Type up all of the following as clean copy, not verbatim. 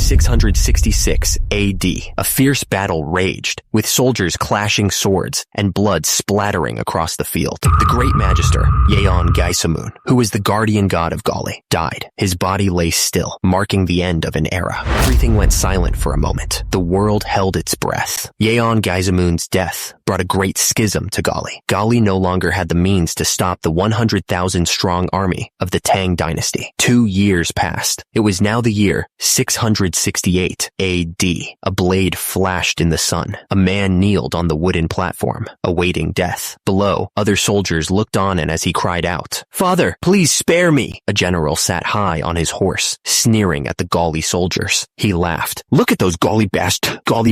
666 AD, a fierce battle raged, with soldiers clashing swords and blood splattering across the field. The great magister, Yahello, who was the guardian god of Gali, died. His body lay still, marking the end of an era. Everything went silent for a moment. The world held its breath. Yahello's death brought a great schism to Gali. Gali no longer had the means to stop the 100,000-strong army of the Tang dynasty. 2 years passed. It was now the year 668 AD. A blade flashed in the sun. A man kneeled on the wooden platform, awaiting death. Below, other soldiers looked on, and as he cried out, "Father, please spare me!" a general sat high on his horse, sneering at the Gali soldiers. He laughed. "Look at those Gali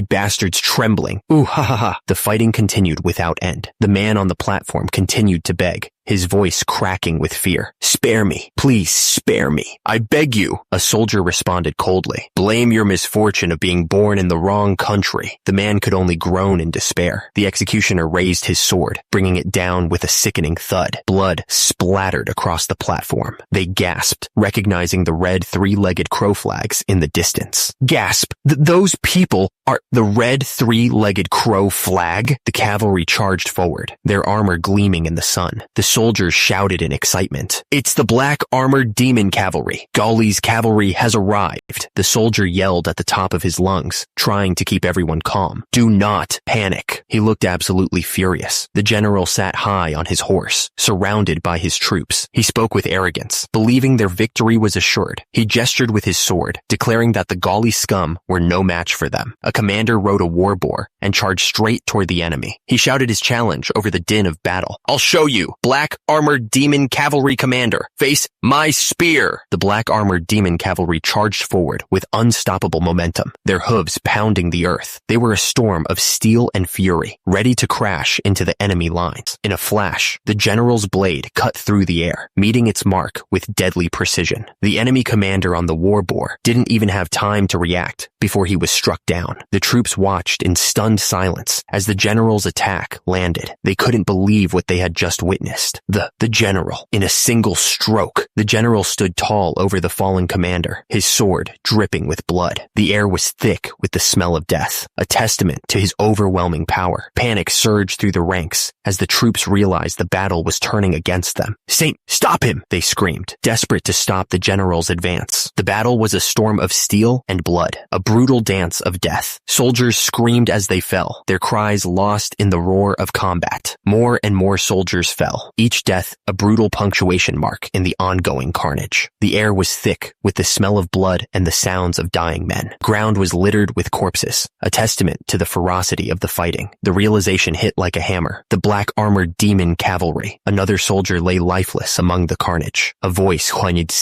bastards trembling. Ooh, ha ha ha." The fighting continued without end. The man on the platform continued to beg, his voice cracking with fear. "Spare me. Please spare me. I beg you." A soldier responded coldly. "Blame your misfortune of being born in the wrong country." The man could only groan in despair. The executioner raised his sword, bringing it down with a sickening thud. Blood splattered across the platform. They gasped, recognizing the red three-legged crow flags in the distance. Gasp! Those people are the red three-legged crow flag? The cavalry charged forward, their armor gleaming in the sun. The soldiers shouted in excitement. "It's the black armored demon cavalry. Gali's cavalry has arrived." The soldier yelled at the top of his lungs, trying to keep everyone calm. "Do not panic." He looked absolutely furious. The general sat high on his horse, surrounded by his troops. He spoke with arrogance, believing their victory was assured. He gestured with his sword, declaring that the Gali scum were no match for them. A commander rode a war boar and charged straight toward the enemy. He shouted his challenge over the din of battle. "I'll show you, black armored demon cavalry commander. Face my spear." The black armored demon cavalry charged forward with unstoppable momentum, their hooves pounding the earth. They were a storm of steel and fury, ready to crash into the enemy lines. In a flash, the general's blade cut through the air, meeting its mark with deadly precision. The enemy commander on the war boar didn't even have time to react before he was struck down. The troops watched in stunned silence as the general's attack landed. They couldn't believe what they had just witnessed. The general, in a single stroke, the general stood tall over the fallen commander, his sword dripping with blood. The air was thick with the smell of death, a testament to his overwhelming power. Panic surged through the ranks as the troops realized the battle was turning against them. "Saint, stop him!" they screamed, desperate to stop the general's advance. The battle was a storm of steel and blood, a brutal dance of death. Soldiers screamed as they fell, their cries lost in the roar of combat. More and more soldiers fell, each death a brutal punctuation mark in the ongoing carnage. The air was thick with the smell of blood and the sounds of dying men. Ground was littered with corpses, a testament to the ferocity of the fighting. The realization hit like a hammer. The black armored demon cavalry. Another soldier lay lifeless among the carnage. A voice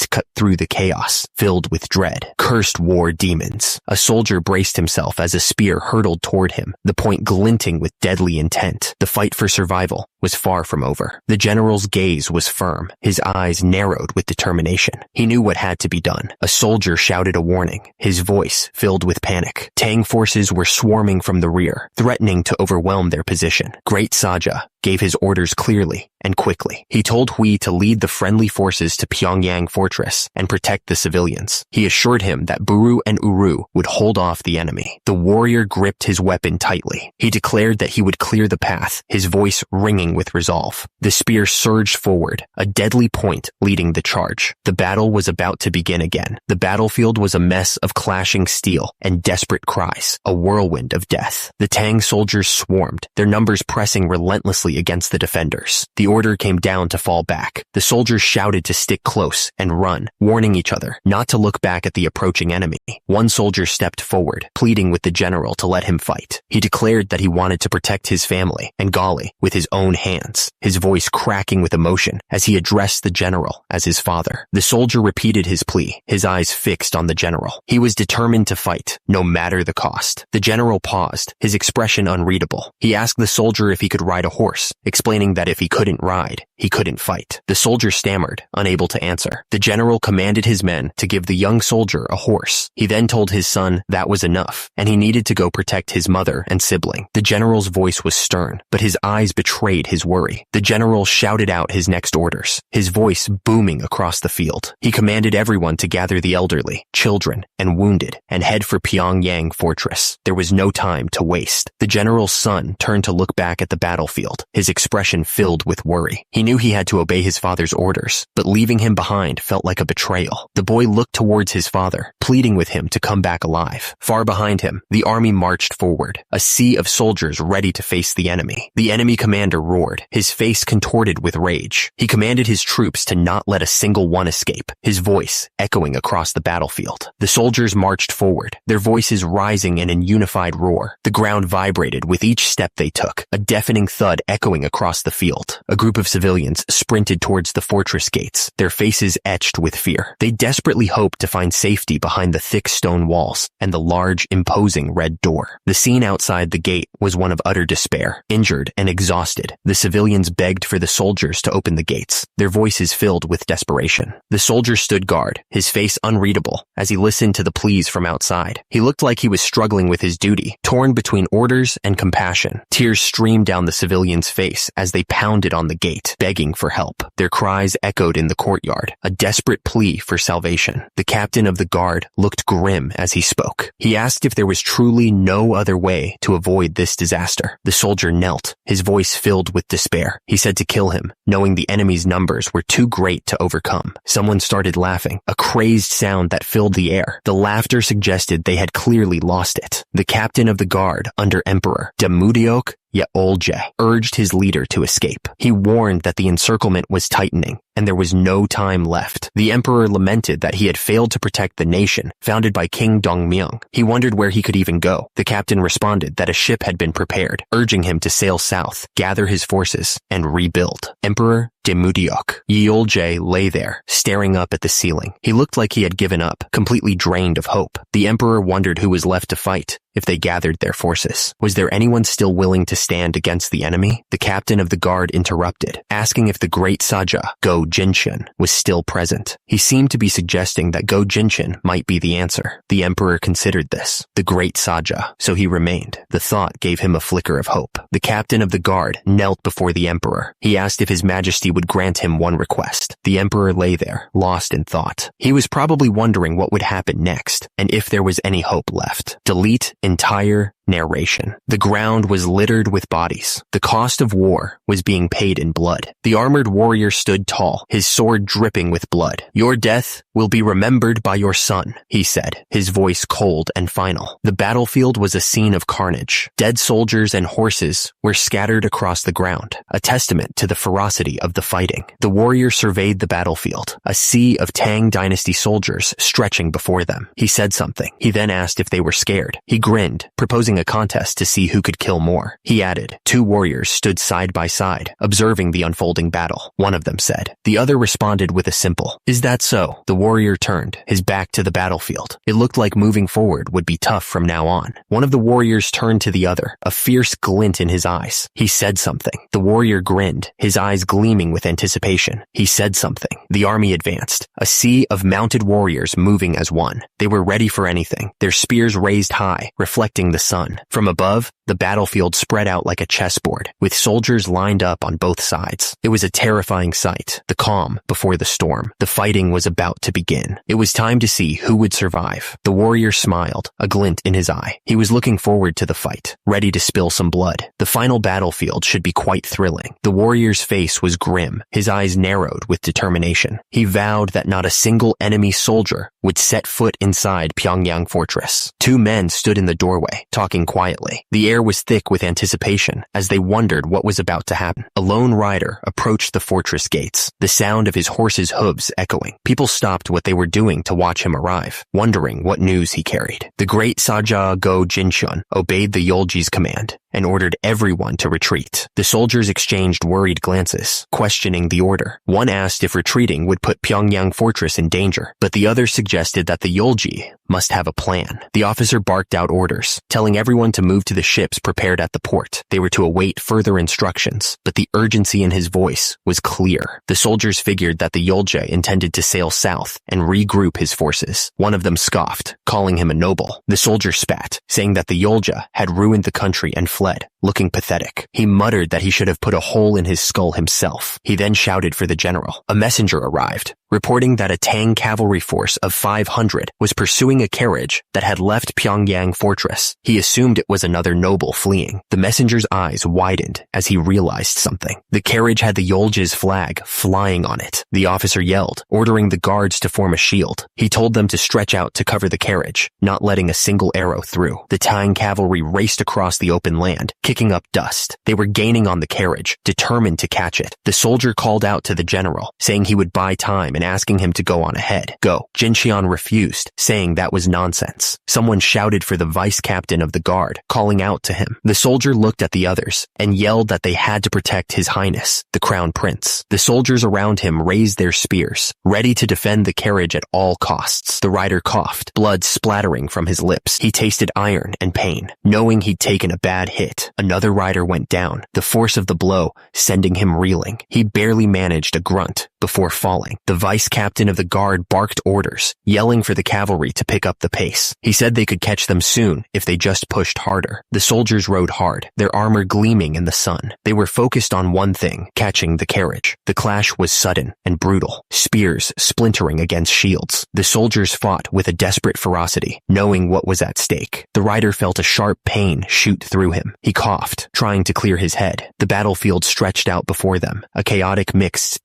cut through the chaos, filled with dread. "Cursed war demons." A soldier braced himself as a spear hurtled toward him, the point glinting with deadly intent. The fight for survival was far from over. The general's gaze was firm, his eyes narrowed with determination. He knew what had to be done. A soldier shouted a warning, his voice filled with panic. Tang forces were swarming from the rear, threatening to overwhelm their position. Great Saja gave his orders clearly and quickly. He told Hui to lead the friendly forces to Pyongyang Fortress and protect the civilians. He assured him that Buru and Uru would hold off the enemy. The warrior gripped his weapon tightly. He declared that he would clear the path, his voice ringing with resolve. The spear surged forward, a deadly point leading the charge. The battle was about to begin again. The battlefield was a mess of clashing steel and desperate cries, a whirlwind of death. The Tang soldiers swarmed, their numbers pressing relentlessly against the defenders. The order came down to fall back. The soldiers shouted to stick close and run, warning each other not to look back at the approaching enemy. One soldier stepped forward, pleading with the general to let him fight. He declared that he wanted to protect his family and Gali with his own hands, his voice cracking with emotion as he addressed the general as his father. The soldier repeated his plea, his eyes fixed on the general. He was determined to fight, no matter the cost. The general paused, his expression unreadable. He asked the soldier if he could ride a horse, explaining that if he couldn't ride, he couldn't fight. The soldier stammered, unable to answer. The general commanded his men to give the young soldier a horse. He then told his son that was enough, and he needed to go protect his mother and sibling. The general's voice was stern, but his eyes betrayed his worry. The general shouted out his next orders, his voice booming across the field. He commanded everyone to gather the elderly, children, and wounded, and head for Pyongyang Fortress. There was no time to waste. The general's son turned to look back at the battlefield, his expression filled with worry. He knew he had to obey his father's orders, but leaving him behind felt like a betrayal. The boy looked towards his father, pleading with him to come back alive. Far behind him, the army marched forward, a sea of soldiers ready to face the enemy. The enemy commander roared, his face contorted with rage. He commanded his troops to not let a single one escape, his voice echoing across the battlefield. The soldiers marched forward, their voices rising in a unified roar. The ground vibrated with each step they took, a deafening thud echoing across the field. A group of civilians sprinted towards the fortress gates, their faces etched with fear. They desperately hoped to find safety behind the thick stone walls and the large, imposing red door. The scene outside the gate was one of utter despair. Injured and exhausted, the civilians begged for the soldiers to open the gates, their voices filled with desperation. The soldier stood guard, his face unreadable, as he listened to the pleas from outside. He looked like he was struggling with his duty, torn between orders and compassion. Tears streamed down the civilian's face as they pounded on the gate, begging for help. Their cries echoed in the courtyard, a desperate plea for salvation. The captain of the guard looked grim as he spoke. He asked if there was truly no other way to avoid this disaster. The soldier knelt, his voice filled with despair. He said to kill him, knowing the enemy's numbers were too great to overcome. Someone started laughing, a crazed sound that filled the air. The laughter suggested they had clearly lost it. The captain of the guard, under Emperor Demudiok Yahello, urged his leader to escape. He warned that the encirclement was tightening, and there was no time left. The emperor lamented that he had failed to protect the nation, founded by King Dongmyung. He wondered where he could even go. The captain responded that a ship had been prepared, urging him to sail south, gather his forces, and rebuild. Emperor Demudiok Yahello lay there, staring up at the ceiling. He looked like he had given up, completely drained of hope. The emperor wondered who was left to fight if they gathered their forces. Was there anyone still willing to stand against the enemy? The captain of the guard interrupted, asking if the great Saja, Go Jinshun, was still present. He seemed to be suggesting that Go Jinshun might be the answer. The emperor considered this. The great Saja, so he remained. The thought gave him a flicker of hope. The captain of the guard knelt before the emperor. He asked if his majesty would grant him one request. The emperor lay there, lost in thought. He was probably wondering what would happen next, and if there was any hope left. Delete entire narration. The ground was littered with bodies. The cost of war was being paid in blood. The armored warrior stood tall, his sword dripping with blood. Your death will be remembered by your son, he said, his voice cold and final. The battlefield was a scene of carnage. Dead soldiers and horses were scattered across the ground, a testament to the ferocity of the fighting. The warrior surveyed the battlefield, a sea of Tang Dynasty soldiers stretching before them. He said something. He then asked if they were scared. He grinned, proposing a contest to see who could kill more. He added, 2 warriors stood side by side, observing the unfolding battle. One of them said. The other responded with a simple, "Is that so?" The warrior turned, his back to the battlefield. It looked like moving forward would be tough from now on. One of the warriors turned to the other, a fierce glint in his eyes. He said something. The warrior grinned, his eyes gleaming with anticipation. He said something. The army advanced, a sea of mounted warriors moving as one. They were ready for anything, their spears raised high, reflecting the sun. From above, the battlefield spread out like a chessboard, with soldiers lined up on both sides. It was a terrifying sight, the calm before the storm. The fighting was about to begin. It was time to see who would survive. The warrior smiled, a glint in his eye. He was looking forward to the fight, ready to spill some blood. The final battlefield should be quite thrilling. The warrior's face was grim, his eyes narrowed with determination. He vowed that not a single enemy soldier would set foot inside Pyongyang Fortress. 2 men stood in the doorway, talking quietly. The air was thick with anticipation as they wondered what was about to happen. A lone rider approached the fortress gates, the sound of his horse's hooves echoing. People stopped what they were doing to watch him arrive, wondering what news he carried. The great Saja Go Jinshun obeyed the Yolji's command, and ordered everyone to retreat. The soldiers exchanged worried glances, questioning the order. One asked if retreating would put Pyongyang fortress in danger, but the other suggested that the Yolji must have a plan. The officer barked out orders, telling everyone to move to the ships prepared at the port. They were to await further instructions, but the urgency in his voice was clear. The soldiers figured that the Yolja intended to sail south and regroup his forces. One of them scoffed, calling him a noble. The soldier spat, saying that the Yolja had ruined the country and fled, looking pathetic. He muttered that he should have put a hole in his skull himself. He then shouted for the general. A messenger arrived, reporting that a Tang cavalry force of 500 was pursuing a carriage that had left Pyongyang fortress. He assumed it was another noble fleeing. The messenger's eyes widened as he realized something. The carriage had the Yolja's flag flying on it. The officer yelled, ordering the guards to form a shield. He told them to stretch out to cover the carriage, not letting a single arrow through. The Tang cavalry raced across the open land, kicking up dust. They were gaining on the carriage, determined to catch it. The soldier called out to the general, saying he would buy time and asking him to go on ahead. Go. Jinxian refused, saying that was nonsense. Someone shouted for the vice captain of the guard, calling out to him. The soldier looked at the others and yelled that they had to protect His Highness, the Crown Prince. The soldiers around him raised their spears, ready to defend the carriage at all costs. The rider coughed, blood splattering from his lips. He tasted iron and pain, knowing he'd taken a bad hit. Another rider went down, the force of the blow sending him reeling. He barely managed a grunt before falling. The vice captain of the guard barked orders, yelling for the cavalry to pick up the pace. He said they could catch them soon if they just pushed harder. The soldiers rode hard, their armor gleaming in the sun. They were focused on one thing, catching the carriage. The clash was sudden and brutal, spears splintering against shields. The soldiers fought with a desperate ferocity, knowing what was at stake. The rider felt a sharp pain shoot through him. He coughed, trying to clear his head. The battlefield stretched out before them, a chaotic mix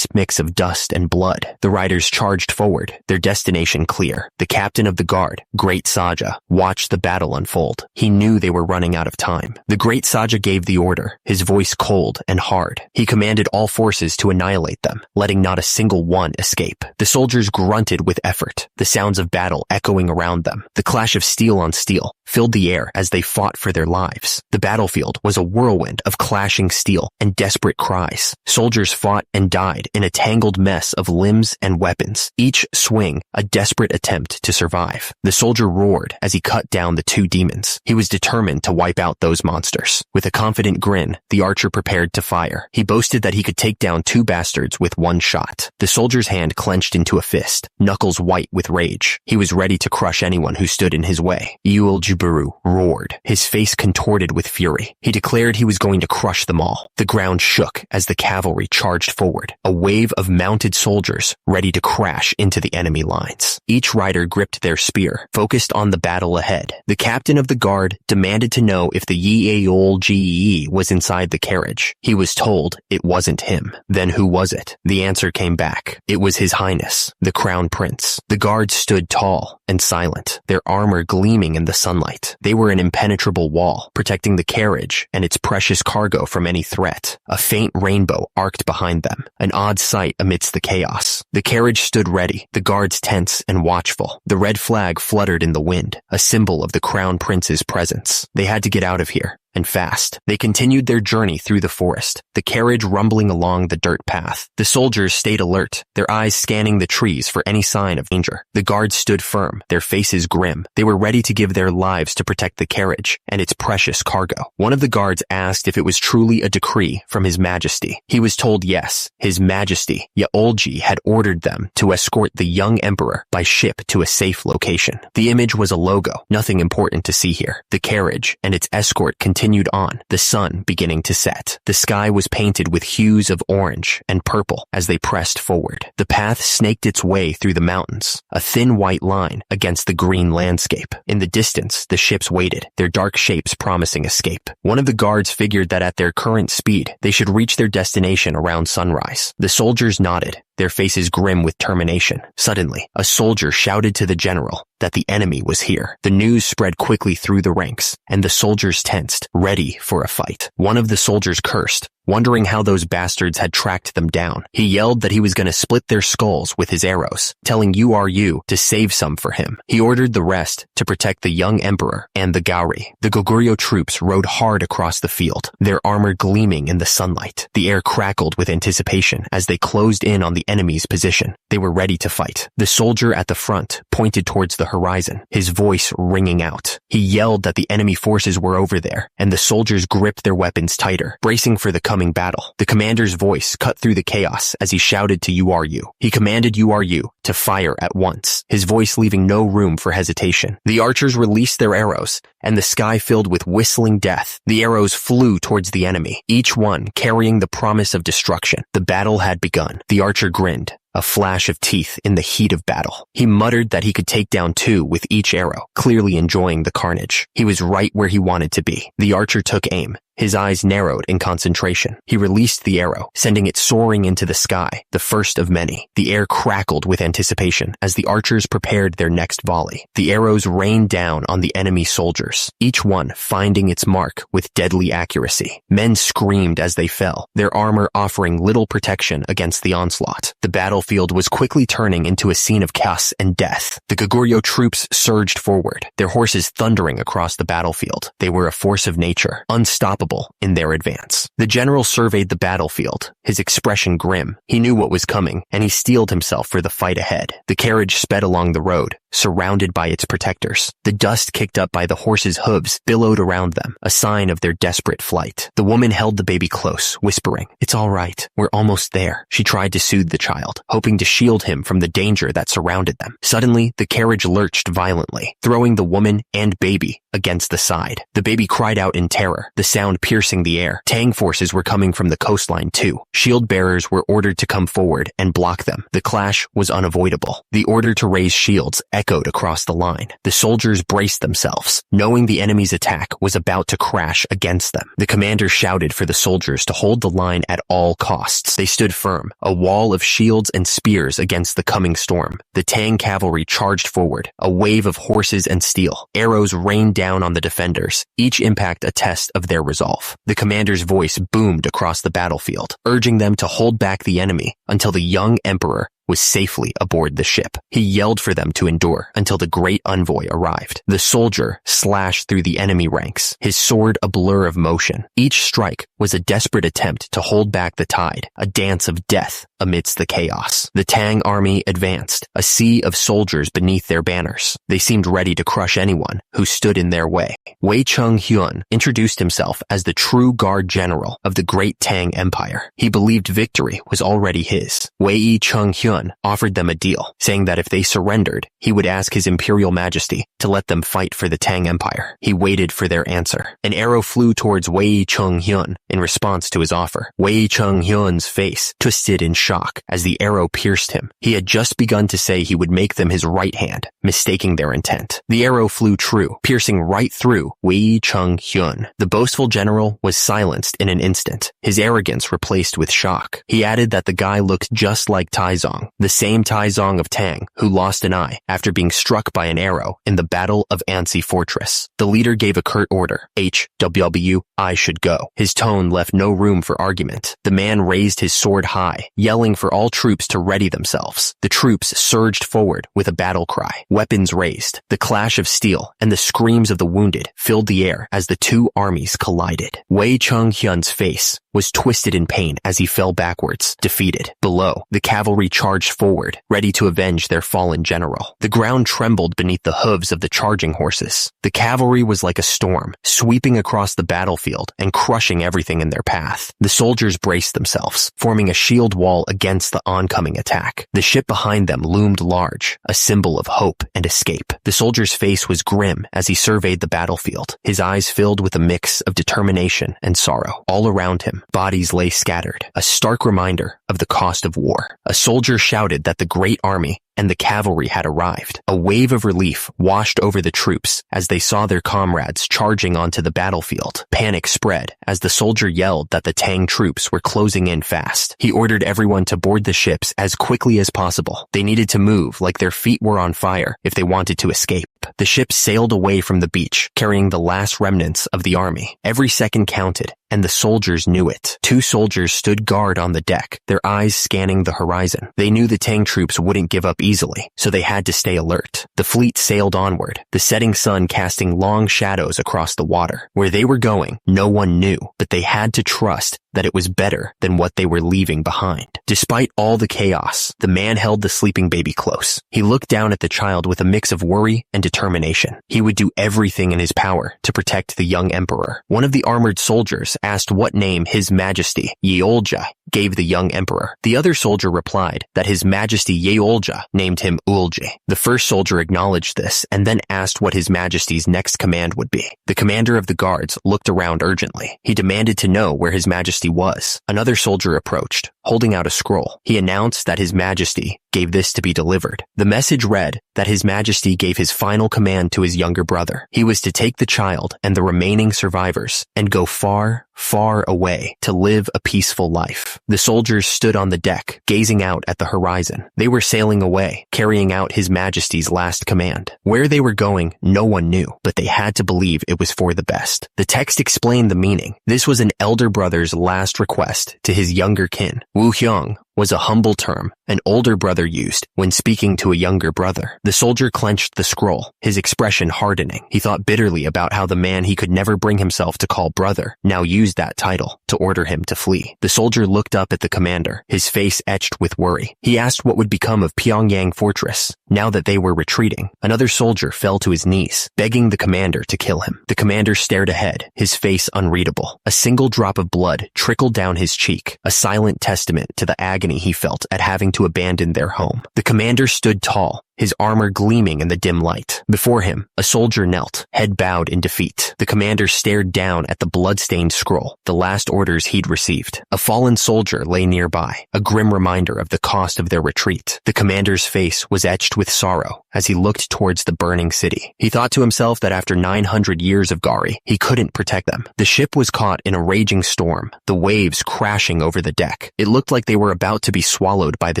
of dust and blood. The riders charged forward, their destination clear. The captain of the guard, Great Saja, watched the battle unfold. He knew they were running out of time. The Great Saja gave the order, his voice cold and hard. He commanded all forces to annihilate them, letting not a single one escape. The soldiers grunted with effort, the sounds of battle echoing around them. The clash of steel on steel filled the air as they fought for their lives. The battlefield was a whirlwind of clashing steel and desperate cries. Soldiers fought and died in a tangled mess of limbs and weapons, each swing a desperate attempt to survive. The soldier roared as he cut down the two demons. He was determined to wipe out those monsters. With a confident grin, the archer prepared to fire. He boasted that he could take down two bastards with one shot. The soldier's hand clenched into a fist, knuckles white with rage. He was ready to crush anyone who stood in his way. Yuel Juburu roared, his face contorted with fury. He declared he was going to crush them all. The ground shook as the cavalry charged forward, a wave of mounted soldiers ready to crash into the enemy lines. Each rider gripped their spear, focused on the battle ahead. The captain of the guard demanded to know if the Yahello was inside the carriage. He was told it wasn't him. Then who was it? The answer came back. It was His Highness, the Crown Prince. The guards stood tall and silent, their armor gleaming in the sunlight. They were an impenetrable wall, protecting the carriage and its precious cargo from any threat. A faint rainbow arced behind them, an odd sight amidst the chaos. The carriage stood ready, the guards tense and watchful. The red flag fluttered in the wind, a symbol of the Crown Prince's presence. They had to get out of here, and fast. They continued their journey through the forest, the carriage rumbling along the dirt path. The soldiers stayed alert, their eyes scanning the trees for any sign of danger. The guards stood firm, their faces grim. They were ready to give their lives to protect the carriage and its precious cargo. One of the guards asked if it was truly a decree from His Majesty. He was told yes, His Majesty Yaolji had ordered them to escort the young emperor by ship to a safe location. The image was a logo, nothing important to see here. The carriage and its escort continued on, the sun beginning to set. The sky was painted with hues of orange and purple as they pressed forward. The path snaked its way through the mountains, a thin white line against the green landscape. In the distance, the ships waited, their dark shapes promising escape. One of the guards figured that at their current speed, they should reach their destination around sunrise. The soldiers nodded, their faces grim with determination. Suddenly, a soldier shouted to the general that the enemy was here. The news spread quickly through the ranks, and the soldiers tensed, ready for a fight. One of the soldiers cursed, wondering how those bastards had tracked them down. He yelled that he was going to split their skulls with his arrows, telling URU to save some for him. He ordered the rest to protect the young emperor and the Gauri. The Goguryeo troops rode hard across the field, their armor gleaming in the sunlight. The air crackled with anticipation as they closed in on the enemy's position. They were ready to fight. The soldier at the front pointed towards the horizon, his voice ringing out. He yelled that the enemy forces were over there, and the soldiers gripped their weapons tighter, bracing for the coming battle. The commander's voice cut through the chaos as he shouted to URU. He commanded URU to fire at once, his voice leaving no room for hesitation. The archers released their arrows, and the sky filled with whistling death. The arrows flew towards the enemy, each one carrying the promise of destruction. The battle had begun. The archer grinned, a flash of teeth in the heat of battle. He muttered that he could take down 2 with each arrow, clearly enjoying the carnage. He was right where he wanted to be. The archer took aim. His eyes narrowed in concentration. He released the arrow, sending it soaring into the sky, the first of many. The air crackled with anticipation as the archers prepared their next volley. The arrows rained down on the enemy soldiers, each one finding its mark with deadly accuracy. Men screamed as they fell, their armor offering little protection against the onslaught. The battlefield was quickly turning into a scene of chaos and death. The Goguryeo troops surged forward, their horses thundering across the battlefield. They were a force of nature, unstoppable in their advance. The general surveyed the battlefield, his expression grim. He knew what was coming, and he steeled himself for the fight ahead. The carriage sped along the road, surrounded by its protectors. The dust kicked up by the horses' hooves billowed around them, a sign of their desperate flight. The woman held the baby close, whispering, "It's all right. We're almost there." She tried to soothe the child, hoping to shield him from the danger that surrounded them. Suddenly, the carriage lurched violently, throwing the woman and baby against the side. The baby cried out in terror, the sound piercing the air. Tang forces were coming from the coastline too. Shield bearers were ordered to come forward and block them. The clash was unavoidable. The order to raise shields echoed across the line. The soldiers braced themselves, knowing the enemy's attack was about to crash against them. The commander shouted for the soldiers to hold the line at all costs. They stood firm, a wall of shields and spears against the coming storm. The Tang cavalry charged forward, a wave of horses and steel. Arrows rained down on the defenders, each impact a test of their resolve. The commander's voice boomed across the battlefield, urging them to hold back the enemy until the young emperor was safely aboard the ship. He yelled for them to endure until the great envoy arrived. The soldier slashed through the enemy ranks, his sword a blur of motion. Each strike was a desperate attempt to hold back the tide, a dance of death amidst the chaos. The Tang army advanced, a sea of soldiers beneath their banners. They seemed ready to crush anyone who stood in their way. Wei Cheng-hyun introduced himself as the true guard general of the great Tang Empire. He believed victory was already his. Wei Cheng-hyun offered them a deal, saying that if they surrendered, he would ask His Imperial Majesty to let them fight for the Tang Empire. He waited for their answer. An arrow flew towards Wei Cheng-hyun in response to his offer. Wei Cheng-hyun's face twisted in shock as the arrow pierced him. He had just begun to say he would make them his right hand, mistaking their intent. The arrow flew true, piercing right through Wei Cheng-hyun. The boastful general was silenced in an instant, his arrogance replaced with shock. He added that the guy looked just like Taizong, the same Taizong of Tang who lost an eye after being struck by an arrow in the Battle of Ansi Fortress. The leader gave a curt order. HWW, I should go. His tone left no room for argument. The man raised his sword high, yelling for all troops to ready themselves. The troops surged forward with a battle cry, weapons raised. The clash of steel and the screams of the wounded filled the air as the two armies collided. Wei Cheng-hyun's face was twisted in pain as he fell backwards, defeated. Below, the cavalry charged forward, ready to avenge their fallen general. The ground trembled beneath the hooves of the charging horses. The cavalry was like a storm, sweeping across the battlefield and crushing everything in their path. The soldiers braced themselves, forming a shield wall against the oncoming attack. The ship behind them loomed large, a symbol of hope and escape. The soldier's face was grim as he surveyed the battlefield, his eyes filled with a mix of determination and sorrow. All around him, bodies lay scattered, a stark reminder of the cost of war. A soldier shouted that the great army and the cavalry had arrived. A wave of relief washed over the troops as they saw their comrades charging onto the battlefield. Panic spread as the soldier yelled that the Tang troops were closing in fast. He ordered everyone to board the ships as quickly as possible. They needed to move like their feet were on fire if they wanted to escape. The ships sailed away from the beach, carrying the last remnants of the army. Every second counted, and the soldiers knew it. 2 soldiers stood guard on the deck, their eyes scanning the horizon. They knew the Tang troops wouldn't give up easily, so they had to stay alert. The fleet sailed onward, the setting sun casting long shadows across the water. Where they were going, no one knew, but they had to trust that it was better than what they were leaving behind. Despite all the chaos, the man held the sleeping baby close. He looked down at the child with a mix of worry and determination. He would do everything in his power to protect the young emperor. One of the armored soldiers asked what name His Majesty Yeolja gave the young emperor. The other soldier replied that His Majesty Yeolja named him Ulje. The first soldier acknowledged this and then asked what His Majesty's next command would be. The commander of the guards looked around urgently. He demanded to know where His Majesty was. Another soldier approached, holding out a scroll. He announced that His Majesty gave this to be delivered. The message read that His Majesty gave his final command to his younger brother. He was to take the child and the remaining survivors and go far, far away to live a peaceful life. The soldiers stood on the deck, gazing out at the horizon. They were sailing away, carrying out His Majesty's last command. Where they were going, no one knew, but they had to believe it was for the best. The text explained the meaning. This was an elder brother's last request to his younger kin. Wu Hyung was a humble term an older brother used when speaking to a younger brother. The soldier clenched the scroll, his expression hardening. He thought bitterly about how the man he could never bring himself to call brother now used that title to order him to flee. The soldier looked up at the commander, his face etched with worry. He asked what would become of Pyongyang Fortress now that they were retreating. Another soldier fell to his knees, begging the commander to kill him. The commander stared ahead, his face unreadable. A single drop of blood trickled down his cheek, a silent testament to the agony he felt at having to abandon their home. The commander stood tall, his armor gleaming in the dim light. Before him, a soldier knelt, head bowed in defeat. The commander stared down at the blood-stained scroll, the last orders he'd received. A fallen soldier lay nearby, a grim reminder of the cost of their retreat. The commander's face was etched with sorrow as he looked towards the burning city. He thought to himself that after 900 years of Gari, he couldn't protect them. The ship was caught in a raging storm, the waves crashing over the deck. It looked like they were about to be swallowed by the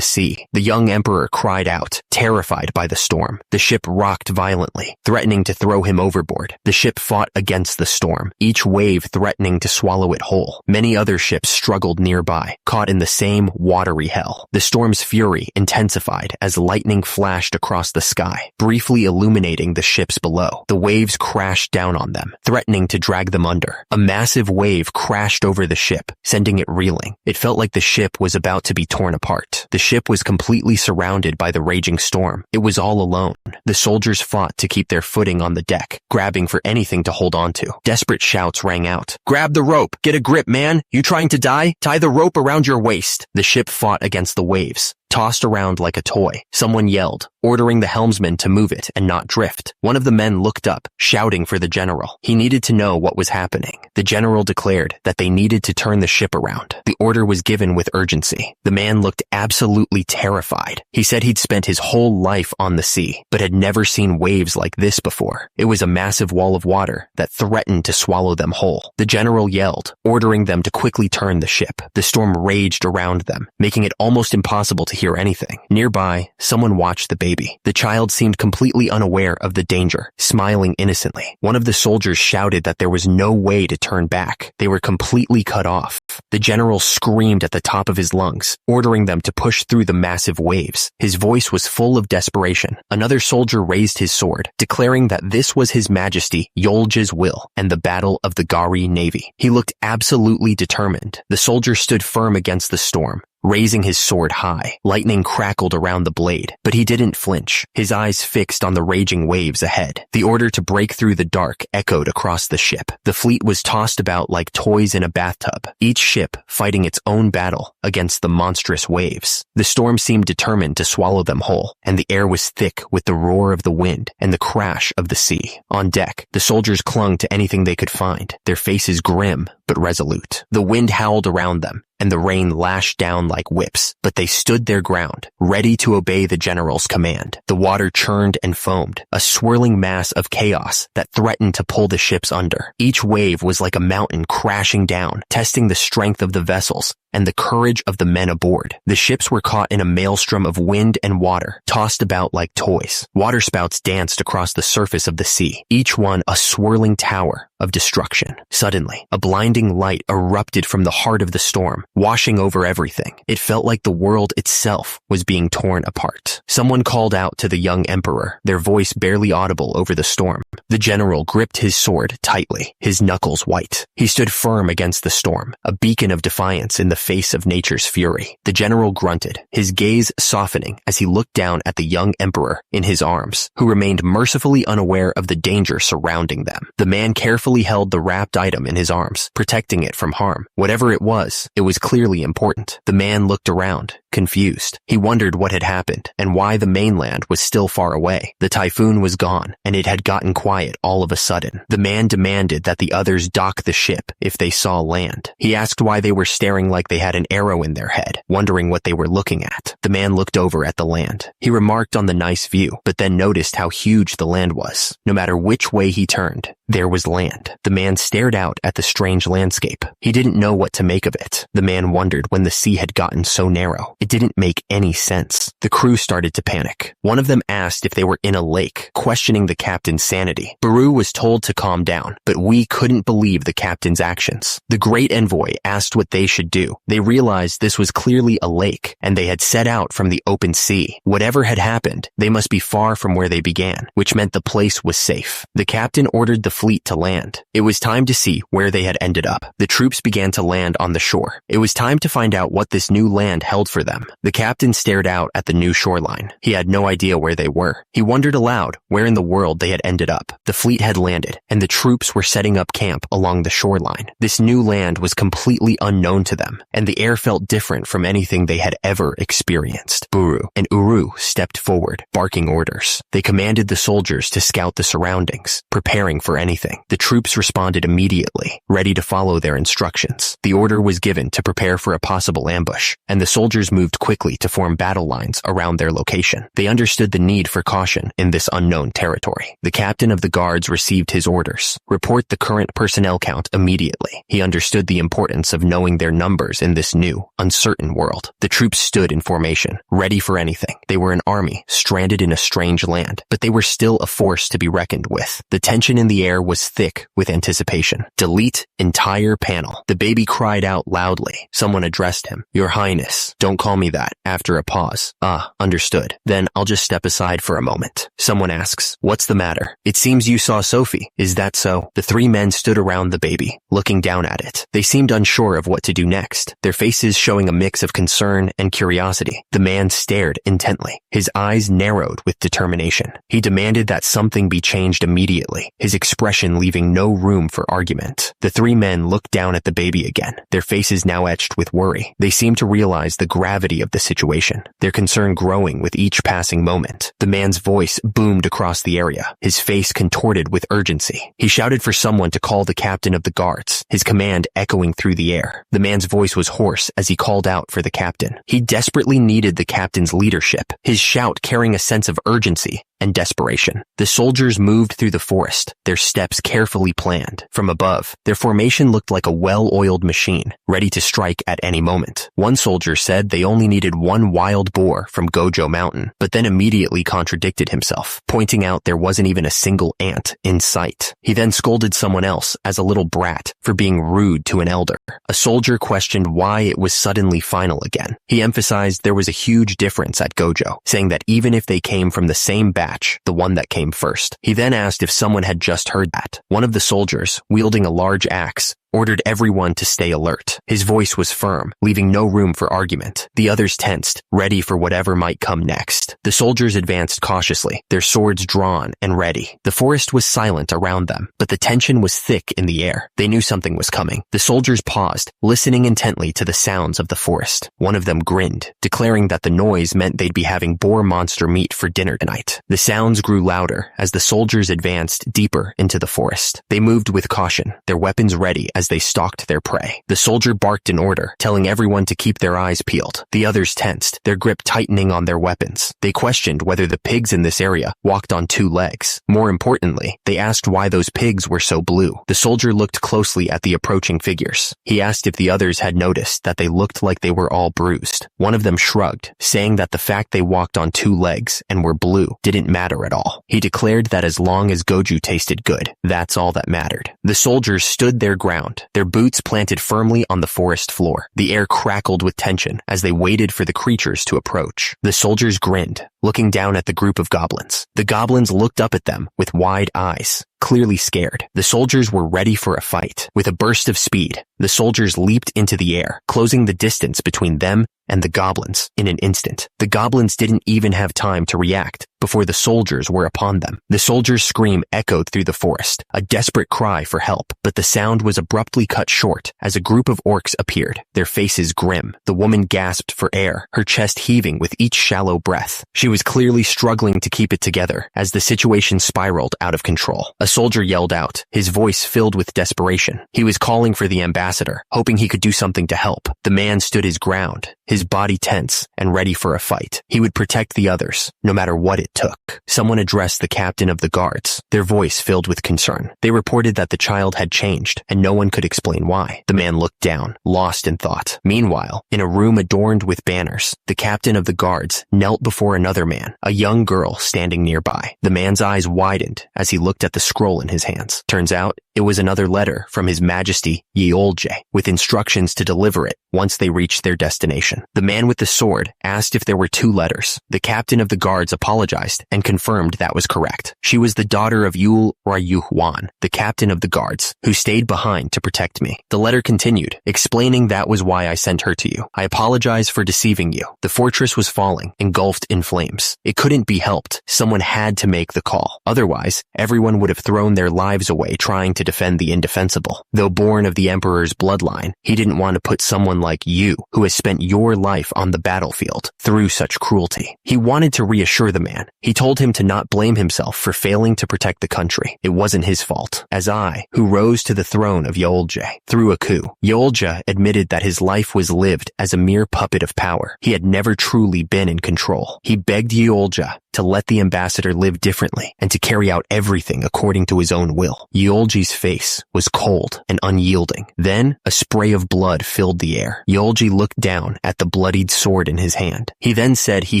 sea. The young emperor cried out, terrified by the storm. The ship rocked violently, threatening to throw him overboard. The ship fought against the storm, each wave threatening to swallow it whole. Many other ships struggled nearby, caught in the same watery hell. The storm's fury intensified as lightning flashed across the sky, briefly illuminating the ships below. The waves crashed down on them, threatening to drag them under. A massive wave crashed over the ship, sending it reeling. It felt like the ship was about to be torn apart. The ship was completely surrounded by the raging storm. It was all alone. The soldiers fought to keep their footing on the deck, grabbing for anything to hold on to. Desperate shouts rang out. Grab the rope! Get a grip, man! You trying to die? Tie the rope around your waist! The ship fought against the waves, tossed around like a toy. Someone yelled, ordering the helmsman to move it and not drift. One of the men looked up, shouting for the general. He needed to know what was happening. The general declared that they needed to turn the ship around. The order was given with urgency. The man looked absolutely terrified. He said he'd spent his whole life on the sea, but had never seen waves like this before. It was a massive wall of water that threatened to swallow them whole. The general yelled, ordering them to quickly turn the ship. The storm raged around them, making it almost impossible to hear anything. Nearby, someone watched the baby. The child seemed completely unaware of the danger, smiling innocently. One of the soldiers shouted that there was no way to turn back. They were completely cut off. The general screamed at the top of his lungs, ordering them to push through the massive waves. His voice was full of desperation. Another soldier raised his sword, declaring that this was His Majesty Yolja's will and the battle of the Gari Navy. He looked absolutely determined. The soldier stood firm against the storm, raising his sword high. Lightning crackled around the blade, but he didn't flinch, his eyes fixed on the raging waves ahead. The order to break through the dark echoed across the ship. The fleet was tossed about like toys in a bathtub, each ship fighting its own battle against the monstrous waves. The storm seemed determined to swallow them whole, and the air was thick with the roar of the wind and the crash of the sea. On deck, the soldiers clung to anything they could find, their faces grim but resolute. The wind howled around them, and the rain lashed down like whips, but they stood their ground, ready to obey the general's command. The water churned and foamed, a swirling mass of chaos that threatened to pull the ships under. Each wave was like a mountain crashing down, testing the strength of the vessels and the courage of the men aboard. The ships were caught in a maelstrom of wind and water, tossed about like toys. Waterspouts danced across the surface of the sea, each one a swirling tower of destruction. Suddenly, a blinding light erupted from the heart of the storm, washing over everything. It felt like the world itself was being torn apart. Someone called out to the young emperor, their voice barely audible over the storm. The general gripped his sword tightly, his knuckles white. He stood firm against the storm, a beacon of defiance in the face of nature's fury. The general grunted, his gaze softening as he looked down at the young emperor in his arms, who remained mercifully unaware of the danger surrounding them. The man carefully held the wrapped item in his arms, protecting it from harm. Whatever it was clearly important. The man looked around, confused. He wondered what had happened and why the mainland was still far away. The typhoon was gone, and it had gotten quiet all of a sudden. The man demanded that the others dock the ship if they saw land. He asked why they were staring like they had an arrow in their head, wondering what they were looking at. The man looked over at the land. He remarked on the nice view, but then noticed how huge the land was. No matter which way he turned, there was land. The man stared out at the strange landscape. He didn't know what to make of it. The man wondered when the sea had gotten so narrow. It didn't make any sense. The crew started to panic. One of them asked if they were in a lake, questioning the captain's sanity. Baru was told to calm down, but we couldn't believe the captain's actions. The great envoy asked what they should do. They realized this was clearly a lake, and they had set out from the open sea. Whatever had happened, they must be far from where they began, which meant the place was safe. The captain ordered the fleet to land. It was time to see where they had ended up. The troops began to land on the shore. It was time to find out what this new land held for them. The captain stared out at the new shoreline. He had no idea where they were. He wondered aloud where in the world they had ended up. The fleet had landed, and the troops were setting up camp along the shoreline. This new land was completely unknown to them, and the air felt different from anything they had ever experienced. Buru and Uru stepped forward, barking orders. They commanded the soldiers to scout the surroundings, preparing for anything. The troops responded immediately, ready to follow their instructions. The order was given to prepare for a possible ambush, and the soldiers moved quickly to form battle lines around their location. They understood the need for caution in this unknown territory. The captain of the guards received his orders. Report the current personnel count immediately. He understood the importance of knowing their numbers in this new, uncertain world. The troops stood in formation, ready for anything. They were an army, stranded in a strange land, but they were still a force to be reckoned with. The tension in the air was thick with anticipation. Delete entire panel. The baby cried out loudly. Someone addressed him. Your Highness, don't call me that. After a pause. Understood. Then I'll just step aside for a moment. Someone asks, what's the matter? It seems you saw Sophie. Is that so? The three men stood around the baby, looking down at it. They seemed unsure of what to do next, their faces showing a mix of concern and curiosity. The man stared intently, his eyes narrowed with determination. He demanded that something be changed immediately, his expression leaving no room for argument. The three men looked down at the baby again, their faces now etched with worry. They seemed to realize the gravity of the situation, their concern growing with each passing moment. The man's voice boomed across the area, his face contorted with urgency. He shouted for someone to call the captain of the guards, his command echoing through the air. The man's voice was hoarse as he called out for the captain. He desperately needed the captain's leadership, his shout carrying a sense of urgency and desperation. The soldiers moved through the forest, their steps carefully planned. From above, their formation looked like a well-oiled machine, ready to strike at any moment. One soldier said they only needed one wild boar from Gojo Mountain, but then immediately contradicted himself, pointing out there wasn't even a single ant in sight. He then scolded someone else as a little brat for being rude to an elder. A soldier questioned why it was suddenly final again. He emphasized there was a huge difference at Gojo, saying that even if they came from the same batch, the one that came first. He then asked if someone had just heard that. One of the soldiers, wielding a large axe, ordered everyone to stay alert. His voice was firm, leaving no room for argument. The others tensed, ready for whatever might come next. The soldiers advanced cautiously, their swords drawn and ready. The forest was silent around them, but the tension was thick in the air. They knew something was coming. The soldiers paused, listening intently to the sounds of the forest. One of them grinned, declaring that the noise meant they'd be having boar monster meat for dinner tonight. The sounds grew louder as the soldiers advanced deeper into the forest. They moved with caution, their weapons ready as they stalked their prey. The soldier barked an order, telling everyone to keep their eyes peeled. The others tensed, their grip tightening on their weapons. They questioned whether the pigs in this area walked on 2 legs. More importantly, they asked why those pigs were so blue. The soldier looked closely at the approaching figures. He asked if the others had noticed that they looked like they were all bruised. One of them shrugged, saying that the fact they walked on 2 legs and were blue didn't matter at all. He declared that as long as goju tasted good, that's all that mattered. The soldiers stood their ground, their boots planted firmly on the forest floor. The air crackled with tension as they waited for the creatures to approach. The soldiers grinned, looking down at the group of goblins. The goblins looked up at them with wide eyes, clearly scared. The soldiers were ready for a fight. With a burst of speed, the soldiers leaped into the air, closing the distance between them and the goblins in an instant. The goblins didn't even have time to react before the soldiers were upon them. The soldiers' scream echoed through the forest, a desperate cry for help, but the sound was abruptly cut short as a group of orcs appeared, their faces grim. The woman gasped for air, her chest heaving with each shallow breath. She was clearly struggling to keep it together as the situation spiraled out of control. A soldier yelled out, his voice filled with desperation. He was calling for the ambassador, hoping he could do something to help. The man stood his ground, his body tense and ready for a fight. He would protect the others, no matter what it took. Someone addressed the captain of the guards, their voice filled with concern. They reported that the child had changed, and no one could explain why. The man looked down, lost in thought. Meanwhile, in a room adorned with banners, the captain of the guards knelt before another man, a young girl standing nearby. The man's eyes widened as he looked at the scroll in his hands. Turns out, it was another letter from His Majesty Yahello, with instructions to deliver it once they reached their destination. The man with the sword asked if there were 2 letters. The captain of the guards apologized and confirmed that was correct. She was the daughter of Yul Rayuhwan, the captain of the guards, who stayed behind to protect me. The letter continued, explaining that was why I sent her to you. I apologize for deceiving you. The fortress was falling, engulfed in flames. It couldn't be helped. Someone had to make the call. Otherwise, everyone would have thrown their lives away trying to defend the indefensible. Though born of the emperor's bloodline, he didn't want to put someone like you, who has spent your life on the battlefield, through such cruelty. He wanted to reassure the man. He told him to not blame himself for failing to protect the country. It wasn't his fault. As I, who rose to the throne of Yahello, through a coup, Yahello admitted that his life was lived as a mere puppet of power. He had never truly been in control. He begged Yahello to let the ambassador live differently and to carry out everything according to his own will. Yahello's face was cold and unyielding. Then, a spray of blood filled the air. Yahello looked down at the bloodied sword in his hand. He then said he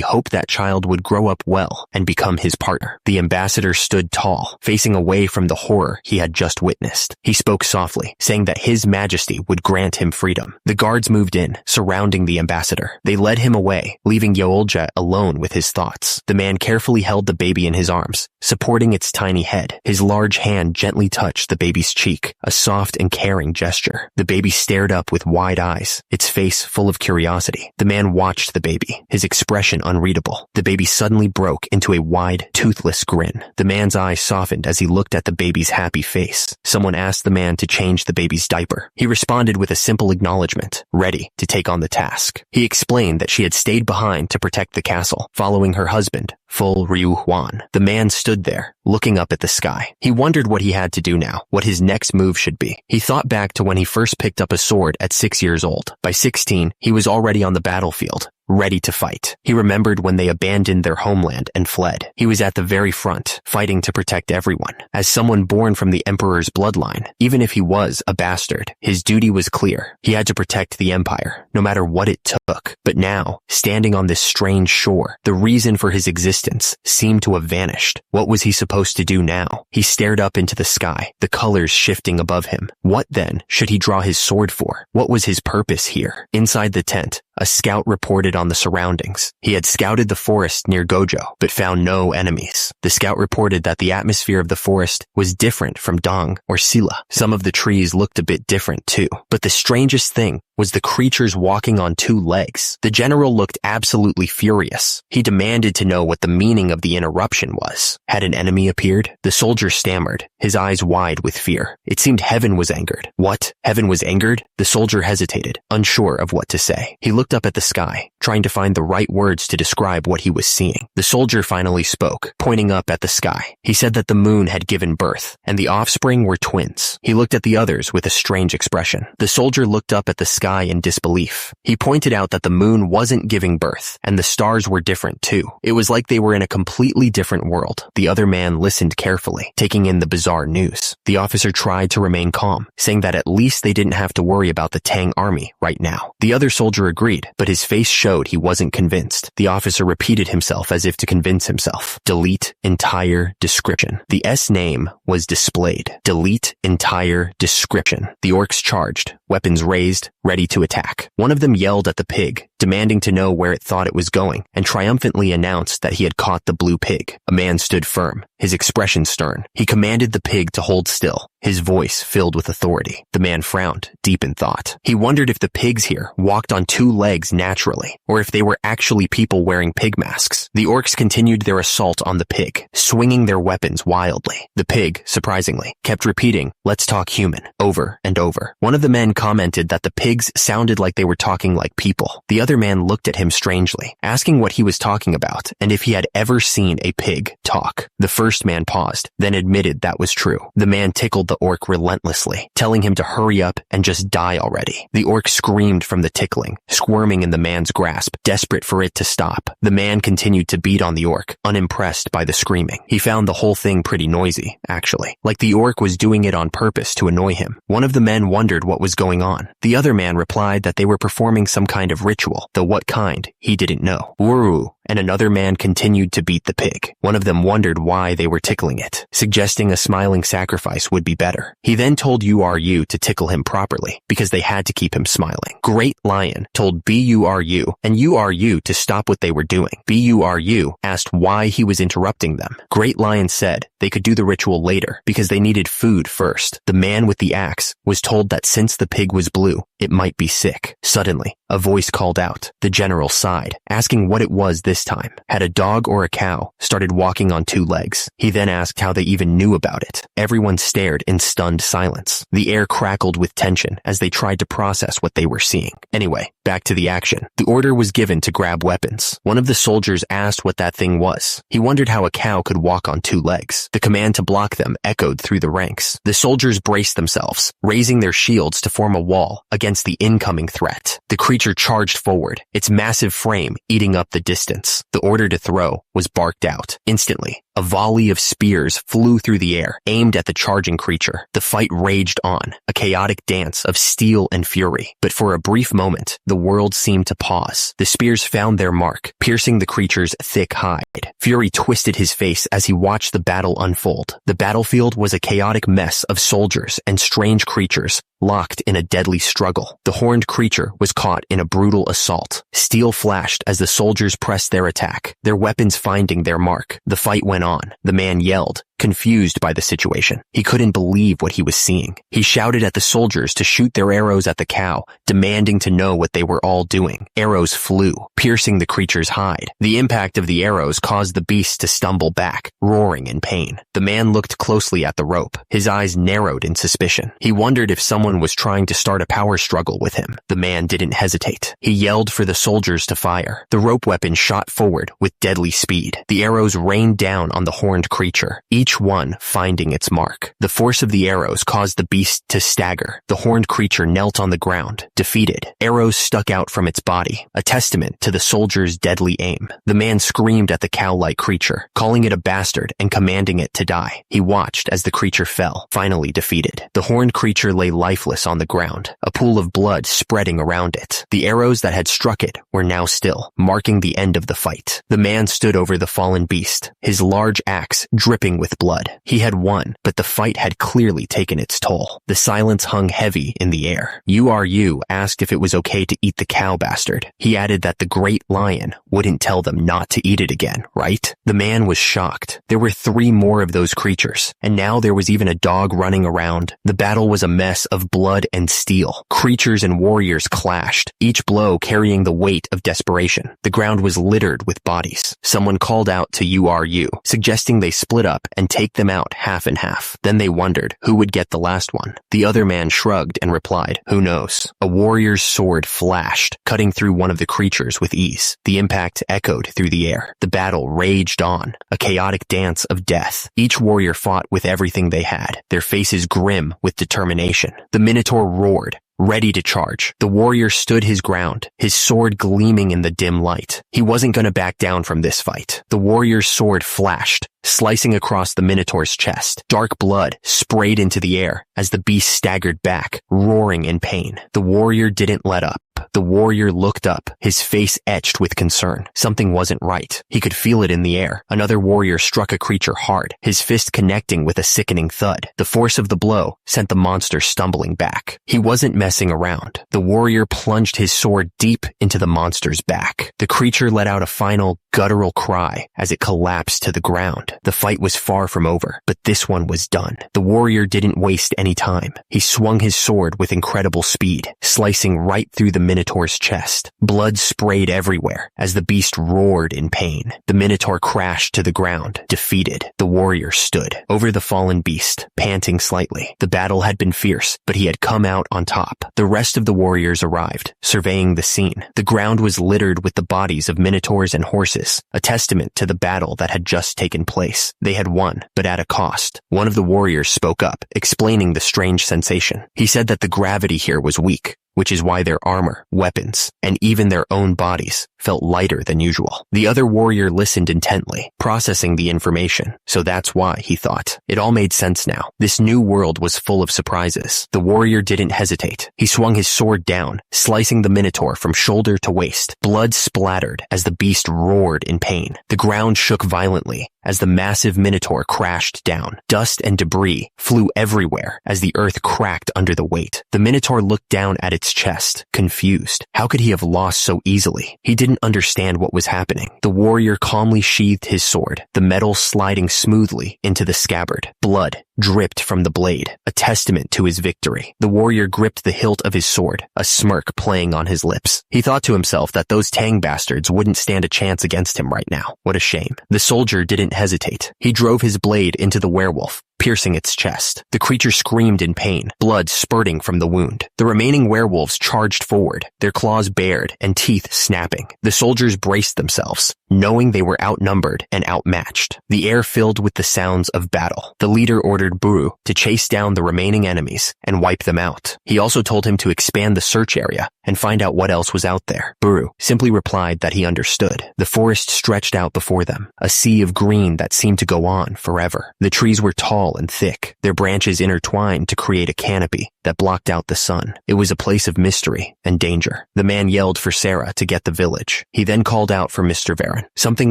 hoped that child would grow up well and become his partner. The ambassador stood tall, facing away from the horror he had just witnessed. He spoke softly, saying that His Majesty would grant him freedom. The guards moved in, surrounding the ambassador. They led him away, leaving Yahello alone with his thoughts. The man carefully held the baby in his arms, supporting its tiny head. His large hand gently touched the baby's cheek, a soft and caring gesture. The baby stared up with wide eyes, its face full of curiosity. The man watched the baby, his expression unreadable. The baby suddenly broke into a wide, toothless grin. The man's eyes softened as he looked at the baby's happy face. Someone asked the man to change the baby's diaper. He responded with a simple acknowledgement, ready to take on the task. He explained that she had stayed behind to protect the castle, following her husband, Ful Ryuhwan. The man stood there, looking up at the sky. He wondered what he had to do now, what his next move should be. He thought back to when he first picked up a sword at 6 years old. By 16, he was already on the battlefield, ready to fight. He remembered when they abandoned their homeland and fled. He was at the very front, fighting to protect everyone. As someone born from the emperor's bloodline, even if he was a bastard, his duty was clear. He had to protect the empire, no matter what it took. But now, standing on this strange shore, the reason for his existence seemed to have vanished. What was he supposed to do now? He stared up into the sky, the colors shifting above him. What then should he draw his sword for? What was his purpose here? Inside the tent, a scout reported on the surroundings. He had scouted the forest near Gojo, but found no enemies. The scout reported that the atmosphere of the forest was different from Dong or Sila. Some of the trees looked a bit different too. But the strangest thing was the creatures walking on two legs. The general looked absolutely furious. He demanded to know what the meaning of the interruption was. Had an enemy appeared? The soldier stammered, his eyes wide with fear. It seemed heaven was angered. What? Heaven was angered? The soldier hesitated, unsure of what to say. He looked up at the sky, trying to find the right words to describe what he was seeing. The soldier finally spoke, pointing up at the sky. He said that the moon had given birth, and the offspring were twins. He looked at the others with a strange expression. The soldier looked up at the sky in disbelief. He pointed out that the moon wasn't giving birth, and the stars were different too. It was like they were in a completely different world. The other man listened carefully, taking in the bizarre news. The officer tried to remain calm, saying that at least they didn't have to worry about the Tang army right now. The other soldier agreed, but his face showed he wasn't convinced. The officer repeated himself as if to convince himself. Delete entire description. The S name was displayed. Delete entire description. The orcs charged, weapons raised, ready to attack. One of them yelled at the pig, demanding to know where it thought it was going, and triumphantly announced that he had caught the blue pig. A man stood firm, his expression stern. He commanded the pig to hold still, his voice filled with authority. The man frowned, deep in thought. He wondered if the pigs here walked on two legs naturally, or if they were actually people wearing pig masks. The orcs continued their assault on the pig, swinging their weapons wildly. The pig, surprisingly, kept repeating, "Let's talk human," over and over. One of the men commented that the pigs sounded like they were talking like people. The other man looked at him strangely, asking what he was talking about and if he had ever seen a pig talk. The first man paused, then admitted that was true. The man tickled the orc relentlessly, telling him to hurry up and just die already. The orc screamed from the tickling, squirming in the man's grasp, desperate for it to stop. The man continued to beat on the orc, unimpressed by the screaming. He found the whole thing pretty noisy, actually, like the orc was doing it on purpose to annoy him. One of the men wondered what was going on. The other man replied that they were performing some kind of ritual, though what kind, he didn't know. Woo! And another man continued to beat the pig. One of them wondered why they were tickling it, suggesting a smiling sacrifice would be better. He then told URU to tickle him properly, because they had to keep him smiling. Great Lion told BURU and URU to stop what they were doing. BURU asked why he was interrupting them. Great Lion said they could do the ritual later, because they needed food first. The man with the axe was told that since the pig was blue, it might be sick. Suddenly, a voice called out. The general sighed, asking what it was this time. Had a dog or a cow started walking on two legs? He then asked how they even knew about it. Everyone stared in stunned silence. The air crackled with tension as they tried to process what they were seeing. Anyway, back to the action. The order was given to grab weapons. One of the soldiers asked what that thing was. He wondered how a cow could walk on two legs. The command to block them echoed through the ranks. The soldiers braced themselves, raising their shields to form a wall against the incoming threat. The creature charged forward, its massive frame eating up the distance. The order to throw was barked out. Instantly, a volley of spears flew through the air, aimed at the charging creature. The fight raged on, a chaotic dance of steel and fury. But for a brief moment, the world seemed to pause. The spears found their mark, piercing the creature's thick hide. Fury twisted his face as he watched the battle unfold. The battlefield was a chaotic mess of soldiers and strange creatures, locked in a deadly struggle. The horned creature was caught in a brutal assault. Steel flashed as the soldiers pressed their attack, their weapons finding their mark. The fight went on. The man yelled, confused by the situation. He couldn't believe what he was seeing. He shouted at the soldiers to shoot their arrows at the cow, demanding to know what they were all doing. Arrows flew, piercing the creature's hide. The impact of the arrows caused the beast to stumble back, roaring in pain. The man looked closely at the rope. His eyes narrowed in suspicion. He wondered if someone was trying to start a power struggle with him. The man didn't hesitate. He yelled for the soldiers to fire. The rope weapon shot forward with deadly speed. The arrows rained down on the horned creature, each one finding its mark. The force of the arrows caused the beast to stagger. The horned creature knelt on the ground, defeated. Arrows stuck out from its body, a testament to the soldier's deadly aim. The man screamed at the cow-like creature, calling it a bastard and commanding it to die. He watched as the creature fell, finally defeated. The horned creature lay lifeless on the ground, a pool of blood spreading around it. The arrows that had struck it were now still, marking the end of the fight. The man stood over the fallen beast, his large axe dripping with blood. He had won, but the fight had clearly taken its toll. The silence hung heavy in the air. URU asked if it was okay to eat the cow bastard. He added that the great lion wouldn't tell them not to eat it again, right? The man was shocked. There were 3 more of those creatures, and now there was even a dog running around. The battle was a mess of blood and steel. Creatures and warriors clashed, each blow carrying the weight of desperation. The ground was littered with bodies. Someone called out to URU, suggesting they split up and take them out half and half. Then they wondered who would get the last one. The other man shrugged and replied, "Who knows?" A warrior's sword flashed, cutting through one of the creatures with ease. The impact echoed through the air. The battle raged on, a chaotic dance of death. Each warrior fought with everything they had, their faces grim with determination. The Minotaur roared, ready to charge. The warrior stood his ground, his sword gleaming in the dim light. He wasn't going to back down from this fight. The warrior's sword flashed, slicing across the Minotaur's chest. Dark blood sprayed into the air as the beast staggered back, roaring in pain. The warrior didn't let up. The warrior looked up, his face etched with concern. Something wasn't right. He could feel it in the air. Another warrior struck a creature hard, his fist connecting with a sickening thud. The force of the blow sent the monster stumbling back. He wasn't messing around. The warrior plunged his sword deep into the monster's back. The creature let out a final, guttural cry as it collapsed to the ground. The fight was far from over, but this one was done. The warrior didn't waste any time. He swung his sword with incredible speed, slicing right through the Minotaur's chest. Blood sprayed everywhere as the beast roared in pain. The Minotaur crashed to the ground, defeated. The warrior stood over the fallen beast, panting slightly. The battle had been fierce, but he had come out on top. The rest of the warriors arrived, surveying the scene. The ground was littered with the bodies of Minotaurs and horses, a testament to the battle that had just taken place. They had won, but at a cost. One of the warriors spoke up, explaining the strange sensation. He said that the gravity here was weak, which is why their armor, weapons, and even their own bodies felt lighter than usual. The other warrior listened intently, processing the information. So that's why, he thought. It all made sense now. This new world was full of surprises. The warrior didn't hesitate. He swung his sword down, slicing the Minotaur from shoulder to waist. Blood splattered as the beast roared in pain. The ground shook violently as the massive Minotaur crashed down. Dust and debris flew everywhere as the earth cracked under the weight. The Minotaur looked down at its chest, confused. How could he have lost so easily? He didn't understand what was happening. The warrior calmly sheathed his sword, the metal sliding smoothly into the scabbard. Blood dripped from the blade, a testament to his victory. The warrior gripped the hilt of his sword, a smirk playing on his lips. He thought to himself that those Tang bastards wouldn't stand a chance against him right now. What a shame. The soldier didn't hesitate. He drove his blade into the werewolf, piercing its chest. The creature screamed in pain, blood spurting from the wound. The remaining werewolves charged forward, their claws bared and teeth snapping. The soldiers braced themselves, knowing they were outnumbered and outmatched. The air filled with the sounds of battle. The leader ordered Buru to chase down the remaining enemies and wipe them out. He also told him to expand the search area and find out what else was out there. Buru simply replied that he understood. The forest stretched out before them, a sea of green that seemed to go on forever. The trees were tall and thick, their branches intertwined to create a canopy that blocked out the sun. It was a place of mystery and danger. The man yelled for Sarah to get the village. He then called out for Mr. Varen. Something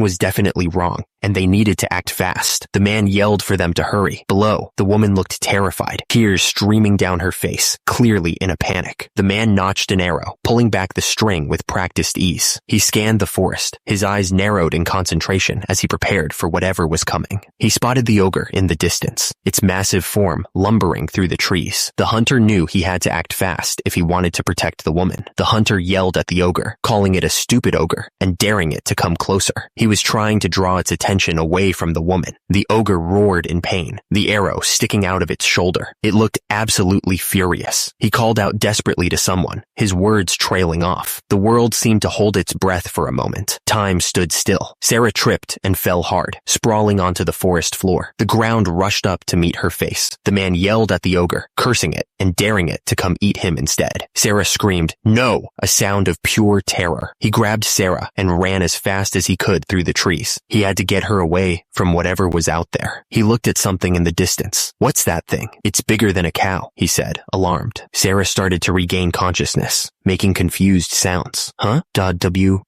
was definitely wrong, and they needed to act fast. The man yelled for them to hurry. Below, the woman looked terrified, tears streaming down her face, clearly in a panic. The man notched an arrow, pulling back the string with practiced ease. He scanned the forest, his eyes narrowed in concentration as he prepared for whatever was coming. He spotted the ogre in the distance, its massive form lumbering through the trees. The hunter knew he had to act fast if he wanted to protect the woman. The hunter yelled at the ogre, calling it a stupid ogre and daring it to come closer. He was trying to draw its attention away from the woman. The ogre roared in pain, the arrow sticking out of its shoulder. It looked absolutely furious. He called out desperately to someone, his words trailing off. The world seemed to hold its breath for a moment. Time stood still. Sarah tripped and fell hard, sprawling onto the forest floor. The ground rushed up to meet her face. The man yelled at the ogre, cursing it and daring it to come eat him instead. Sarah screamed, "No!" a sound of pure terror. He grabbed Sarah and ran as fast as he could through the trees. He had to get get her away from whatever was out there. He looked at something in the distance. What's that thing? It's bigger than a cow, he said, alarmed. Sarah started to regain consciousness, making confused sounds. Huh? W,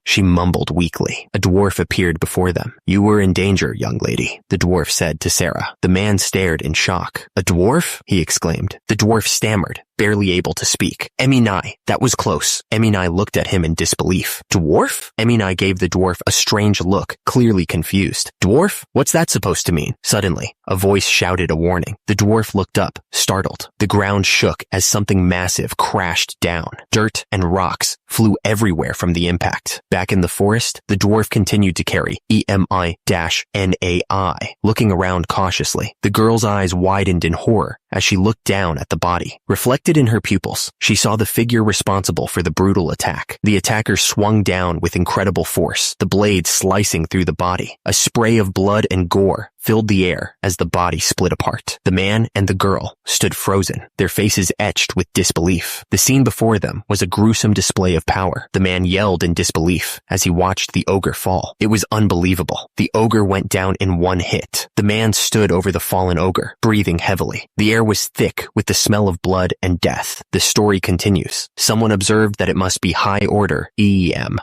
she mumbled weakly. A dwarf appeared before them. You were in danger, young lady, the dwarf said to Sarah. The man stared in shock. A dwarf? He exclaimed. The dwarf stammered, barely able to speak. Eminai, that was close. Eminai looked at him in disbelief. Dwarf? Eminai gave the dwarf a strange look, clearly confused. Dwarf? What's that supposed to mean? Suddenly, a voice shouted a warning. The dwarf looked up, startled. The ground shook as something massive crashed down. Dirt and rocks flew everywhere from the impact. Back in the forest, the dwarf continued to carry EMI-NAI, looking around cautiously. The girl's eyes widened in horror as she looked down at the body. Reflected in her pupils, she saw the figure responsible for the brutal attack. The attacker swung down with incredible force, the blade slicing through the body. A spray of blood and gore filled the air as the body split apart. The man and the girl stood frozen, their faces etched with disbelief. The scene before them was a gruesome display of power. The man yelled in disbelief as he watched the ogre fall. It was unbelievable. The ogre went down in one hit. The man stood over the fallen ogre, breathing heavily. The air was thick with the smell of blood and death. The story continues. Someone observed that it must be high order, EMINNAI,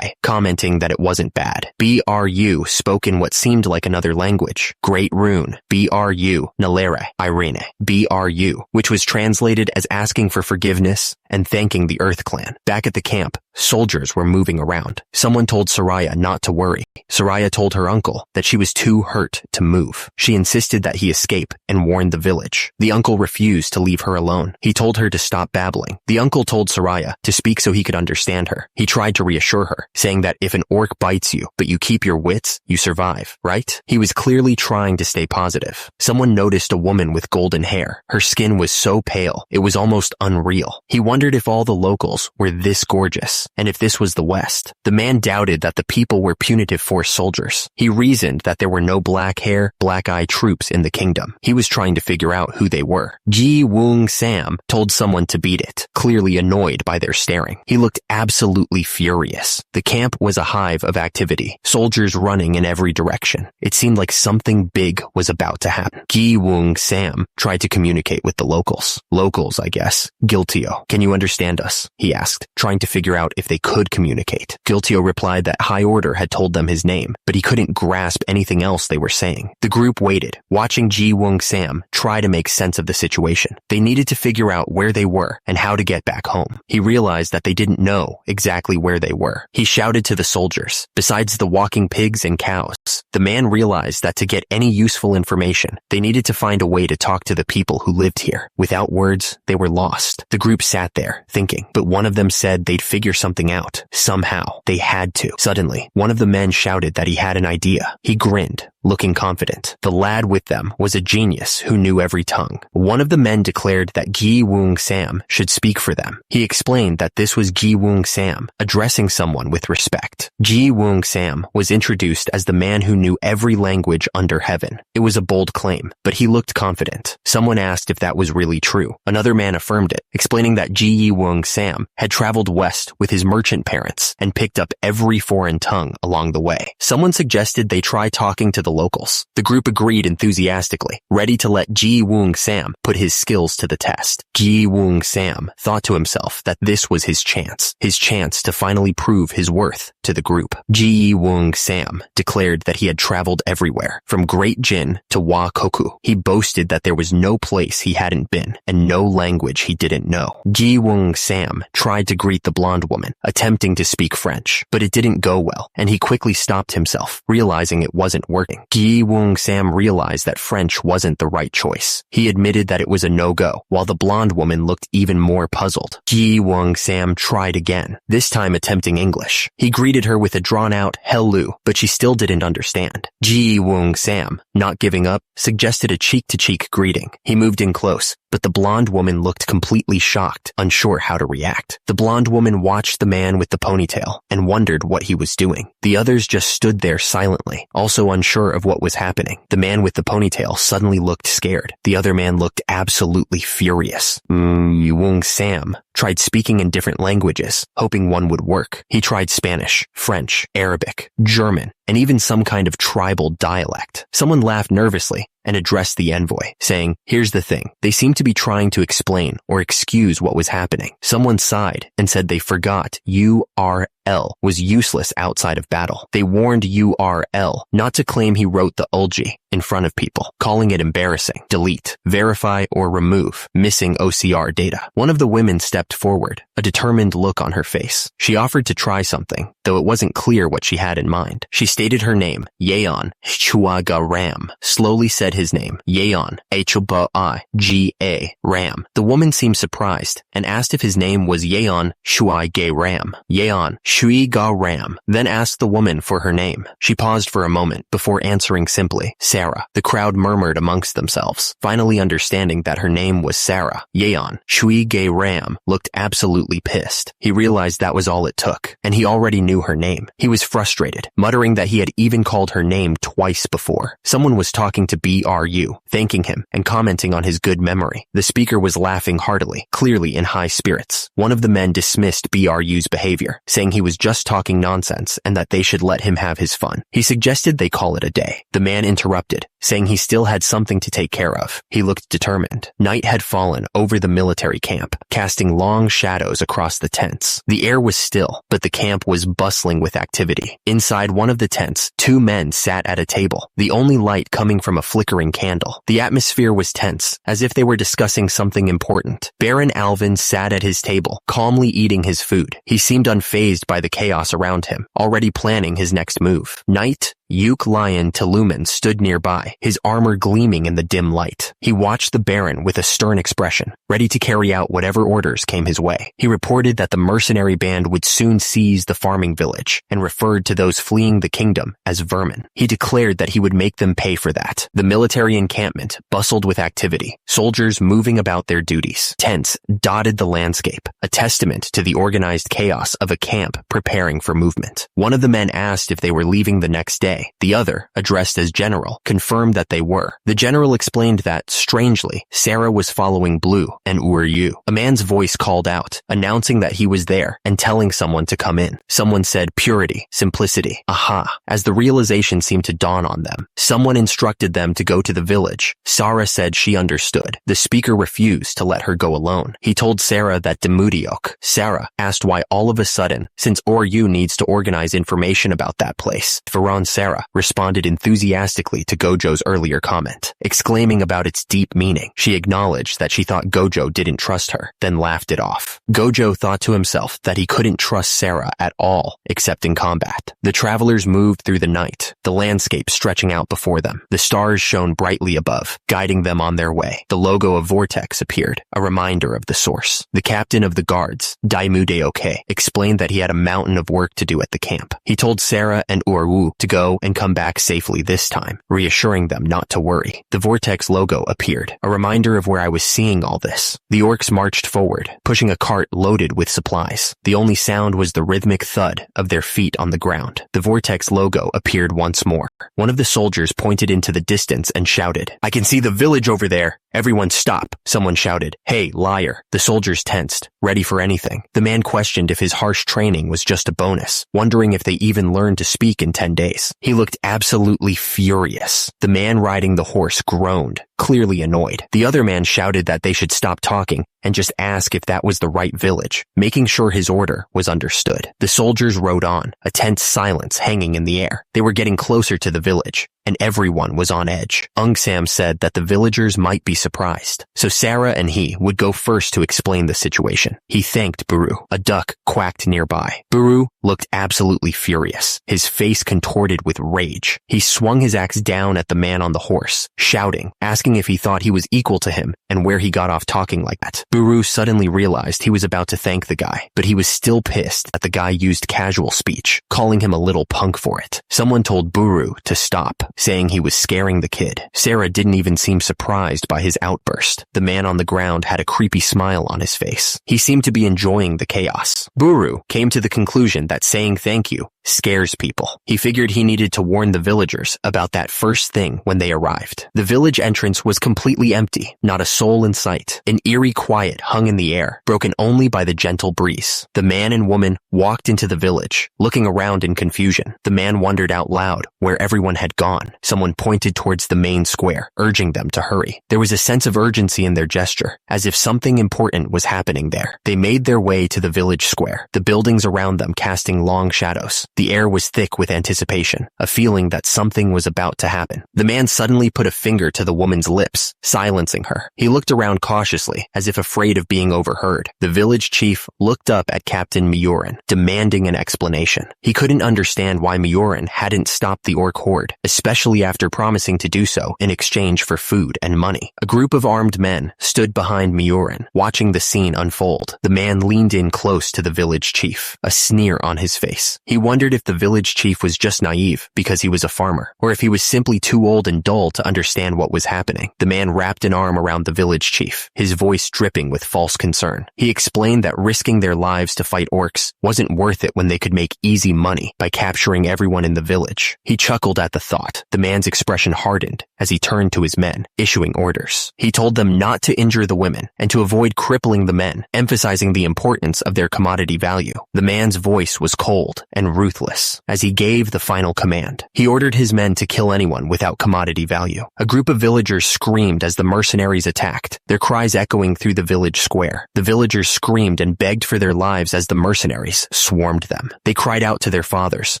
commenting that it wasn't bad. BRU spoke in what seemed like another language. Great Rune, BRU, Nalere, Irene, BRU, which was translated as asking for forgiveness and thanking the Earth Clan. Back at the camp, soldiers were moving around. Someone told Soraya not to worry. Soraya told her uncle that she was too hurt to move. She insisted that he escape and warned the village. The uncle refused to leave her alone. He told her to stop babbling. The uncle told Soraya to speak so he could understand her. He tried to reassure her, saying that if an orc bites you, but you keep your wits, you survive, right? He was clearly trying to stay positive. Someone noticed a woman with golden hair. Her skin was so pale, it was almost unreal. He wondered if all the locals were this gorgeous, and if this was the West. The man doubted that the people were punitive force soldiers. He reasoned that there were no black hair, black eye troops in the kingdom. He was trying to figure out who they were. Ji Woong Sam told someone to beat it, clearly annoyed by their staring. He looked absolutely furious. The camp was a hive of activity, soldiers running in every direction. It seemed like something big was about to happen. Ji Woong Sam tried to communicate with the locals. Locals, I guess. Guiltio, can you understand us? He asked, trying to figure out if they could communicate. Guiltio replied that High Order had told them his name, but he couldn't grasp anything else they were saying. The group waited, watching Ji Woong Sam try to make sense of the situation. They needed to figure out where they were and how to get back home. He realized that they didn't know exactly where they were. He shouted to the soldiers. Besides the walking pigs and cows, the man realized that to get any useful information, they needed to find a way to talk to the people who lived here. Without words, they were lost. The group sat there, thinking, but one of them said they'd figure something out. Somehow, they had to. Suddenly, one of the men shouted that he had an idea. He grinned, looking confident. The lad with them was a genius who knew every tongue. One of the men declared that Ji Woong Sam should speak for them. He explained that this was Ji Woong Sam, addressing someone with respect. Ji Woong Sam was introduced as the man who knew every language under heaven. It was a bold claim, but he looked confident. Someone asked if that was really true. Another man affirmed it, explaining that Ji Woong Sam had traveled west with his merchant parents and picked up every foreign tongue along the way. Someone suggested they try talking to the locals. The group agreed enthusiastically, ready to let Ji Woong Sam put his skills to the test. Ji Woong Sam thought to himself that this was his chance to finally prove his worth to the group. Ji Woong Sam declared that he had traveled everywhere, from Great Jin to Wa Koku. He boasted that there was no place he hadn't been, and no language he didn't know. Ji Woong Sam tried to greet the blonde woman, attempting to speak French, but it didn't go well, and he quickly stopped himself, realizing it wasn't working. Ji Woong Sam realized that French wasn't the right choice. He admitted that it was a no-go, while the blonde woman looked even more puzzled. Ji Woong Sam tried again, this time attempting English. He greeted her with a drawn-out hello, but she still didn't understand. Ji Woong Sam, not giving up, suggested a cheek-to-cheek greeting. He moved in close, but the blonde woman looked completely shocked, unsure how to react. The blonde woman watched the man with the ponytail and wondered what he was doing. The others just stood there silently, also unsure unsure of what was happening. The man with the ponytail suddenly looked scared. The other man looked absolutely furious. Wung Sam tried speaking in different languages, hoping one would work. He tried Spanish, French, Arabic, German, and even some kind of tribal dialect. Someone laughed nervously and addressed the envoy, saying, "Here's the thing. They seemed to be trying to explain or excuse what was happening." Someone sighed and said they forgot URL was useless outside of battle. They warned URL not to claim he wrote the ulji in front of people, calling it embarrassing. Delete, verify, or remove missing OCR data. One of the women stepped forward, a determined look on her face. She offered to try something, though it wasn't clear what she had in mind. She stated her name, Yeon Chuaga Ram, slowly said his name, Yeon H-B-I-G-A Ram. The woman seemed surprised and asked if his name was Yeon Shuai Ram. Yeon Shui Ga Ram, then asked the woman for her name. She paused for a moment before answering simply, Sarah. The crowd murmured amongst themselves, finally understanding that her name was Sarah. Yeon Shui Ga Ram looked absolutely pissed. He realized that was all it took, and he already knew her name. He was frustrated, muttering that he had even called her name twice before. Someone was talking to BRU, thanking him and commenting on his good memory. The speaker was laughing heartily, clearly in high spirits. One of the men dismissed BRU's behavior, saying he was just talking nonsense and that they should let him have his fun. He suggested they call it a day. The man interrupted, saying he still had something to take care of. He looked determined. Night had fallen over the military camp, casting long shadows across the tents. The air was still, but the camp was bustling with activity. Inside one of the tents, two men sat at a table, the only light coming from a flickering candle. The atmosphere was tense, as if they were discussing something important. Baron Alvin sat at his table, calmly eating his food. He seemed unfazed by the chaos around him, already planning his next move. Night, Yuk Lion Teluman stood nearby, his armor gleaming in the dim light. He watched the Baron with a stern expression, ready to carry out whatever orders came his way. He reported that the mercenary band would soon seize the farming village, and referred to those fleeing the kingdom as vermin. He declared that he would make them pay for that. The military encampment bustled with activity, soldiers moving about their duties. Tents dotted the landscape, a testament to the organized chaos of a camp preparing for movement. One of the men asked if they were leaving the next day. The other, addressed as General, confirmed that they were. The general explained that, strangely, Sarah was following Blue and Yu. A man's voice called out, announcing that he was there and telling someone to come in. Someone said purity, simplicity, aha, as the realization seemed to dawn on them. Someone instructed them to go to the village. Sarah said she understood. The speaker refused to let her go alone. He told Sarah that Demudiok. Sarah asked why all of a sudden, since Yu needs to organize information about that place. Faran Sarah responded enthusiastically to Gojo's earlier comment, exclaiming about its deep meaning. She acknowledged that she thought Gojo didn't trust her, then laughed it off. Gojo thought to himself that he couldn't trust Sarah at all, except in combat. The travelers moved through the night, the landscape stretching out before them. The stars shone brightly above, guiding them on their way. The logo of Vortex appeared, a reminder of the source. The captain of the guards, Daimudeoke, explained that he had a mountain of work to do at the camp. He told Sarah and Wu to go and come back safely this time, reassuring them not to worry. The Vortex logo appeared, a reminder of where I was seeing all this. The orcs marched forward, pushing a cart loaded with supplies. The only sound was the rhythmic thud of their feet on the ground. The Vortex logo appeared once more. One of the soldiers pointed into the distance and shouted, "I can see the village over there." "Everyone stop," someone shouted. "Hey, liar." The soldiers tensed, ready for anything. The man questioned if his harsh training was just a bonus, wondering if they even learned to speak in 10 days. He looked absolutely furious. The man riding the horse groaned, clearly annoyed. The other man shouted that they should stop talking and just ask if that was the right village, making sure his order was understood. The soldiers rode on, a tense silence hanging in the air. They were getting closer to the village, and everyone was on edge. Sam said that the villagers might be surprised, so Sarah and he would go first to explain the situation. He thanked Buru. A duck quacked nearby. Buru looked absolutely furious, his face contorted with rage. He swung his axe down at the man on the horse, shouting, asking if he thought he was equal to him and where he got off talking like that. Buru suddenly realized he was about to thank the guy, but he was still pissed that the guy used casual speech, calling him a little punk for it. Someone told Buru to stop, saying he was scaring the kid. Sarah didn't even seem surprised by his outburst. The man on the ground had a creepy smile on his face. He seemed to be enjoying the chaos. Buru came to the conclusion that saying thank you scares people. He figured he needed to warn the villagers about that first thing when they arrived. The village entrance was completely empty, not a soul in sight. An eerie quiet hung in the air, broken only by the gentle breeze. The man and woman walked into the village, looking around in confusion. The man wondered out loud where everyone had gone. Someone pointed towards the main square, urging them to hurry. There was a sense of urgency in their gesture, as if something important was happening there. They made their way to the village square, the buildings around them casting long shadows. The air was thick with anticipation, a feeling that something was about to happen. The man suddenly put a finger to the woman's lips, silencing her. He looked around cautiously, as if afraid of being overheard. The village chief looked up at Captain Miorin, demanding an explanation. He couldn't understand why Miorin hadn't stopped the orc horde, especially after promising to do so in exchange for food and money. A group of armed men stood behind Miorin, watching the scene unfold. The man leaned in close to the village chief, a sneer on his face. He wondered if the village chief was just naive because he was a farmer, or if he was simply too old and dull to understand what was happening. The man wrapped an arm around the village chief, his voice dripping with false concern. He explained that risking their lives to fight orcs wasn't worth it when they could make easy money by capturing everyone in the village. He chuckled at the thought. The man's expression hardened as he turned to his men, issuing orders. He told them not to injure the women and to avoid crippling the men, emphasizing the importance of their commodity value. The man's voice was cold and ruthless as he gave the final command. He ordered his men to kill anyone without commodity value. A group of villagers screamed as the mercenaries attacked, their cries echoing through the village square. The villagers screamed and begged for their lives as the mercenaries swarmed them. They cried out to their fathers,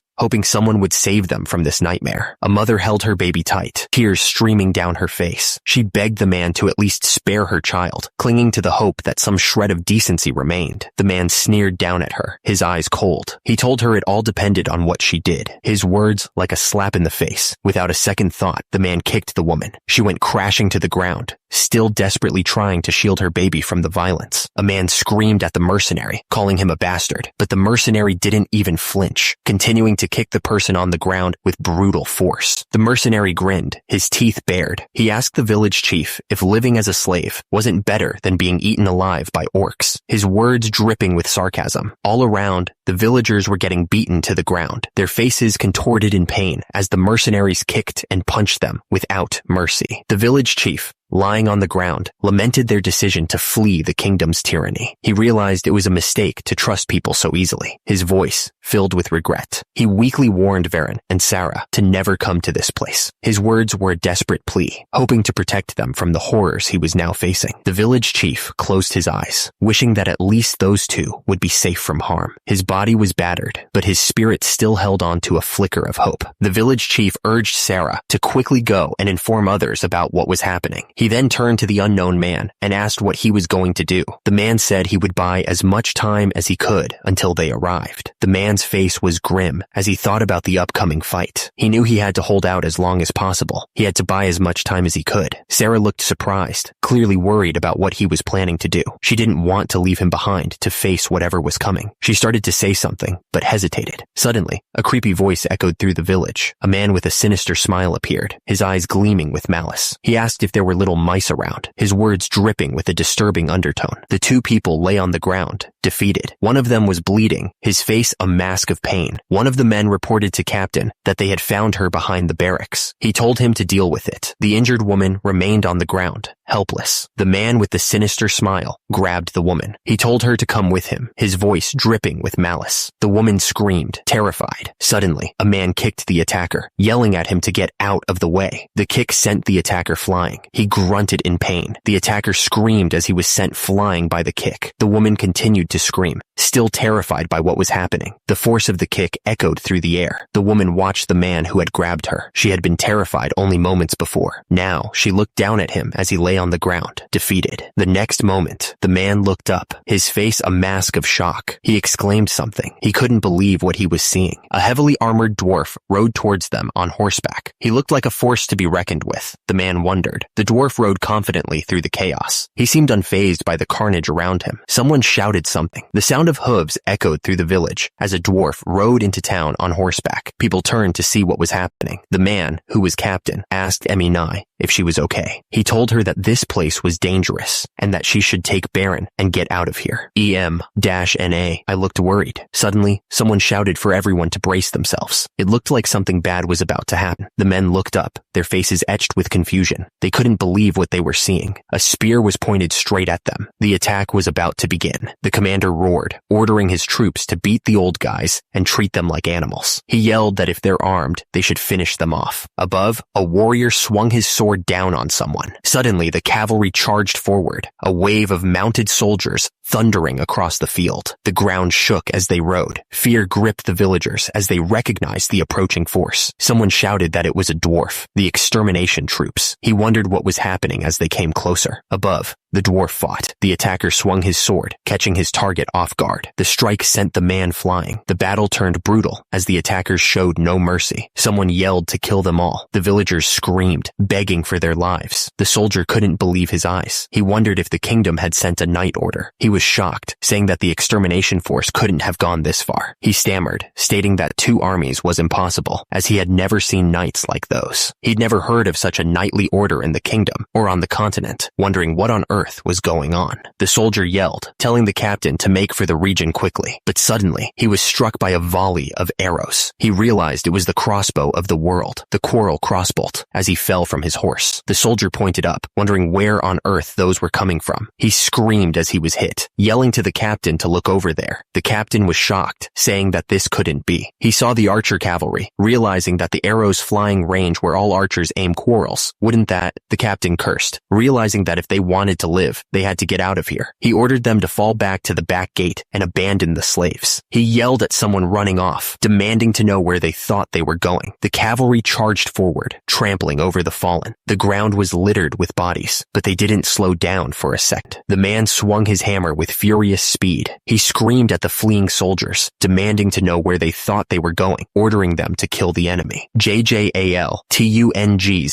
hoping someone would save them from this nightmare. A mother held her baby tight, tears streaming down her face. She begged the man to at least spare her child, clinging to the hope that some shred of decency remained. The man sneered down at her, his eyes cold. He told her it all depended on what she did. His words like a slap in the face. Without a second thought, the man kicked the woman. She went crashing to the ground, still desperately trying to shield her baby from the violence. A man screamed at the mercenary, calling him a bastard, but the mercenary didn't even flinch, continuing to kick the person on the ground with brutal force. The mercenary grinned, his teeth bared. He asked the village chief if living as a slave wasn't better than being eaten alive by orcs, his words dripping with sarcasm. All around, the villagers were getting beaten to the ground, their faces contorted in pain as the mercenaries kicked and punched them without mercy. The village chief, lying on the ground, lamented their decision to flee the kingdom's tyranny. He realized it was a mistake to trust people so easily, his voice filled with regret. He weakly warned Varen and Sarah to never come to this place. His words were a desperate plea, hoping to protect them from the horrors he was now facing. The village chief closed his eyes, wishing that at least those two would be safe from harm. His body was battered, but his spirit still held on to a flicker of hope. The village chief urged Sarah to quickly go and inform others about what was happening. He then turned to the unknown man and asked what he was going to do. The man said he would buy as much time as he could until they arrived. The man's face was grim as he thought about the upcoming fight. He knew he had to hold out as long as possible. He had to buy as much time as he could. Sarah looked surprised, clearly worried about what he was planning to do. She didn't want to leave him behind to face whatever was coming. She started to say something, but hesitated. Suddenly, a creepy voice echoed through the village. A man with a sinister smile appeared, his eyes gleaming with malice. He asked if there were little mice around, his words dripping with a disturbing undertone. The two people lay on the ground, defeated. One of them was bleeding, his face a mask of pain. One of the men reported to Captain that they had found her behind the barracks. He told him to deal with it. The injured woman remained on the ground, helpless. The man with the sinister smile grabbed the woman. He told her to come with him, his voice dripping with malice. The woman screamed, terrified. Suddenly, a man kicked the attacker, yelling at him to get out of the way. The kick sent the attacker flying. He grunted in pain. The attacker screamed as he was sent flying by the kick. The woman continued to scream, still terrified by what was happening. The force of the kick echoed through the air. The woman watched the man who had grabbed her. She had been terrified only moments before. Now, she looked down at him as he lay on the ground, defeated. The next moment, the man looked up, his face a mask of shock. He exclaimed something. He couldn't believe what he was seeing. A heavily armored dwarf rode towards them on horseback. He looked like a force to be reckoned with. The man wondered. The dwarf rode confidently through the chaos. He seemed unfazed by the carnage around him. Someone shouted something something. The sound of hooves echoed through the village as a dwarf rode into town on horseback. People turned to see what was happening. The man, who was captain, asked Eminai if she was okay. He told her that this place was dangerous and that she should take Baron and get out of here. EM-NA. I looked worried. Suddenly, someone shouted for everyone to brace themselves. It looked like something bad was about to happen. The men looked up, their faces etched with confusion. They couldn't believe what they were seeing. A spear was pointed straight at them. The attack was about to begin. The commander roared, ordering his troops to beat the old guys and treat them like animals. He yelled that if they're armed, they should finish them off. Above, a warrior swung his sword down on someone. Suddenly, the cavalry charged forward, a wave of mounted soldiers thundering across the field. The ground shook as they rode. Fear gripped the villagers as they recognized the approaching force. Someone shouted that it was a dwarf, the extermination troops. He wondered what was happening as they came closer. Above, the dwarf fought. The attacker swung his sword, catching his target off guard. The strike sent the man flying. The battle turned brutal as the attackers showed no mercy. Someone yelled to kill them all. The villagers screamed, begging for their lives. The soldier couldn't believe his eyes. He wondered if the kingdom had sent a night order. He was shocked, saying that the extermination force couldn't have gone this far. He stammered, stating that 2 armies was impossible, as he had never seen knights like those. He'd never heard of such a knightly order in the kingdom or on the continent, wondering what on earth was going on. The soldier yelled, telling the captain to make for the region quickly, but suddenly he was struck by a volley of arrows. He realized it was the crossbow of the world, the quarrel crossbolt, as he fell from his horse. The soldier pointed up, wondering where on earth those were coming from. He screamed as he was hit, yelling to the captain to look over there. The captain was shocked, saying that this couldn't be. He saw the archer cavalry, realizing that the arrows flying range where all archers aim quarrels. Wouldn't that? The captain cursed, realizing that if they wanted to live, they had to get out of here. He ordered them to fall back to the back gate and abandon the slaves. He yelled at someone running off, demanding to know where they thought they were going. The cavalry charged forward, trampling over the fallen. The ground was littered with bodies, but they didn't slow down for a second. The man swung his hammer with furious speed. He screamed at the fleeing soldiers, demanding to know where they thought they were going, ordering them to kill the enemy. JJALTUNG's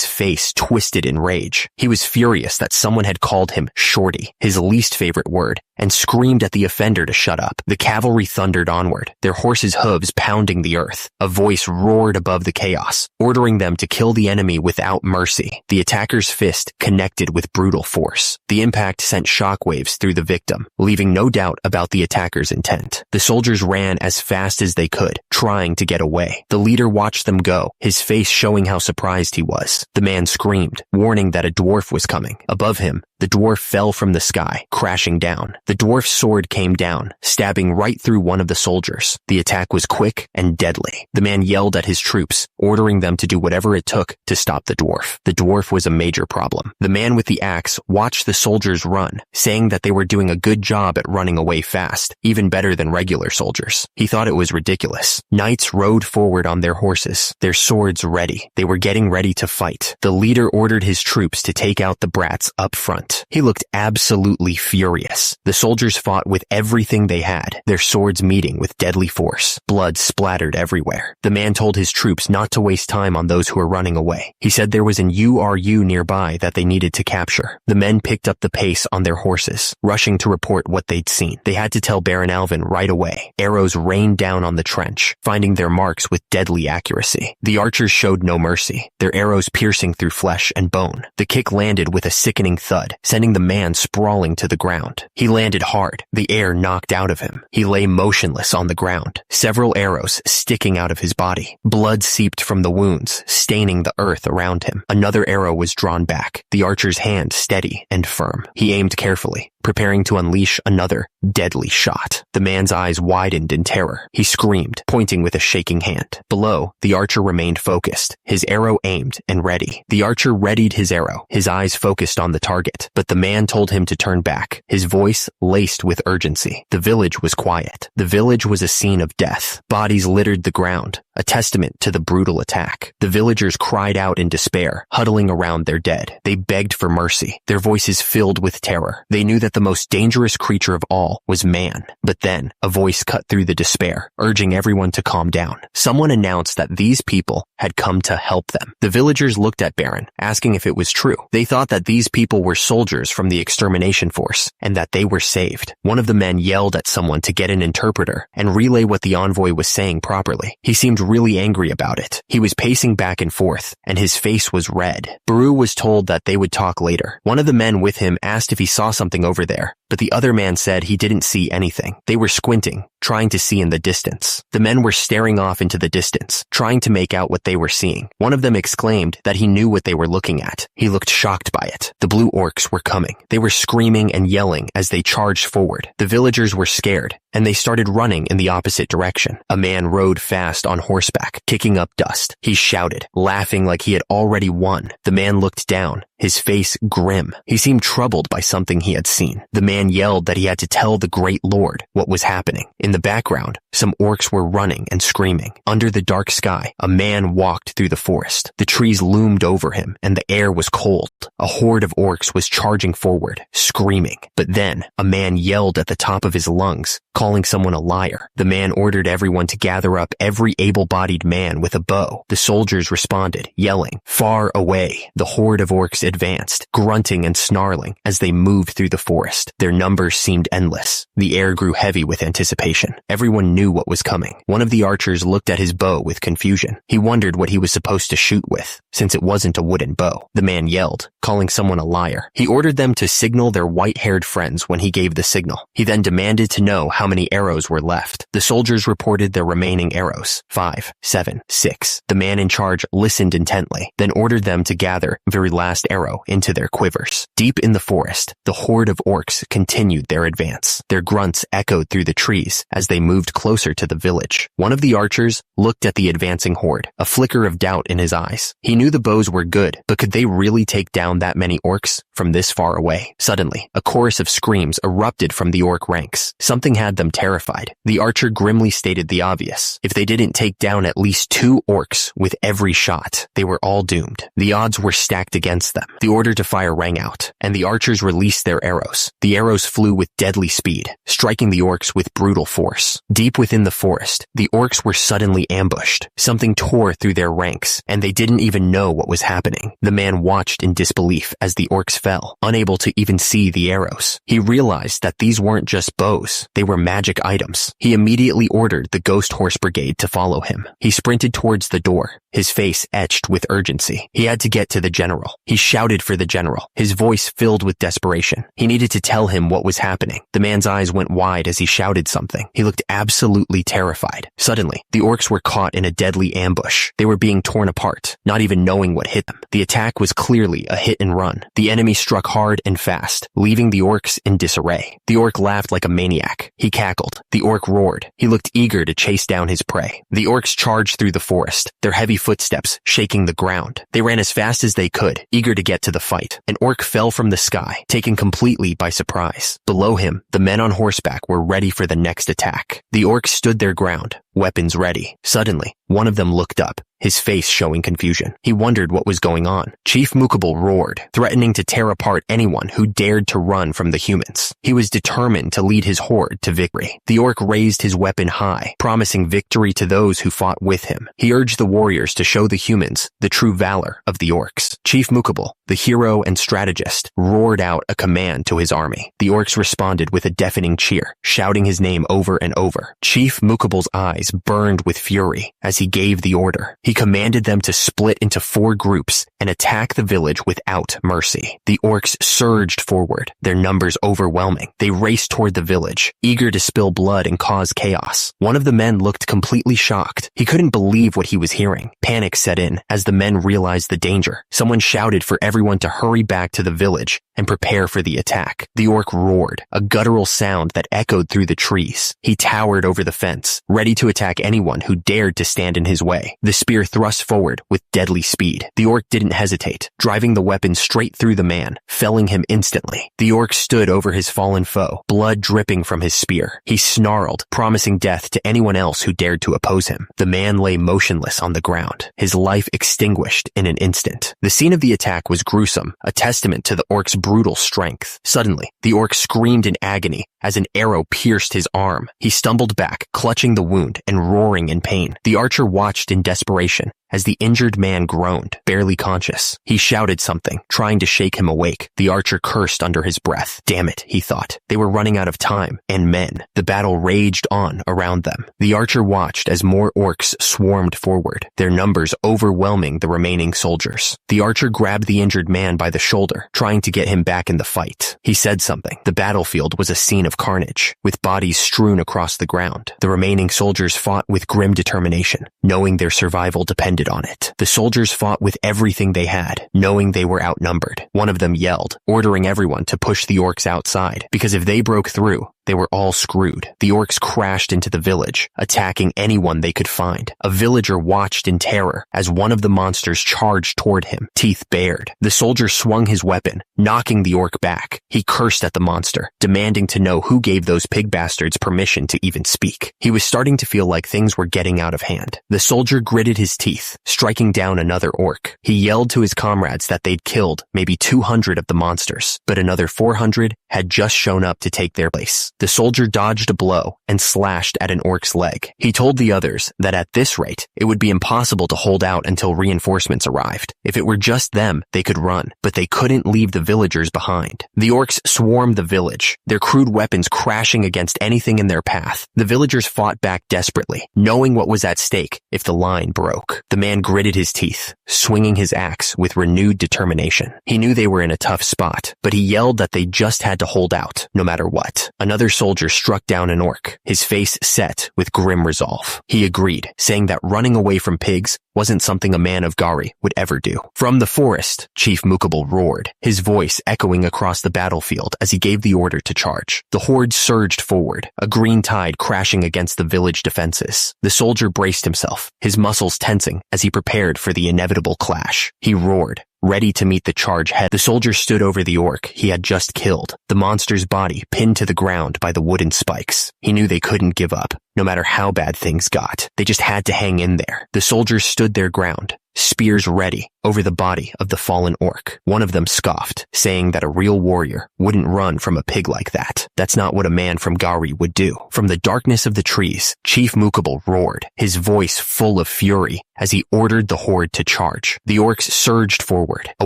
face twisted in rage. He was furious that someone had called him shorty, his least favorite word, and screamed at the offender to shut up. The cavalry thundered onward, their horses' hooves pounding the earth. A voice roared above the chaos, ordering them to kill the enemy without mercy. The attacker's fist connected with brutal force. The impact sent shockwaves through the victim, leaving no doubt about the attacker's intent. The soldiers ran as fast as they could, trying to get away. The leader watched them go, his face showing how surprised he was. The man screamed, warning that a dwarf was coming. Above him, the dwarf fell from the sky, crashing down. The dwarf's sword came down, stabbing right through one of the soldiers. The attack was quick and deadly. The man yelled at his troops, ordering them to do whatever it took to stop the dwarf. The dwarf was a major problem. The man with the axe watched the soldiers run, saying that they were doing a good job at running away fast, even better than regular soldiers. He thought it was ridiculous. Knights rode forward on their horses, their swords ready. They were getting ready to fight. The leader ordered his troops to take out the brats up front. He looked absolutely furious. The soldiers fought with everything they had, their swords meeting with deadly force. Blood splattered everywhere. The man told his troops not to waste time on those who were running away. He said there was an URU nearby that they needed to capture. The men picked up the pace on their horses, rushing to report what they'd seen. They had to tell Baron Alvin right away. Arrows rained down on the trench, finding their marks with deadly accuracy. The archers showed no mercy, their arrows piercing through flesh and bone. The kick landed with a sickening thud, sending the man sprawling to the ground. He landed hard, the air knocked out of him. He lay motionless on the ground, several arrows sticking out of his body. Blood seeped from the wounds, staining the earth around him. Another arrow was drawn back, the archer's hand steady and firm. He aimed carefully, preparing to unleash another deadly shot. The man's eyes widened in terror. He screamed, pointing with a shaking hand. Below, the archer remained focused, his arrow aimed and ready. The archer readied his arrow, his eyes focused on the target, but the man told him to turn back, his voice laced with urgency. The village was quiet. The village was a scene of death. Bodies littered the ground, a testament to the brutal attack. The villagers cried out in despair, huddling around their dead. They begged for mercy, their voices filled with terror. They knew that the most dangerous creature of all was man. But then, a voice cut through the despair, urging everyone to calm down. Someone announced that these people had come to help them. The villagers looked at Baron, asking if it was true. They thought that these people were soldiers from the extermination force, and that they were saved. One of the men yelled at someone to get an interpreter and relay what the envoy was saying properly. He seemed really angry about it. He was pacing back and forth, and his face was red. Baru was told that they would talk later. One of the men with him asked if he saw something over there, but the other man said he didn't see anything. They were squinting, trying to see in the distance. The men were staring off into the distance, trying to make out what they were seeing. One of them exclaimed that he knew what they were looking at. He looked shocked by it. The blue orcs were coming. They were screaming and yelling as they charged forward. The villagers were scared, and they started running in the opposite direction. A man rode fast on horseback, kicking up dust. He shouted, laughing like he had already won. The man looked down, his face grim. He seemed troubled by something he had seen. The man yelled that he had to tell the great lord what was happening. In the background, some orcs were running and screaming. Under the dark sky, a man walked through the forest. The trees loomed over him, and the air was cold. A horde of orcs was charging forward, screaming. But then, a man yelled at the top of his lungs, calling someone a liar. The man ordered everyone to gather up every able-bodied man with a bow. The soldiers responded, yelling. Far away, the horde of orcs advanced, grunting and snarling as they moved through the forest. Their numbers seemed endless. The air grew heavy with anticipation. Everyone knew what was coming. One of the archers looked at his bow with confusion. He wondered what he was supposed to shoot with, since it wasn't a wooden bow. The man yelled, calling someone a liar. He ordered them to signal their white-haired friends when he gave the signal. He then demanded to know how many arrows were left. The soldiers reported their remaining arrows. 5, 7, 6. The man in charge listened intently, then ordered them to gather every last arrow into their quivers. Deep in the forest, the horde of orcs continued their advance. Their grunts echoed through the trees as they moved closer to the village. One of the archers looked at the advancing horde, a flicker of doubt in his eyes. He knew the bows were good, but could they really take down that many orcs from this far away? Suddenly, a chorus of screams erupted from the orc ranks. Something had them terrified. The archer grimly stated the obvious. If they didn't take down at least 2 orcs with every shot, they were all doomed. The odds were stacked against them. The order to fire rang out, and the archers released their arrows. The arrows flew with deadly speed, striking the orcs with brutal force. Deep within the forest, the orcs were suddenly ambushed. Something tore through their ranks, and they didn't even know what was happening. The man watched in disbelief as the orcs fell, unable to even see the arrows. He realized that these weren't just bows, they were magic items. He immediately ordered the Ghost Horse Brigade to follow him. He sprinted towards the door, his face etched with urgency. He had to get to the general. He shouted for the general, his voice filled with desperation. He needed to tell him what was happening. The man's eyes went wide as he shouted something. He looked absolutely terrified. Suddenly, the orcs were caught in a deadly ambush. They were being torn apart, not even knowing what hit them. The attack was clearly a hit and run. The enemy struck hard and fast, leaving the orcs in disarray. The orc laughed like a maniac. He cackled. The orc roared. He looked eager to chase down his prey. The orcs charged through the forest, their heavy footsteps shaking the ground. They ran as fast as they could, eager to get to the fight. An orc fell from the sky, taken completely by surprise. Below him, the men on horseback were ready for the next attack. The orcs stood their ground, weapons ready. Suddenly, one of them looked up, his face showing confusion. He wondered what was going on. Chief Mukable roared, threatening to tear apart anyone who dared to run from the humans. He was determined to lead his horde to victory. The orc raised his weapon high, promising victory to those who fought with him. He urged the warriors to show the humans the true valor of the orcs. Chief Mukable, the hero and strategist, roared out a command to his army. The orcs responded with a deafening cheer, shouting his name over and over. Chief Mukable's eyes burned with fury as he gave the order. He commanded them to split into 4 groups and attack the village without mercy. The orcs surged forward, their numbers overwhelming. They raced toward the village, eager to spill blood and cause chaos. One of the men looked completely shocked. He couldn't believe what he was hearing. Panic set in as the men realized the danger. Someone shouted for everyone to hurry back to the village and prepare for the attack. The orc roared, a guttural sound that echoed through the trees. He towered over the fence, ready to attack anyone who dared to stand in his way. The spear thrust forward with deadly speed. The orc didn't hesitate, driving the weapon straight through the man, felling him instantly. The orc stood over his fallen foe, blood dripping from his spear. He snarled, promising death to anyone else who dared to oppose him. The man lay motionless on the ground, his life extinguished in an instant. The scene of the attack was gruesome, a testament to the orc's brutal strength. Suddenly, the orc screamed in agony as an arrow pierced his arm. He stumbled back, clutching the wound and roaring in pain. The archer watched in desperation as the injured man groaned, barely conscious. He shouted something, trying to shake him awake. The archer cursed under his breath. Damn it, he thought. They were running out of time, and men. The battle raged on around them. The archer watched as more orcs swarmed forward, their numbers overwhelming the remaining soldiers. The archer grabbed the injured man by the shoulder, trying to get him back in the fight. He said something. The battlefield was a scene of carnage, with bodies strewn across the ground. The remaining soldiers fought with grim determination, knowing their survival depended on it. The soldiers fought with everything they had, knowing they were outnumbered. One of them yelled, ordering everyone to push the orcs outside, because if they broke through, they were all screwed. The orcs crashed into the village, attacking anyone they could find. A villager watched in terror as one of the monsters charged toward him, teeth bared. The soldier swung his weapon, knocking the orc back. He cursed at the monster, demanding to know who gave those pig bastards permission to even speak. He was starting to feel like things were getting out of hand. The soldier gritted his teeth, striking down another orc. He yelled to his comrades that they'd killed maybe 200 of the monsters, but another 400 had just shown up to take their place. The soldier dodged a blow and slashed at an orc's leg. He told the others that at this rate, it would be impossible to hold out until reinforcements arrived. If it were just them, they could run, but they couldn't leave the villagers behind. The orcs swarmed the village, their crude weapons crashing against anything in their path. The villagers fought back desperately, knowing what was at stake if the line broke. The man gritted his teeth, swinging his axe with renewed determination. He knew they were in a tough spot, but he yelled that they just had to hold out, no matter what. Another soldier struck down an orc, his face set with grim resolve. He agreed, saying that running away from pigs wasn't something a man of Gari would ever do. From the forest, Chief Mukable roared, his voice echoing across the battlefield as he gave the order to charge. The horde surged forward, a green tide crashing against the village defenses. The soldier braced himself, his muscles tensing as he prepared for the inevitable clash. He roared, ready to meet the charge head. The soldier stood over the orc he had just killed, the monster's body pinned to the ground by the wooden spikes. He knew they couldn't give up, no matter how bad things got. They just had to hang in there. The soldiers stood their ground, spears ready, over the body of the fallen orc. One of them scoffed, saying that a real warrior wouldn't run from a pig like that. That's not what a man from Gari would do. From the darkness of the trees, Chief Mukable roared, his voice full of fury, as he ordered the horde to charge. The orcs surged forward, a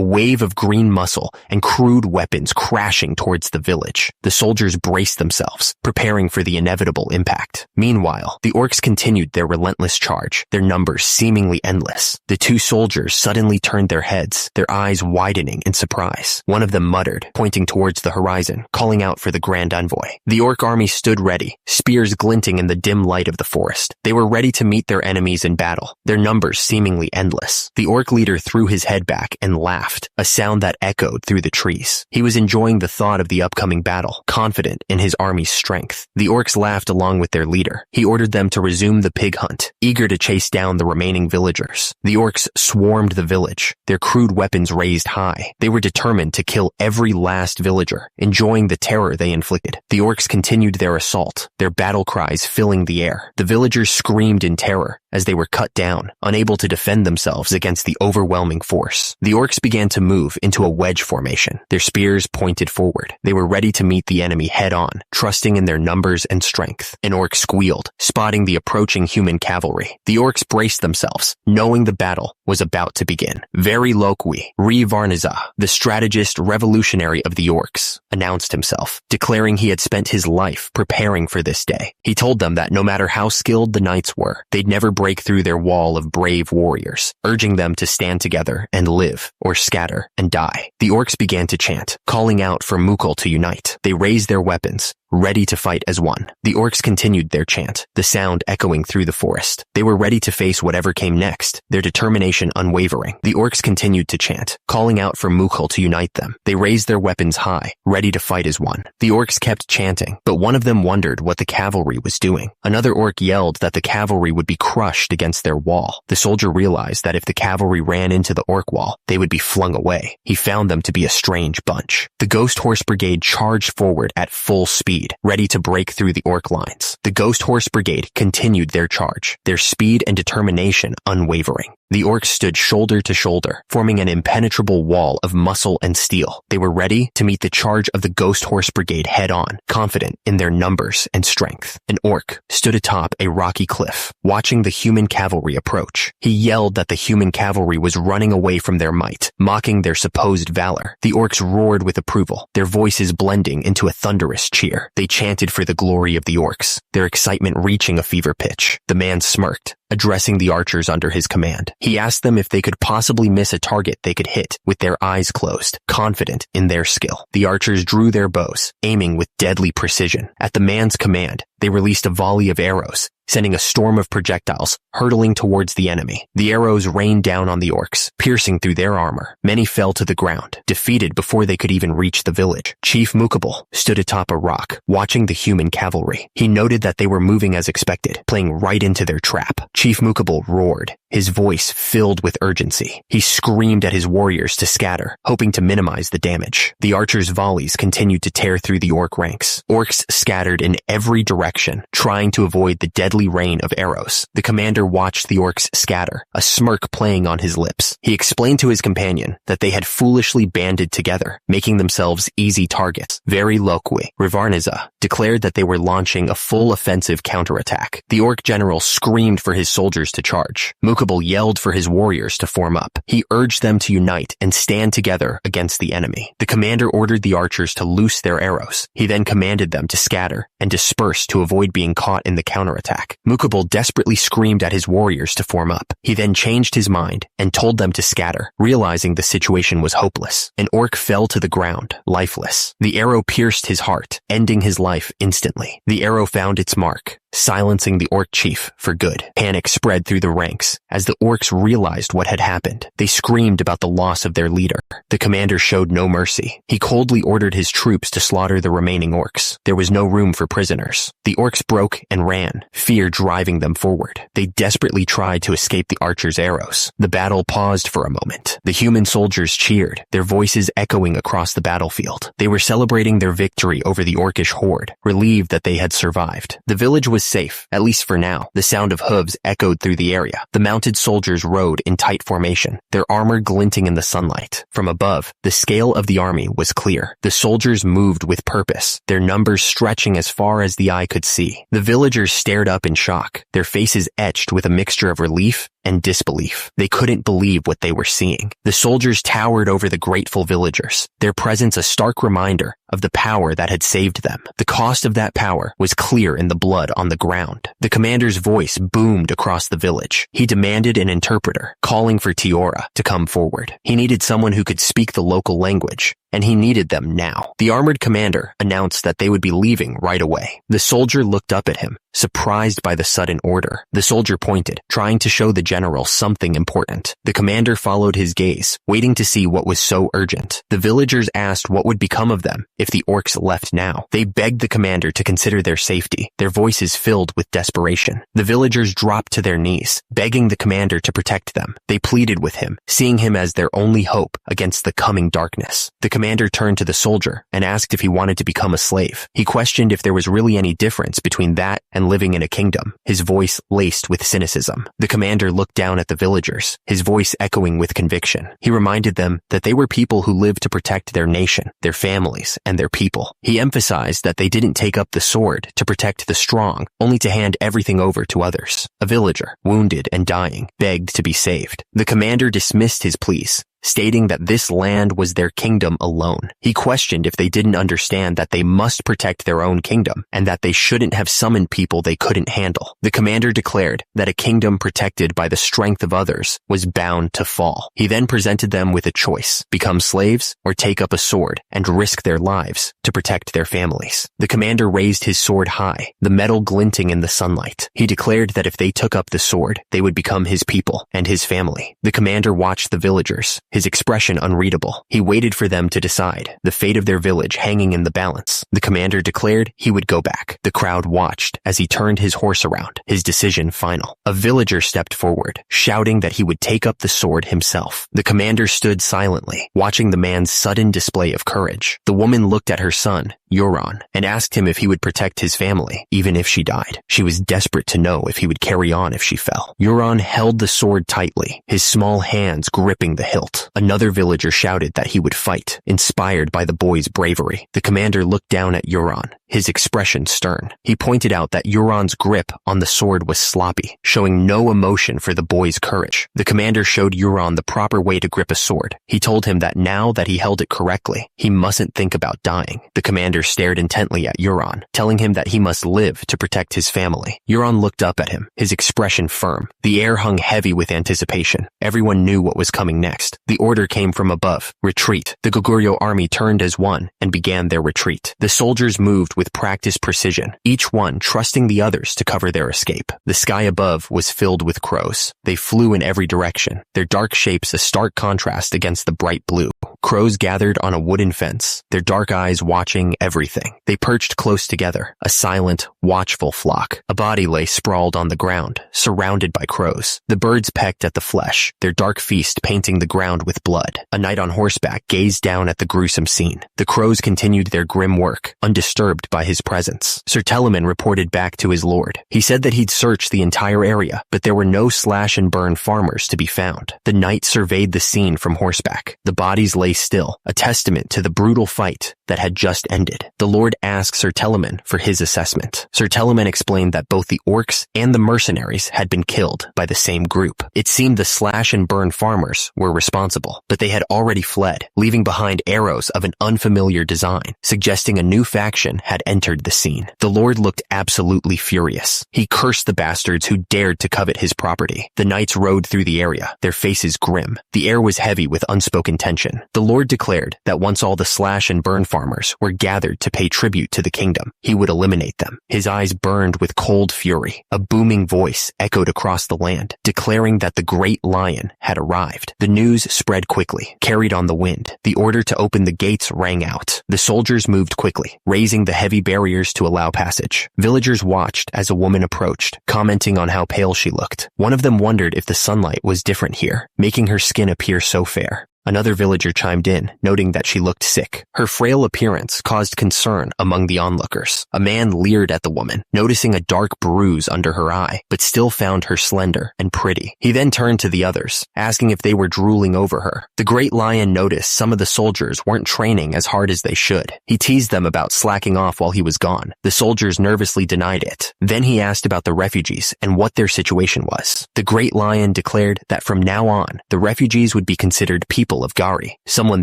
wave of green muscle and crude weapons crashing towards the village. The soldiers braced themselves, preparing for the inevitable impact. Meanwhile, the orcs continued their relentless charge, their numbers seemingly endless. The two soldiers suddenly turned their heads, their eyes widening in surprise. One of them muttered, pointing towards the horizon, calling out for the Grand Envoy. The orc army stood ready, spears glinting in the dim light of the forest. They were ready to meet their enemies in battle, their numbers seemingly endless. The orc leader threw his head back and laughed, a sound that echoed through the trees. He was enjoying the thought of the upcoming battle, confident in his army's strength. The orcs laughed along with their leader. He ordered them to resume the pig hunt, eager to chase down the remaining villagers. The orcs swarmed the village, their crude weapons raised high. They were determined to kill every last villager, enjoying the terror they inflicted. The orcs continued their assault, their battle cries filling the air. The villagers screamed in terror as they were cut down, unable to defend themselves against the overwhelming force. The orcs began to move into a wedge formation, their spears pointed forward. They were ready to meet the enemy head-on, trusting in their numbers and strength. An orc squealed, spotting the approaching human cavalry. The orcs braced themselves, knowing the battle was about to begin. Very Lokwi, Varnaza, the strategist revolutionary of the orcs, announced himself, declaring he had spent his life preparing for this day. He told them that no matter how skilled the knights were, they'd never break through their wall of brave warriors, urging them to stand together and live, or scatter and die. The orcs began to chant, calling out for Mukul to unite. They raised their weapons, ready to fight as one. The orcs continued their chant, the sound echoing through the forest. They were ready to face whatever came next, their determination unwavering. The orcs continued to chant, calling out for Mukul to unite them. They raised their weapons high, ready to fight as one. The orcs kept chanting, but one of them wondered what the cavalry was doing. Another orc yelled that the cavalry would be crushed against their wall. The soldier realized that if the cavalry ran into the orc wall, they would be flung away. He found them to be a strange bunch. The Ghost Horse Brigade charged forward at full speed, ready to break through the orc lines. The Ghost Horse Brigade continued their charge, their speed and determination unwavering. The orcs stood shoulder to shoulder, forming an impenetrable wall of muscle and steel. They were ready to meet the charge of the Ghost Horse Brigade head-on, confident in their numbers and strength. An orc stood atop a rocky cliff, watching the human cavalry approach. He yelled that the human cavalry was running away from their might, mocking their supposed valor. The orcs roared with approval, their voices blending into a thunderous cheer. They chanted for the glory of the orcs, their excitement reaching a fever pitch. The man smirked, addressing the archers under his command. He asked them if they could possibly miss a target they could hit with their eyes closed, confident in their skill. The archers drew their bows, aiming with deadly precision. At the man's command, they released a volley of arrows, sending a storm of projectiles hurtling towards the enemy. The arrows rained down on the orcs, piercing through their armor. Many fell to the ground, defeated before they could even reach the village. Chief Mukabal stood atop a rock, watching the human cavalry. He noted that they were moving as expected, playing right into their trap. Chief Mukabal roared, his voice filled with urgency. He screamed at his warriors to scatter, hoping to minimize the damage. The archers' volleys continued to tear through the orc ranks. Orcs scattered in every direction, trying to avoid the deadly rain of arrows. The commander watched the orcs scatter, a smirk playing on his lips. He explained to his companion that they had foolishly banded together, making themselves easy targets. Very Lokwi, Rivarniza, declared that they were launching a full offensive counterattack. The orc general screamed for his soldiers to charge. Mukabal yelled for his warriors to form up. He urged them to unite and stand together against the enemy. The commander ordered the archers to loose their arrows. He then commanded them to scatter and disperse to avoid being caught in the counterattack. Mukabal desperately screamed at his warriors to form up. He then changed his mind and told them to scatter, realizing the situation was hopeless. An orc fell to the ground, lifeless. The arrow pierced his heart, ending his life instantly. The arrow found its mark, silencing the orc chief for good. Panic spread through the ranks as the orcs realized what had happened. They screamed about the loss of their leader. The commander showed no mercy. He coldly ordered his troops to slaughter the remaining orcs. There was no room for prisoners. The orcs broke and ran, fear driving them forward. They desperately tried to escape the archers' arrows. The battle paused for a moment. The human soldiers cheered, their voices echoing across the battlefield. They were celebrating their victory over the orcish horde, relieved that they had survived. The village was safe, at least for now. The sound of hooves echoed through the area. The mounted soldiers rode in tight formation, their armor glinting in the sunlight. From above, the scale of the army was clear. The soldiers moved with purpose, their numbers stretching as far as the eye could see. The villagers stared up in shock, their faces etched with a mixture of relief and disbelief. They couldn't believe what they were seeing. The soldiers towered over the grateful villagers, their presence a stark reminder of the power that had saved them. The cost of that power was clear in the blood on the ground. The commander's voice boomed across the village. He demanded an interpreter, calling for Tiora to come forward. He needed someone who could speak the local language, and he needed them now. The armored commander announced that they would be leaving right away. The soldier looked up at him, surprised by the sudden order. The soldier pointed, trying to show the general something important. The commander followed his gaze, waiting to see what was so urgent. The villagers asked what would become of them if the orcs left now. They begged the commander to consider their safety, their voices filled with desperation. The villagers dropped to their knees, begging the commander to protect them. They pleaded with him, seeing him as their only hope against the coming darkness. The commander turned to the soldier and asked if he wanted to become a slave. He questioned if there was really any difference between that and living in a kingdom, his voice laced with cynicism. The commander looked down at the villagers, his voice echoing with conviction. He reminded them that they were people who lived to protect their nation, their families, and their people. He emphasized that they didn't take up the sword to protect the strong, only to hand everything over to others. A villager, wounded and dying, begged to be saved. The commander dismissed his pleas, stating that this land was their kingdom alone. He questioned if they didn't understand that they must protect their own kingdom and that they shouldn't have summoned people they couldn't handle. The commander declared that a kingdom protected by the strength of others was bound to fall. He then presented them with a choice: become slaves or take up a sword and risk their lives to protect their families. The commander raised his sword high, the metal glinting in the sunlight. He declared that if they took up the sword, they would become his people and his family. The commander watched the villagers, his expression unreadable. He waited for them to decide, the fate of their village hanging in the balance. The commander declared he would go back. The crowd watched as he turned his horse around, his decision final. A villager stepped forward, shouting that he would take up the sword himself. The commander stood silently, watching the man's sudden display of courage. The woman looked at her son, Euron, and asked him if he would protect his family, even if she died. She was desperate to know if he would carry on if she fell. Euron held the sword tightly, his small hands gripping the hilt. Another villager shouted that he would fight, inspired by the boy's bravery. The commander looked down at Euron, his expression stern. He pointed out that Euron's grip on the sword was sloppy, showing no emotion for the boy's courage. The commander showed Euron the proper way to grip a sword. He told him that now that he held it correctly, he mustn't think about dying. The commander stared intently at Euron, telling him that he must live to protect his family. Euron looked up at him, his expression firm. The air hung heavy with anticipation. Everyone knew what was coming next. The order came from above: retreat. The Goguryeo army turned as one and began their retreat. The soldiers moved with practiced precision, each one trusting the others to cover their escape. The sky above was filled with crows. They flew in every direction, their dark shapes a stark contrast against the bright blue. Crows gathered on a wooden fence, their dark eyes watching everything. They perched close together, a silent, watchful flock. A body lay sprawled on the ground, surrounded by crows. The birds pecked at the flesh, their dark feast painting the ground with blood. A knight on horseback gazed down at the gruesome scene. The crows continued their grim work, undisturbed by his presence. Sir Telemann reported back to his lord. He said that he'd searched the entire area, but there were no slash and burn farmers to be found. The knight surveyed the scene from horseback. The bodies lay still, a testament to the brutal fight that had just ended. The lord asked Sir Telemann for his assessment. Sir Telemann explained that both the orcs and the mercenaries had been killed by the same group. It seemed the slash and burn farmers were responsible, but they had already fled, leaving behind arrows of an unfamiliar design, suggesting a new faction had entered the scene. The lord looked absolutely furious. He cursed the bastards who dared to covet his property. The knights rode through the area, their faces grim. The air was heavy with unspoken tension. The lord declared that once all the slash and burn farmers were gathered to pay tribute to the kingdom, he would eliminate them. His eyes burned with cold fury. A booming voice echoed across the land, declaring that the great lion had arrived. The news spread quickly, carried on the wind. The order to open the gates rang out. The soldiers moved quickly, raising the heavy barriers to allow passage. Villagers watched as a woman approached, commenting on how pale she looked. One of them wondered if the sunlight was different here, making her skin appear so fair. Another villager chimed in, noting that she looked sick. Her frail appearance caused concern among the onlookers. A man leered at the woman, noticing a dark bruise under her eye, but still found her slender and pretty. He then turned to the others, asking if they were drooling over her. The great lion noticed some of the soldiers weren't training as hard as they should. He teased them about slacking off while he was gone. The soldiers nervously denied it. Then he asked about the refugees and what their situation was. The great lion declared that from now on, the refugees would be considered people of Gari. Someone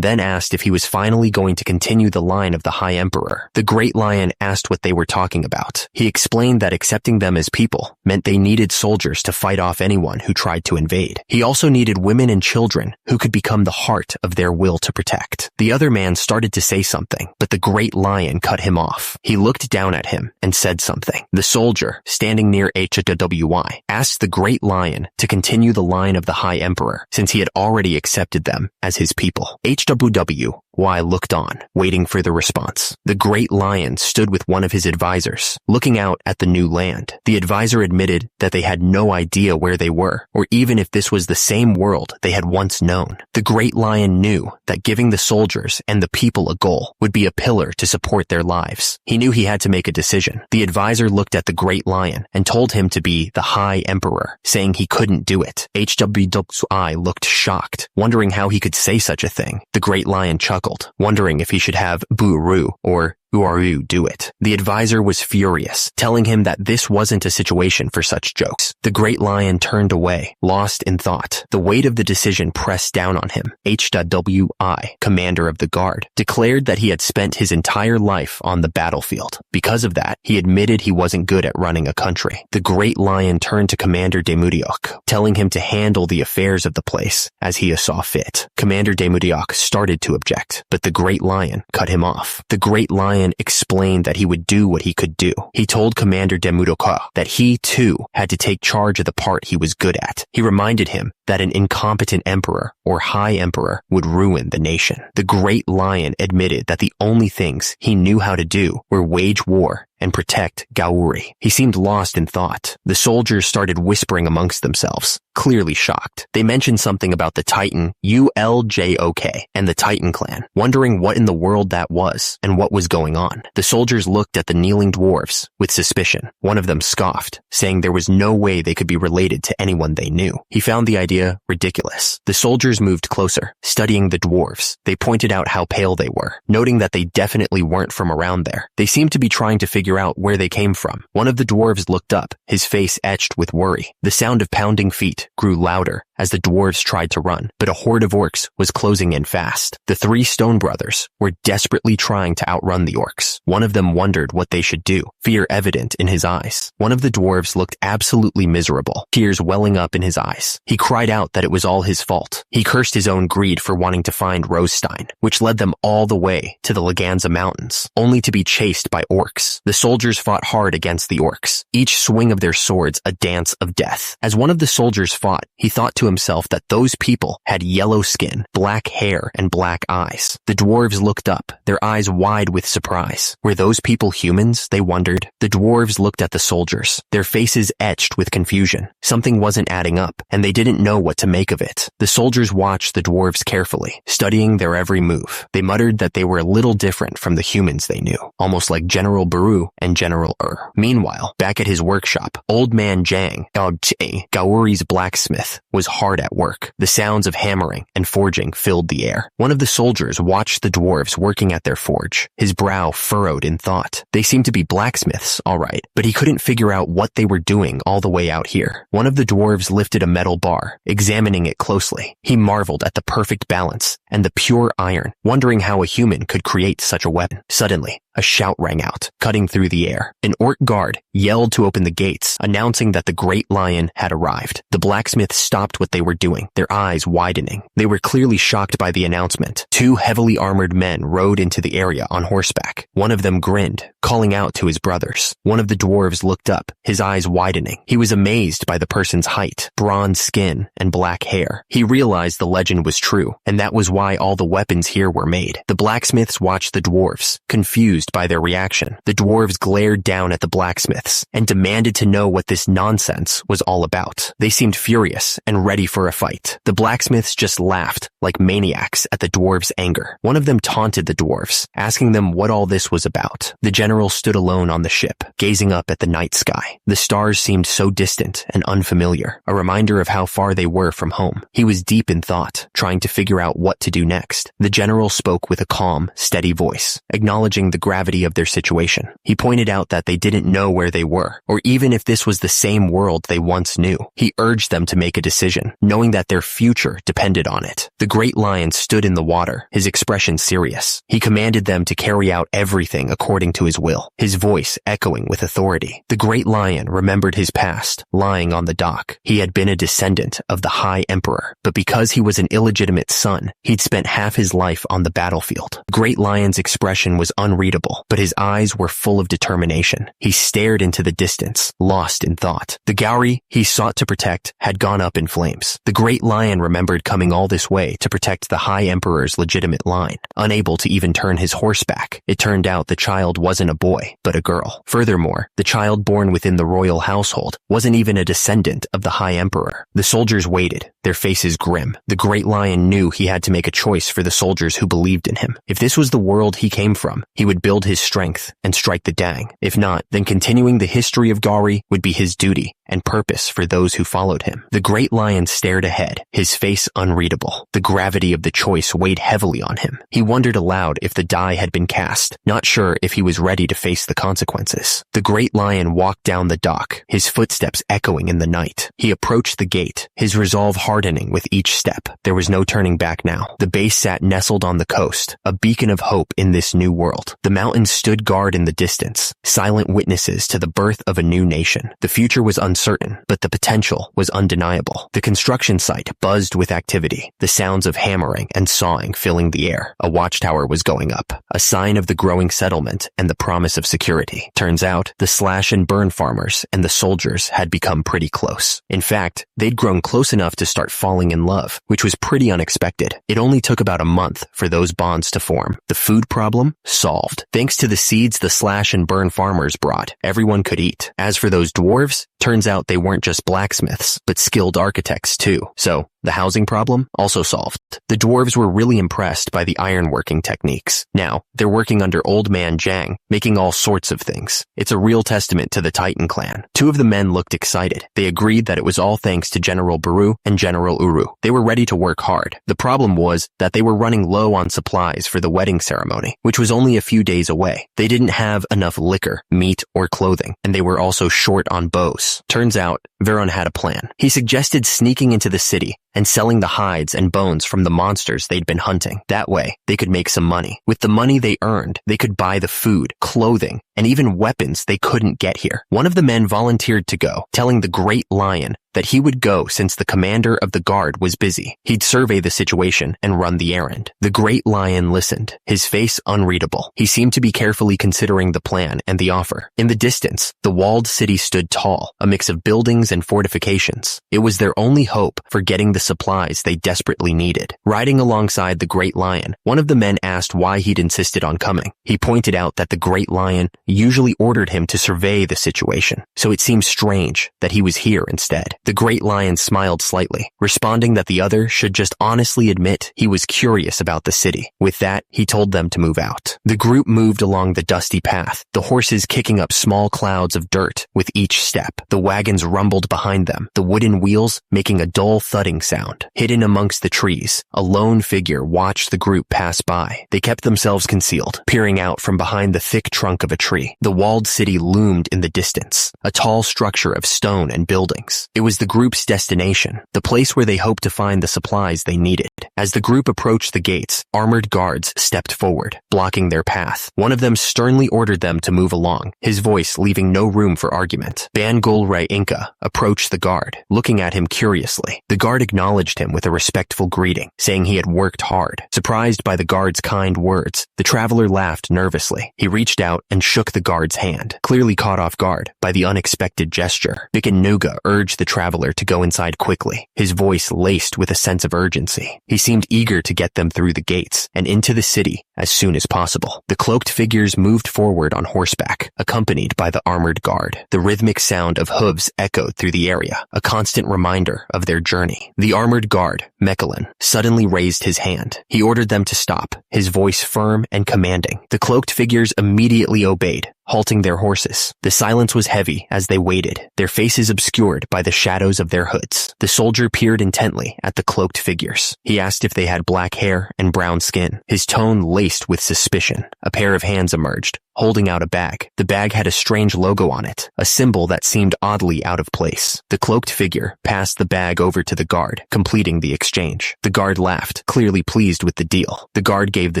then asked if he was finally going to continue the line of the High Emperor. The Great Lion asked what they were talking about. He explained that accepting them as people meant they needed soldiers to fight off anyone who tried to invade. He also needed women and children who could become the heart of their will to protect. The other man started to say something, but the Great Lion cut him off. He looked down at him and said something. The soldier, standing near HWY, asked the Great Lion to continue the line of the High Emperor, since he had already accepted them as his people. HWY looked on, waiting for the response. The Great Lion stood with one of his advisors, looking out at the new land. The advisor admitted that they had no idea where they were, or even if this was the same world they had once known. The Great Lion knew that giving the soldiers and the people a goal would be a pillar to support their lives. He knew he had to make a decision. The advisor looked at the Great Lion and told him to be the High Emperor, saying he couldn't do it. HWY looked shocked, wondering how he could say such a thing. The Great Lion chuckled, wondering if he should have Buru or Who are you? Do it." The advisor was furious, telling him that this wasn't a situation for such jokes. The great lion turned away, lost in thought. The weight of the decision pressed down on him. HWI, commander of the guard, declared that he had spent his entire life on the battlefield. Because of that, he admitted he wasn't good at running a country. The great lion turned to Commander Demudiok, telling him to handle the affairs of the place as he saw fit. Commander Demudiok started to object, but the great lion cut him off. The great lion explained that he would do what he could do. He told Commander Demudiok that he too had to take charge of the part he was good at. He reminded him that an incompetent emperor or high emperor would ruin the nation. The great lion admitted that the only things he knew how to do were wage war and protect Gauri. He seemed lost in thought. The soldiers started whispering amongst themselves, clearly shocked. They mentioned something about the Titan Uljok and the Titan clan, wondering what in the world that was and what was going on. The soldiers looked at the kneeling dwarves with suspicion. One of them scoffed, saying there was no way they could be related to anyone they knew. He found the idea ridiculous. The soldiers moved closer, studying the dwarves. They pointed out how pale they were, noting that they definitely weren't from around there. They seemed to be trying to figure out where they came from. One of the dwarves looked up, his face etched with worry. The sound of pounding feet grew louder as the dwarves tried to run, but a horde of orcs was closing in fast. The three stone brothers were desperately trying to outrun the orcs. One of them wondered what they should do, fear evident in his eyes. One of the dwarves looked absolutely miserable, tears welling up in his eyes. He cried out that it was all his fault. He cursed his own greed for wanting to find Rosestein, which led them all the way to the Laganza Mountains, only to be chased by orcs. The soldiers fought hard against the orcs, each swing of their swords a dance of death. As one of the soldiers fought, he thought to himself that those people had yellow skin, black hair, and black eyes. The dwarves looked up, their eyes wide with surprise. Were those people humans, they wondered? The dwarves looked at the soldiers, their faces etched with confusion. Something wasn't adding up, and they didn't know what to make of it. The soldiers watched the dwarves carefully, studying their every move. They muttered that they were a little different from the humans they knew, almost like General Baru and General Meanwhile, back at his workshop, Old Man Jang, Gauri's blacksmith, was hard at work. The sounds of hammering and forging filled the air. One of the soldiers watched the dwarves working at their forge, his brow furrowed in thought. They seemed to be blacksmiths, all right, but he couldn't figure out what they were doing all the way out here. One of the dwarves lifted a metal bar, examining it closely. He marveled at the perfect balance and the pure iron, wondering how a human could create such a weapon. Suddenly, a shout rang out, cutting through the air. An orc guard yelled to open the gates, announcing that the great lion had arrived. The blacksmiths stopped what they were doing, their eyes widening. They were clearly shocked by the announcement. Two heavily armored men rode into the area on horseback. One of them grinned, calling out to his brothers. One of the dwarves looked up, his eyes widening. He was amazed by the person's height, bronze skin, and black hair. He realized the legend was true, and that was why all the weapons here were made. The blacksmiths watched the dwarves, confused by their reaction. The dwarves glared down at the blacksmiths and demanded to know what this nonsense was all about. They seemed furious and ready for a fight. The blacksmiths just laughed like maniacs at the dwarves' anger. One of them taunted the dwarves, asking them what all this was about. The general stood alone on the ship, gazing up at the night sky. The stars seemed so distant and unfamiliar, a reminder of how far they were from home. He was deep in thought, trying to figure out what to do next. The general spoke with a calm, steady voice, acknowledging the gravity of their situation. He pointed out that they didn't know where they were, or even if this was the same world they once knew. He urged them to make a decision, knowing that their future depended on it. The great lion stood in the water, his expression serious. He commanded them to carry out everything according to his will, his voice echoing with authority. The great lion remembered his past, lying on the dock. He had been a descendant of the High Emperor, but because he was an illegitimate son, he'd spent half his life on the battlefield. The great lion's expression was unreadable, but his eyes were full of determination. He stared into the distance, lost in thought. The Gauri he sought to protect had gone up in flames. The great lion remembered coming all this way to protect the High Emperor's legitimate line. Unable to even turn his horse back, it turned out the child wasn't a boy, but a girl. Furthermore, the child born within the royal household wasn't even a descendant of the High Emperor. The soldiers waited, their faces grim. The great lion knew he had to make a choice for the soldiers who believed in him. If this was the world he came from, he would build his strength and strike the Dang. If not, then continuing the history of Gauri would be his duty and purpose for those who followed him. The great lion lion stared ahead, his face unreadable. The gravity of the choice weighed heavily on him. He wondered aloud if the die had been cast, not sure if he was ready to face the consequences. The great lion walked down the dock, his footsteps echoing in the night. He approached the gate, his resolve hardening with each step. There was no turning back now. The base sat nestled on the coast, a beacon of hope in this new world. The mountains stood guard in the distance, silent witnesses to the birth of a new nation. The future was uncertain, but the potential was undeniable. The construction site buzzed with activity, the sounds of hammering and sawing filling the air. A watchtower was going up, a sign of the growing settlement and the promise of security. Turns out, the slash and burn farmers and the soldiers had become pretty close. In fact, they'd grown close enough to start falling in love, which was pretty unexpected. It only took about a month for those bonds to form. The food problem? Solved. Thanks to the seeds the slash and burn farmers brought, everyone could eat. As for those dwarves, turns out they weren't just blacksmiths, but skilled architects too. So, the housing problem? Also solved. The dwarves were really impressed by the ironworking techniques. Now, they're working under Old Man Jang, making all sorts of things. It's a real testament to the Titan clan. Two of the men looked excited. They agreed that it was all thanks to General Baru and General Uru. They were ready to work hard. The problem was that they were running low on supplies for the wedding ceremony, which was only a few days away. They didn't have enough liquor, meat, or clothing, and they were also short on bows. Turns out, Veron had a plan. He suggested sneaking into the city and selling the hides and bones from the monsters they'd been hunting. That way, they could make some money. With the money they earned, they could buy the food, clothing, and even weapons they couldn't get here. One of the men volunteered to go, telling the Great Lion that he would go since the commander of the guard was busy. He'd survey the situation and run the errand. The Great Lion listened, his face unreadable. He seemed to be carefully considering the plan and the offer. In the distance, the walled city stood tall, a mix of buildings and fortifications. It was their only hope for getting the supplies they desperately needed. Riding alongside the Great Lion, one of the men asked why he'd insisted on coming. He pointed out that the Great Lion usually ordered him to survey the situation, so it seemed strange that he was here instead. The Great Lion smiled slightly, responding that the other should just honestly admit he was curious about the city. With that, he told them to move out. The group moved along the dusty path, the horses kicking up small clouds of dirt with each step. The wagons rumbled behind them, the wooden wheels making a dull thudding sound. Hidden amongst the trees, a lone figure watched the group pass by. They kept themselves concealed, peering out from behind the thick trunk of a tree. The walled city loomed in the distance, a tall structure of stone and buildings. It was the group's destination, the place where they hoped to find the supplies they needed. As the group approached the gates, armored guards stepped forward, blocking their path. One of them sternly ordered them to move along, his voice leaving no room for argument. Bangul Ray Inca approached the guard, looking at him curiously. The guard acknowledged him with a respectful greeting, saying he had worked hard. Surprised by the guard's kind words, the traveler laughed nervously. He reached out and shook the guard's hand, clearly caught off guard by the unexpected gesture. Bikin Nuga urged the traveler to go inside quickly, his voice laced with a sense of urgency. He seemed eager to get them through the gates and into the city as soon as possible. The cloaked figures moved forward on horseback, accompanied by the armored guard. The rhythmic sound of hooves echoed through the area, a constant reminder of their journey. The armored guard, Mechalin, suddenly raised his hand. He ordered them to stop, his voice firm and commanding. The cloaked figures immediately obeyed, halting their horses. The silence was heavy as they waited, their faces obscured by the shadows of their hoods. The soldier peered intently at the cloaked figures. He asked if they had black hair and brown skin, his tone laced with suspicion. A pair of hands emerged, holding out a bag. The bag had a strange logo on it, a symbol that seemed oddly out of place. The cloaked figure passed the bag over to the guard, completing the exchange. The guard laughed, clearly pleased with the deal. The guard gave the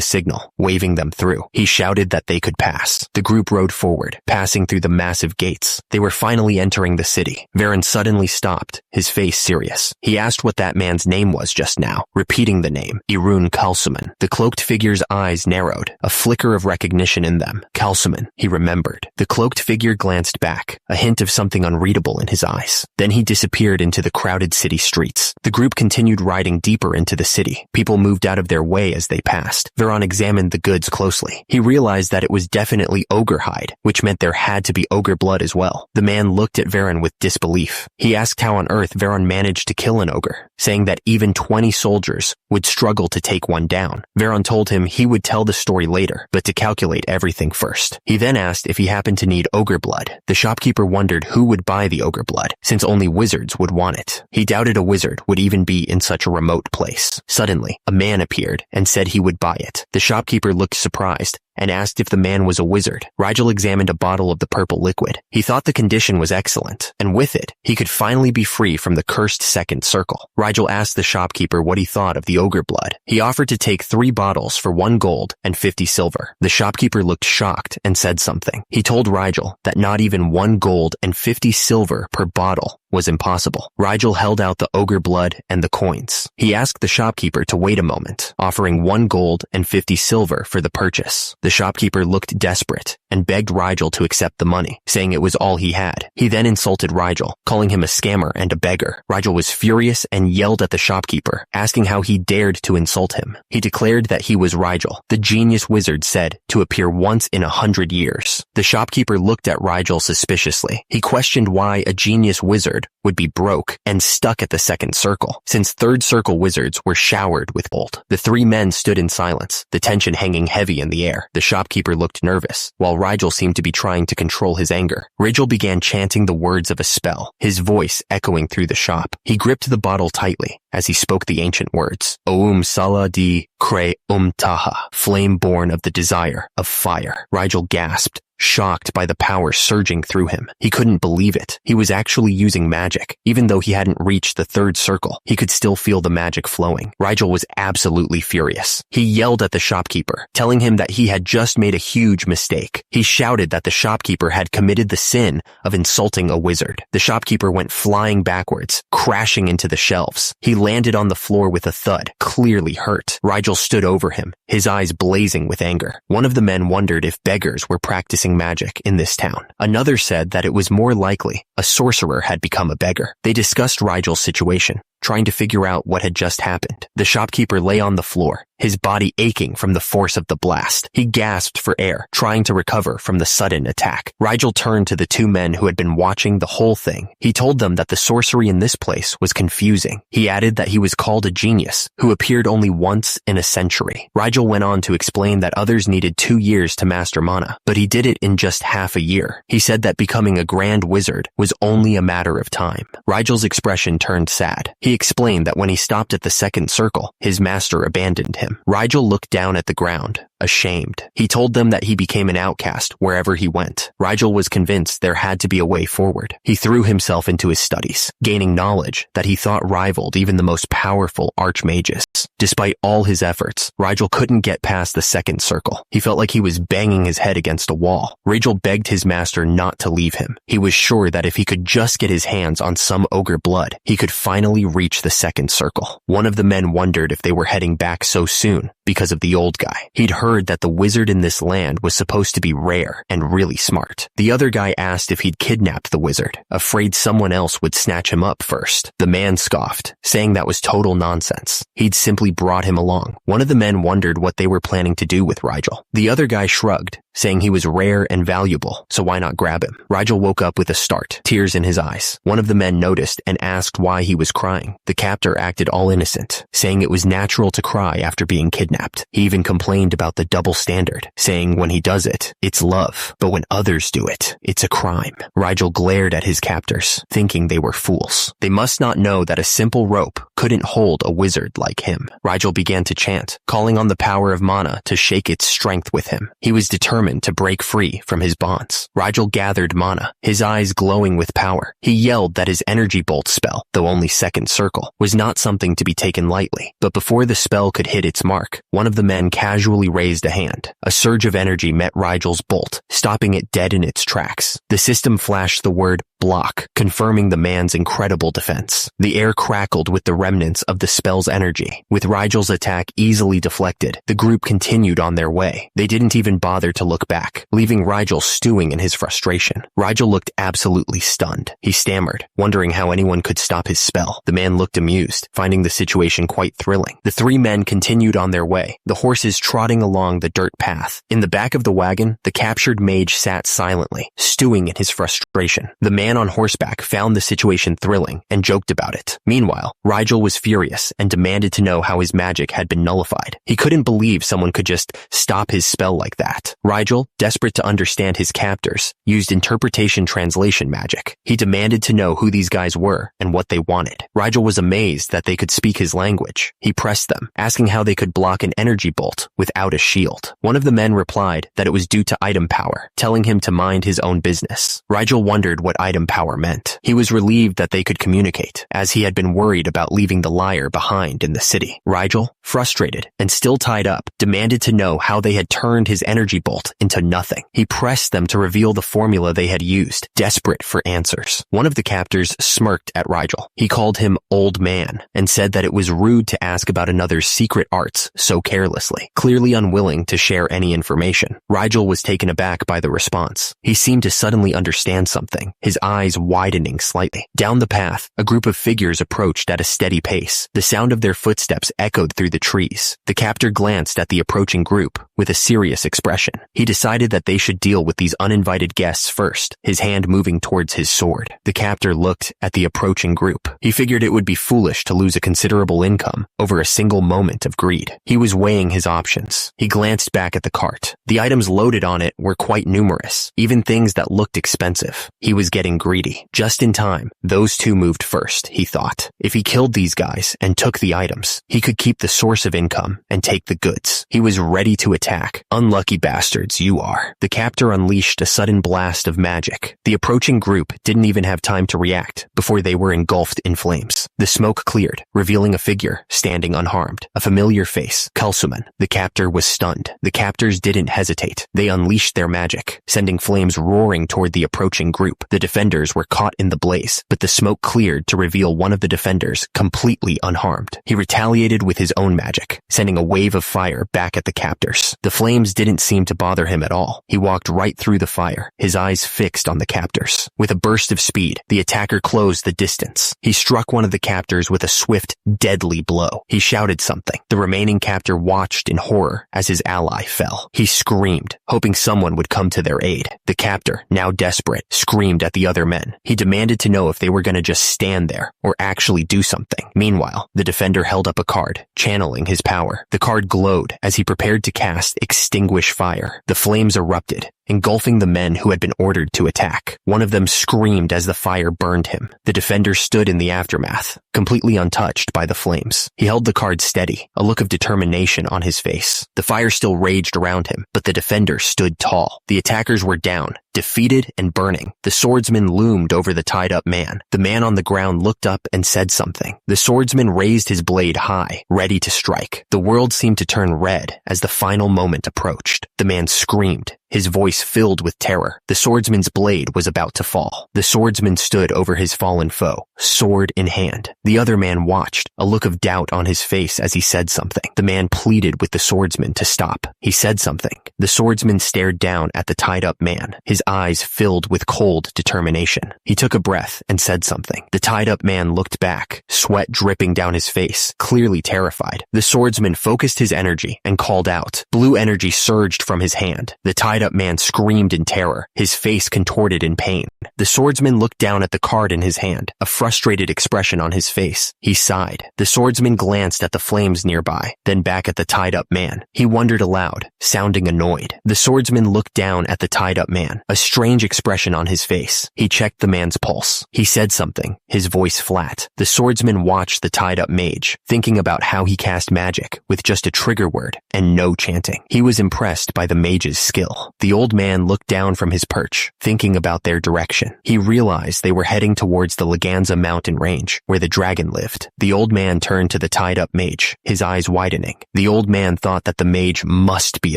signal, waving them through. He shouted that they could pass. The group rode forward, passing through the massive gates. They were finally entering the city. Veron suddenly stopped, his face serious. He asked what that man's name was just now, repeating the name, Irun Kalsuman. The cloaked figure's eyes narrowed, a flicker of recognition in them. Kalsuman, he remembered. The cloaked figure glanced back, a hint of something unreadable in his eyes. Then he disappeared into the crowded city streets. The group continued riding deeper into the city. People moved out of their way as they passed. Veron examined the goods closely. He realized that it was definitely ogre hide, which meant there had to be ogre blood as well. The man looked at Veron with disbelief. He asked how on earth Veron managed to kill an ogre, saying that even 20 soldiers would struggle to take one down. Veron told him he would tell the story later, but to calculate everything first. first. He then asked if he happened to need ogre blood. The shopkeeper wondered who would buy the ogre blood, since only wizards would want it. He doubted a wizard would even be in such a remote place. Suddenly, a man appeared and said he would buy it. The shopkeeper looked surprised and asked if the man was a wizard. Rigel examined a bottle of the purple liquid. He thought the condition was excellent, and with it, he could finally be free from the cursed second circle. Rigel asked the shopkeeper what he thought of the ogre blood. He offered to take 3 bottles for 1 gold and 50 silver. The shopkeeper looked shocked and said something. He told Rigel that not even 1 gold and 50 silver per bottle was impossible. Rigel held out the ogre blood and the coins. He asked the shopkeeper to wait a moment, offering 1 gold and 50 silver for the purchase. The shopkeeper looked desperate and begged Rigel to accept the money, saying it was all he had. He then insulted Rigel, calling him a scammer and a beggar. Rigel was furious and yelled at the shopkeeper, asking how he dared to insult him. He declared that he was Rigel, the genius wizard said to appear once in 100 years. The shopkeeper looked at Rigel suspiciously. He questioned why a genius wizard would be broke and stuck at the second circle, since third circle wizards were showered with gold. The 3 men stood in silence, the tension hanging heavy in the air. The shopkeeper looked nervous, while Rigel seemed to be trying to control his anger. Rigel began chanting the words of a spell, his voice echoing through the shop. He gripped the bottle tightly as he spoke the ancient words. Oum Sala di Kre Taha, flame born of the desire of fire. Rigel gasped, shocked by the power surging through him. He couldn't believe it. He was actually using magic. Even though he hadn't reached the third circle, he could still feel the magic flowing. Rigel was absolutely furious. He yelled at the shopkeeper, telling him that he had just made a huge mistake. He shouted that the shopkeeper had committed the sin of insulting a wizard. The shopkeeper went flying backwards, crashing into the shelves. He landed on the floor with a thud, clearly hurt. Rigel stood over him, his eyes blazing with anger. One of the men wondered if beggars were practicing magic in this town. Another said that it was more likely a sorcerer had become a beggar. They discussed Rigel's situation, trying to figure out what had just happened. The shopkeeper lay on the floor, his body aching from the force of the blast. He gasped for air, trying to recover from the sudden attack. Rigel turned to the 2 men who had been watching the whole thing. He told them that the sorcery in this place was confusing. He added that he was called a genius, who appeared only once in a century. Rigel went on to explain that others needed 2 years to master mana, but he did it in just half a year. He said that becoming a grand wizard was only a matter of time. Rigel's expression turned sad. He explained that when he stopped at the second circle, his master abandoned him. Rigel looked down at the ground, ashamed. He told them that he became an outcast wherever he went. Rigel was convinced there had to be a way forward. He threw himself into his studies, gaining knowledge that he thought rivaled even the most powerful archmages. Despite all his efforts, Rigel couldn't get past the second circle. He felt like he was banging his head against a wall. Rigel begged his master not to leave him. He was sure that if he could just get his hands on some ogre blood, he could finally reach the second circle. One of the men wondered if they were heading back so soon because of the old guy. He'd heard that the wizard in this land was supposed to be rare and really smart. The other guy asked if he'd kidnapped the wizard, afraid someone else would snatch him up first. The man scoffed, saying that was total nonsense. He'd simply brought him along. One of the men wondered what they were planning to do with Rigel. The other guy shrugged, saying he was rare and valuable, so why not grab him? Rigel woke up with a start, tears in his eyes. One of the men noticed and asked why he was crying. The captor acted all innocent, saying it was natural to cry after being kidnapped. He even complained about the double standard, saying when he does it, it's love, but when others do it, it's a crime. Rigel glared at his captors, thinking they were fools. They must not know that a simple rope couldn't hold a wizard like him. Rigel began to chant, calling on the power of mana to shake its strength with him. He was determined to break free from his bonds. Rigel gathered mana, his eyes glowing with power. He yelled that his energy bolt spell, though only second circle, was not something to be taken lightly. But before the spell could hit its mark, one of the men casually raised a hand. A surge of energy met Rigel's bolt, stopping it dead in its tracks. The system flashed the word block, confirming the man's incredible defense. The air crackled with the remnants of the spell's energy. With Rigel's attack easily deflected, the group continued on their way. They didn't even bother to look back, leaving Rigel stewing in his frustration. Rigel looked absolutely stunned. He stammered, wondering how anyone could stop his spell. The man looked amused, finding the situation quite thrilling. The 3 men continued on their way, the horses trotting along the dirt path. In the back of the wagon, the captured mage sat silently, stewing in his frustration. The man on horseback found the situation thrilling and joked about it. Meanwhile, Rigel was furious and demanded to know how his magic had been nullified. He couldn't believe someone could just stop his spell like that. Rigel Rigel, desperate to understand his captors, used interpretation translation magic. He demanded to know who these guys were and what they wanted. Rigel was amazed that they could speak his language. He pressed them, asking how they could block an energy bolt without a shield. One of the men replied that it was due to item power, telling him to mind his own business. Rigel wondered what item power meant. He was relieved that they could communicate, as he had been worried about leaving the liar behind in the city. Rigel, frustrated and still tied up, demanded to know how they had turned his energy bolt into nothing. He pressed them to reveal the formula they had used, desperate for answers. One of the captors smirked at Rigel. He called him old man and said that it was rude to ask about another's secret arts so carelessly, clearly unwilling to share any information. Rigel was taken aback by the response. He seemed to suddenly understand something, his eyes widening slightly. Down the path, a group of figures approached at a steady pace. The sound of their footsteps echoed through the trees. The captor glanced at the approaching group with a serious expression. He decided that they should deal with these uninvited guests first, his hand moving towards his sword. The captor looked at the approaching group. He figured it would be foolish to lose a considerable income over a single moment of greed. He was weighing his options. He glanced back at the cart. The items loaded on it were quite numerous, even things that looked expensive. He was getting greedy. Just in time, those two moved first, he thought. If he killed these guys and took the items, he could keep the source of income and take the goods. He was ready to attack. Unlucky bastards you are. The captor unleashed a sudden blast of magic. The approaching group didn't even have time to react before they were engulfed in flames. The smoke cleared, revealing a figure standing unharmed. A familiar face, Kalsuman. The captor was stunned. The captors didn't hesitate. They unleashed their magic, sending flames roaring toward the approaching group. The defenders were caught in the blaze, but the smoke cleared to reveal one of the defenders completely unharmed. He retaliated with his own magic, sending a wave of fire back at the captors. The flames didn't seem to bother him at all. He walked right through the fire, his eyes fixed on the captors. With a burst of speed, the attacker closed the distance. He struck one of the captors with a swift, deadly blow. He shouted something. The remaining captor watched in horror as his ally fell. He screamed, hoping someone would come to their aid. The captor, now desperate, screamed at the other men. He demanded to know if they were going to just stand there or actually do something. Meanwhile, the defender held up a card, channeling his power. The card glowed as he prepared to cast Extinguish Fire. The flames erupted, engulfing the men who had been ordered to attack. One of them screamed as the fire burned him. The defender stood in the aftermath, completely untouched by the flames. He held the card steady, a look of determination on his face. The fire still raged around him, but the defender stood tall. The attackers were down, defeated and burning. The swordsman loomed over the tied-up man. The man on the ground looked up and said something. The swordsman raised his blade high, ready to strike. The world seemed to turn red as the final moment approached. The man screamed, his voice filled with terror. The swordsman's blade was about to fall. The swordsman stood over his fallen foe, sword in hand. The other man watched, a look of doubt on his face as he said something. The man pleaded with the swordsman to stop. He said something. The swordsman stared down at the tied-up man, his eyes filled with cold determination. He took a breath and said something. The tied-up man looked back, sweat dripping down his face, clearly terrified. The swordsman focused his energy and called out. Blue energy surged from his hand. The tied-up man screamed in terror, his face contorted in pain. The swordsman looked down at the card in his hand, a frustrated expression on his face. He sighed. The swordsman glanced at the flames nearby, then back at the tied-up man. He wondered aloud, sounding annoyed. The swordsman looked down at the tied-up man, a strange expression on his face. He checked the man's pulse. He said something, his voice flat. The swordsman watched the tied-up mage, thinking about how he cast magic with just a trigger word and no chanting. He was impressed by the mage's skill. The old man looked down from his perch, thinking about their direction. He realized they were heading towards the Laganza mountain range, where the dragon lived. The old man turned to the tied-up mage, his eyes widening. The old man thought that the mage must be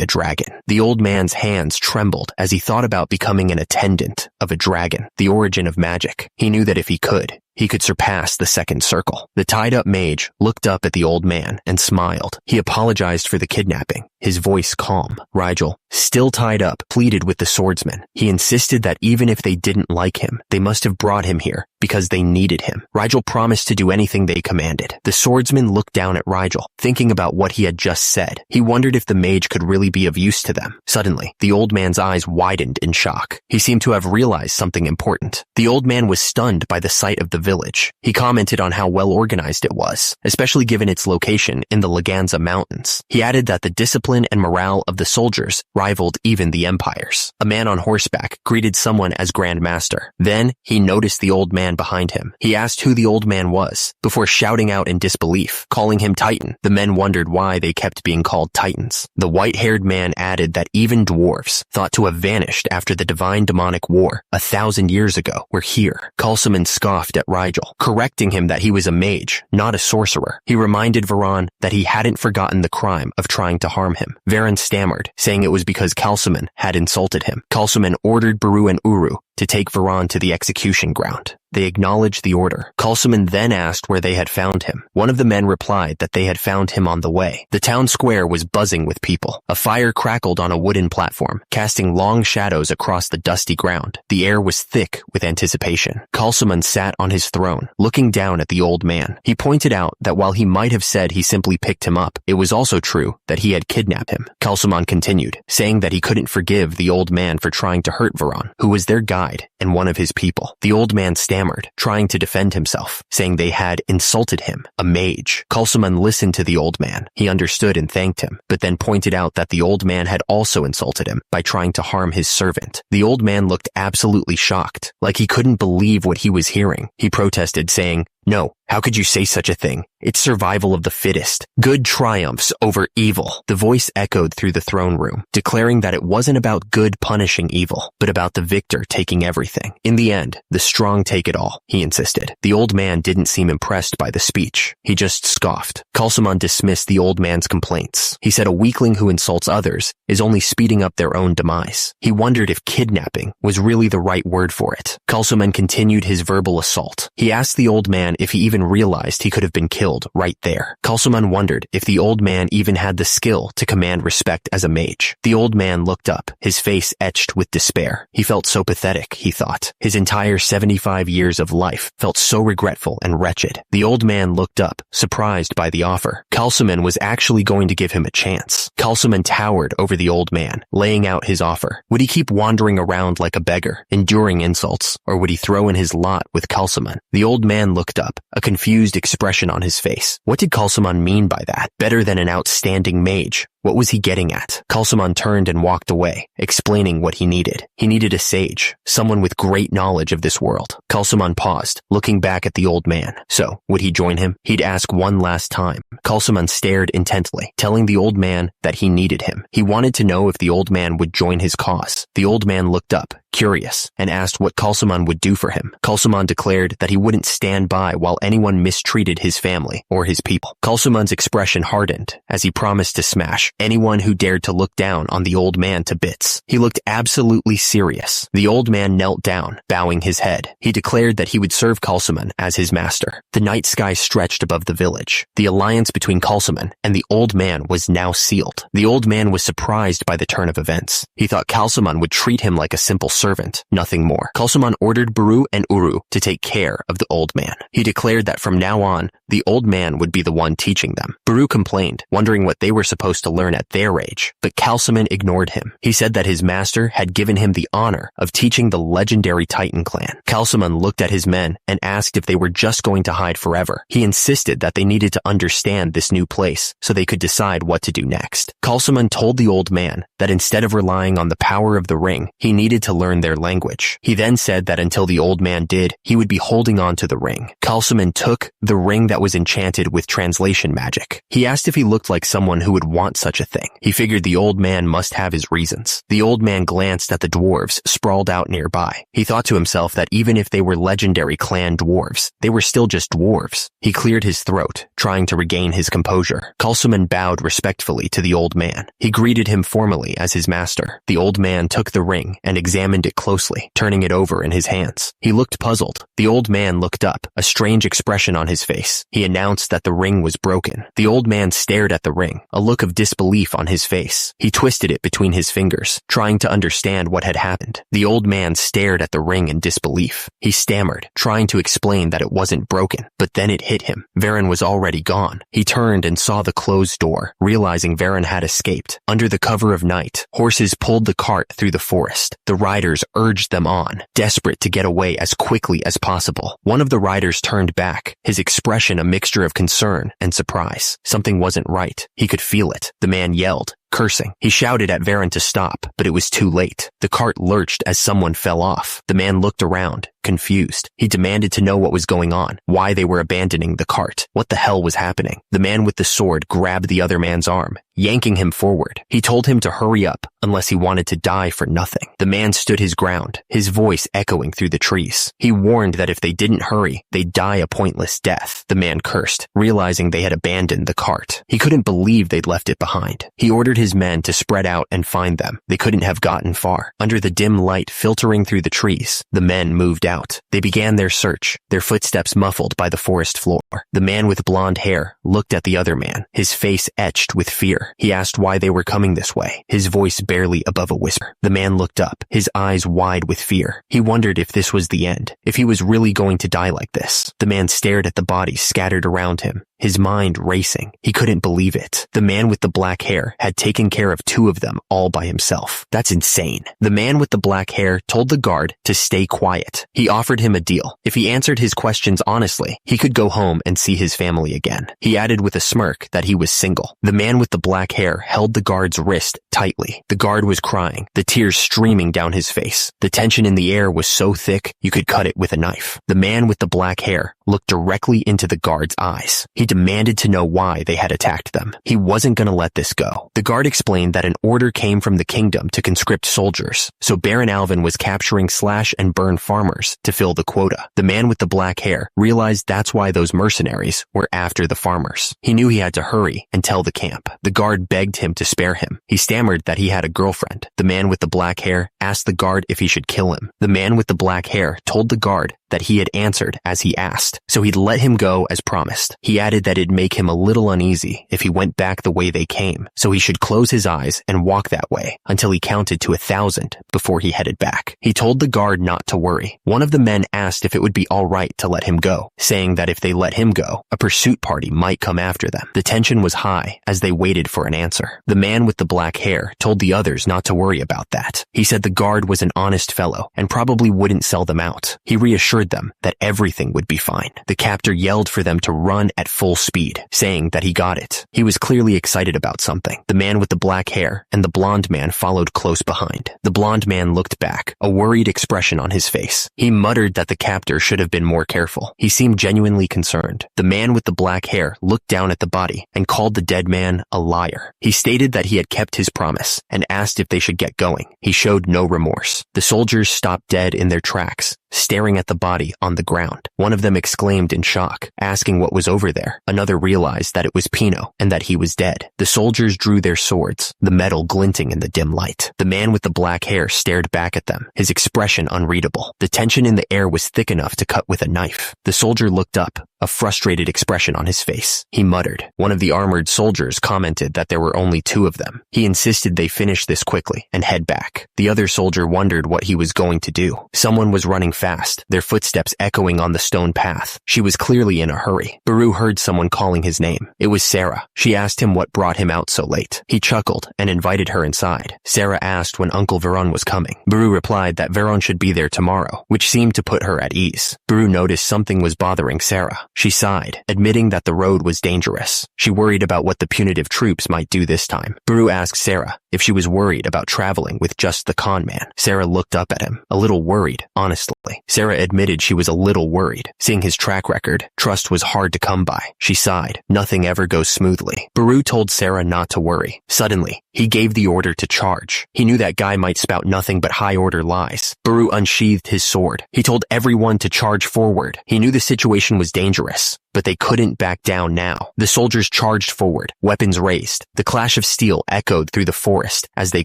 a dragon. The old man's hands trembled as he thought about becoming an attendant of a dragon, the origin of magic. He knew that if he could surpass the second circle. The tied-up mage looked up at the old man and smiled. He apologized for the kidnapping, his voice calm. Rigel, still tied up, pleaded with the swordsman. He insisted that even if they didn't like him, they must have brought him here because they needed him. Rigel promised to do anything they commanded. The swordsman looked down at Rigel, thinking about what he had just said. He wondered if the mage could really be of use to them. Suddenly, the old man's eyes widened in shock. He seemed to have realized something important. The old man was stunned by the sight of the village. He commented on how well organized it was, especially given its location in the Laganza mountains. He added that the discipline discipline and morale of the soldiers rivaled even the empire's. A man on horseback greeted someone as Grand Master. Then, he noticed the old man behind him. He asked who the old man was, before shouting out in disbelief, calling him Titan. The men wondered why they kept being called Titans. The white-haired man added that even dwarves, thought to have vanished after the divine demonic war 1,000 years ago, were here. Kalsuman scoffed at Rigel, correcting him that he was a mage, not a sorcerer. He reminded Varan that he hadn't forgotten the crime of trying to harm him. Varan stammered, saying it was because Kalsuman had insulted him. Kalsuman ordered Baru and Uru to take Varan to the execution ground. They acknowledged the order. Kalsuman then asked where they had found him. One of the men replied that they had found him on the way. The town square was buzzing with people. A fire crackled on a wooden platform, casting long shadows across the dusty ground. The air was thick with anticipation. Kalsuman sat on his throne, looking down at the old man. He pointed out that while he might have said he simply picked him up, it was also true that he had kidnapped him. Kalsuman continued, saying that he couldn't forgive the old man for trying to hurt Varan, who was their guide and one of his people. The old man stammered, trying to defend himself, saying they had insulted him, a mage. Kalsuman listened to the old man. He understood and thanked him, but then pointed out that the old man had also insulted him by trying to harm his servant. The old man looked absolutely shocked, like he couldn't believe what he was hearing. He protested, saying, "No, how could you say such a thing? It's survival of the fittest. Good triumphs over evil." The voice echoed through the throne room, declaring that it wasn't about good punishing evil, but about the victor taking everything. In the end, the strong take it all, he insisted. The old man didn't seem impressed by the speech. He just scoffed. Kalsuman dismissed the old man's complaints. He said a weakling who insults others is only speeding up their own demise. He wondered if kidnapping was really the right word for it. Kalsuman continued his verbal assault. He asked the old man if he even realized he could have been killed right there. Kalsuman wondered if the old man even had the skill to command respect as a mage. The old man looked up, his face etched with despair. He felt so pathetic, he thought. His entire 75 years of life felt so regretful and wretched. The old man looked up, surprised by the offer. Kalsuman was actually going to give him a chance. Kalsuman towered over the old man, laying out his offer. Would he keep wandering around like a beggar, enduring insults, or would he throw in his lot with Kalsuman? The old man looked up, a confused expression on his face. What did Kalsuman mean by that? Better than an outstanding mage. What was he getting at? Kalsuman turned and walked away, explaining what he needed. He needed a sage, someone with great knowledge of this world. Kalsuman paused, looking back at the old man. So, would he join him? He'd ask one last time. Kalsuman stared intently, telling the old man that he needed him. He wanted to know if the old man would join his cause. The old man looked up, curious, and asked what Kalsuman would do for him. Kalsuman declared that he wouldn't stand by while anyone mistreated his family or his people. Kalsuman's expression hardened as he promised to smash anyone who dared to look down on the old man to bits. He looked absolutely serious. The old man knelt down, bowing his head. He declared that he would serve Kalsuman as his master. The night sky stretched above the village. The alliance between Kalsuman and the old man was now sealed. The old man was surprised by the turn of events. He thought Kalsuman would treat him like a simple servant, nothing more. Kalsuman ordered Baru and Uru to take care of the old man. He declared that from now on, the old man would be the one teaching them. Baru complained, wondering what they were supposed to learn at their age, but Kalsuman ignored him. He said that his master had given him the honor of teaching the legendary Titan clan. Kalsuman looked at his men and asked if they were just going to hide forever. He insisted that they needed to understand this new place so they could decide what to do next. Kalsuman told the old man that instead of relying on the power of the ring, he needed to learn their language. He then said that until the old man did, he would be holding on to the ring. Kalsuman took the ring that was enchanted with translation magic. He asked if he looked like someone who would want such a thing. He figured the old man must have his reasons. The old man glanced at the dwarves sprawled out nearby. He thought to himself that even if they were legendary clan dwarves, they were still just dwarves. He cleared his throat, trying to regain his composure. Kalsuman bowed respectfully to the old man. He greeted him formally as his master. The old man took the ring and examined it closely, turning it over in his hands. He looked puzzled. The old man looked up, a strange expression on his face. He announced that the ring was broken. The old man stared at the ring, a look of disbelief on his face. He twisted it between his fingers, trying to understand what had happened. The old man stared at the ring in disbelief. He stammered, trying to explain that it wasn't broken, but then it hit him. Varen was already gone. He turned and saw the closed door, realizing Varen had escaped. Under the cover of night, horses pulled the cart through the forest. The riders urged them on, desperate to get away as quickly as possible. One of the riders turned back, his expression a mixture of concern and surprise. Something wasn't right. He could feel it. The man yelled, Cursing, he shouted at Varon to stop, but it was too late. The cart lurched as someone fell off. The man looked around, confused. He demanded to know what was going on, why they were abandoning the cart, what the hell was happening. The man with the sword grabbed the other man's arm, yanking him forward. He told him to hurry up, unless he wanted to die for nothing. The man stood his ground, his voice echoing through the trees. He warned that if they didn't hurry, they'd die a pointless death. The man cursed, realizing they had abandoned the cart. He couldn't believe they'd left it behind. He ordered his men to spread out and find them. They couldn't have gotten far. Under the dim light filtering through the trees, the men moved out. They began their search, their footsteps muffled by the forest floor. The man with blonde hair looked at the other man, his face etched with fear. He asked why they were coming this way, his voice barely above a whisper. The man looked up, his eyes wide with fear. He wondered if this was the end, if he was really going to die like this. The man stared at the bodies scattered around him, his mind racing. He couldn't believe it. The man with the black hair had taken care of 2 of them all by himself. That's insane. The man with the black hair told the guard to stay quiet. He offered him a deal. If he answered his questions honestly, he could go home and see his family again. He added with a smirk that he was single. The man with the black hair held the guard's wrist tightly. The guard was crying, the tears streaming down his face. The tension in the air was so thick you could cut it with a knife. The man with the black hair looked directly into the guard's eyes. He demanded to know why they had attacked them. He wasn't going to let this go. The guard explained that an order came from the kingdom to conscript soldiers, so Baron Alvin was capturing slash and burn farmers to fill the quota. The man with the black hair realized that's why those mercenaries were after the farmers. He knew he had to hurry and tell the camp. The guard begged him to spare him. He stammered that he had a girlfriend. The man with the black hair asked the guard if he should kill him. The man with the black hair told the guard that he had answered as he asked, so he'd let him go as promised. He added that it'd make him a little uneasy if he went back the way they came, so he should close his eyes and walk that way until he counted to 1,000 before he headed back. He told the guard not to worry. One of the men asked if it would be all right to let him go, saying that if they let him go, a pursuit party might come after them. The tension was high as they waited for an answer. The man with the black hair told the others not to worry about that. He said the guard was an honest fellow and probably wouldn't sell them out. He reassured them that everything would be fine. The captor yelled for them to run at full speed, saying that he got it. He was clearly excited about something. The man with the black hair and the blonde man followed close behind. The blonde man looked back, a worried expression on his face. He muttered that the captor should have been more careful. He seemed genuinely concerned. The man with the black hair looked down at the body and called the dead man a liar. He stated that he had kept his promise and asked if they should get going. He showed no remorse. The soldiers stopped dead in their tracks, staring at the body on the ground. One of them exclaimed in shock, asking what was over there. Another realized that it was Pino and that he was dead. The soldiers drew their swords, the metal glinting in the dim light. The man with the black hair stared back at them, his expression unreadable. The tension in the air was thick enough to cut with a knife. The soldier looked up, a frustrated expression on his face. He muttered. One of the armored soldiers commented that there were only 2 of them. He insisted they finish this quickly and head back. The other soldier wondered what he was going to do. Someone was running fast, their footsteps echoing on the stone path. She was clearly in a hurry. Baru heard someone calling his name. It was Sarah. She asked him what brought him out so late. He chuckled and invited her inside. Sarah asked when Uncle Veron was coming. Baru replied that Veron should be there tomorrow, which seemed to put her at ease. Baru noticed something was bothering Sarah. She sighed, admitting that the road was dangerous. She worried about what the punitive troops might do this time. Baru asked Sarah if she was worried about traveling with just the con man. Sarah looked up at him, a little worried, honestly. Sarah admitted she was a little worried. Seeing his track record, trust was hard to come by. She sighed. Nothing ever goes smoothly. Baru told Sarah not to worry. Suddenly, he gave the order to charge. He knew that guy might spout nothing but high-order lies. Baru unsheathed his sword. He told everyone to charge forward. He knew the situation was dangerous, but they couldn't back down now. The soldiers charged forward, weapons raised. The clash of steel echoed through the forest as they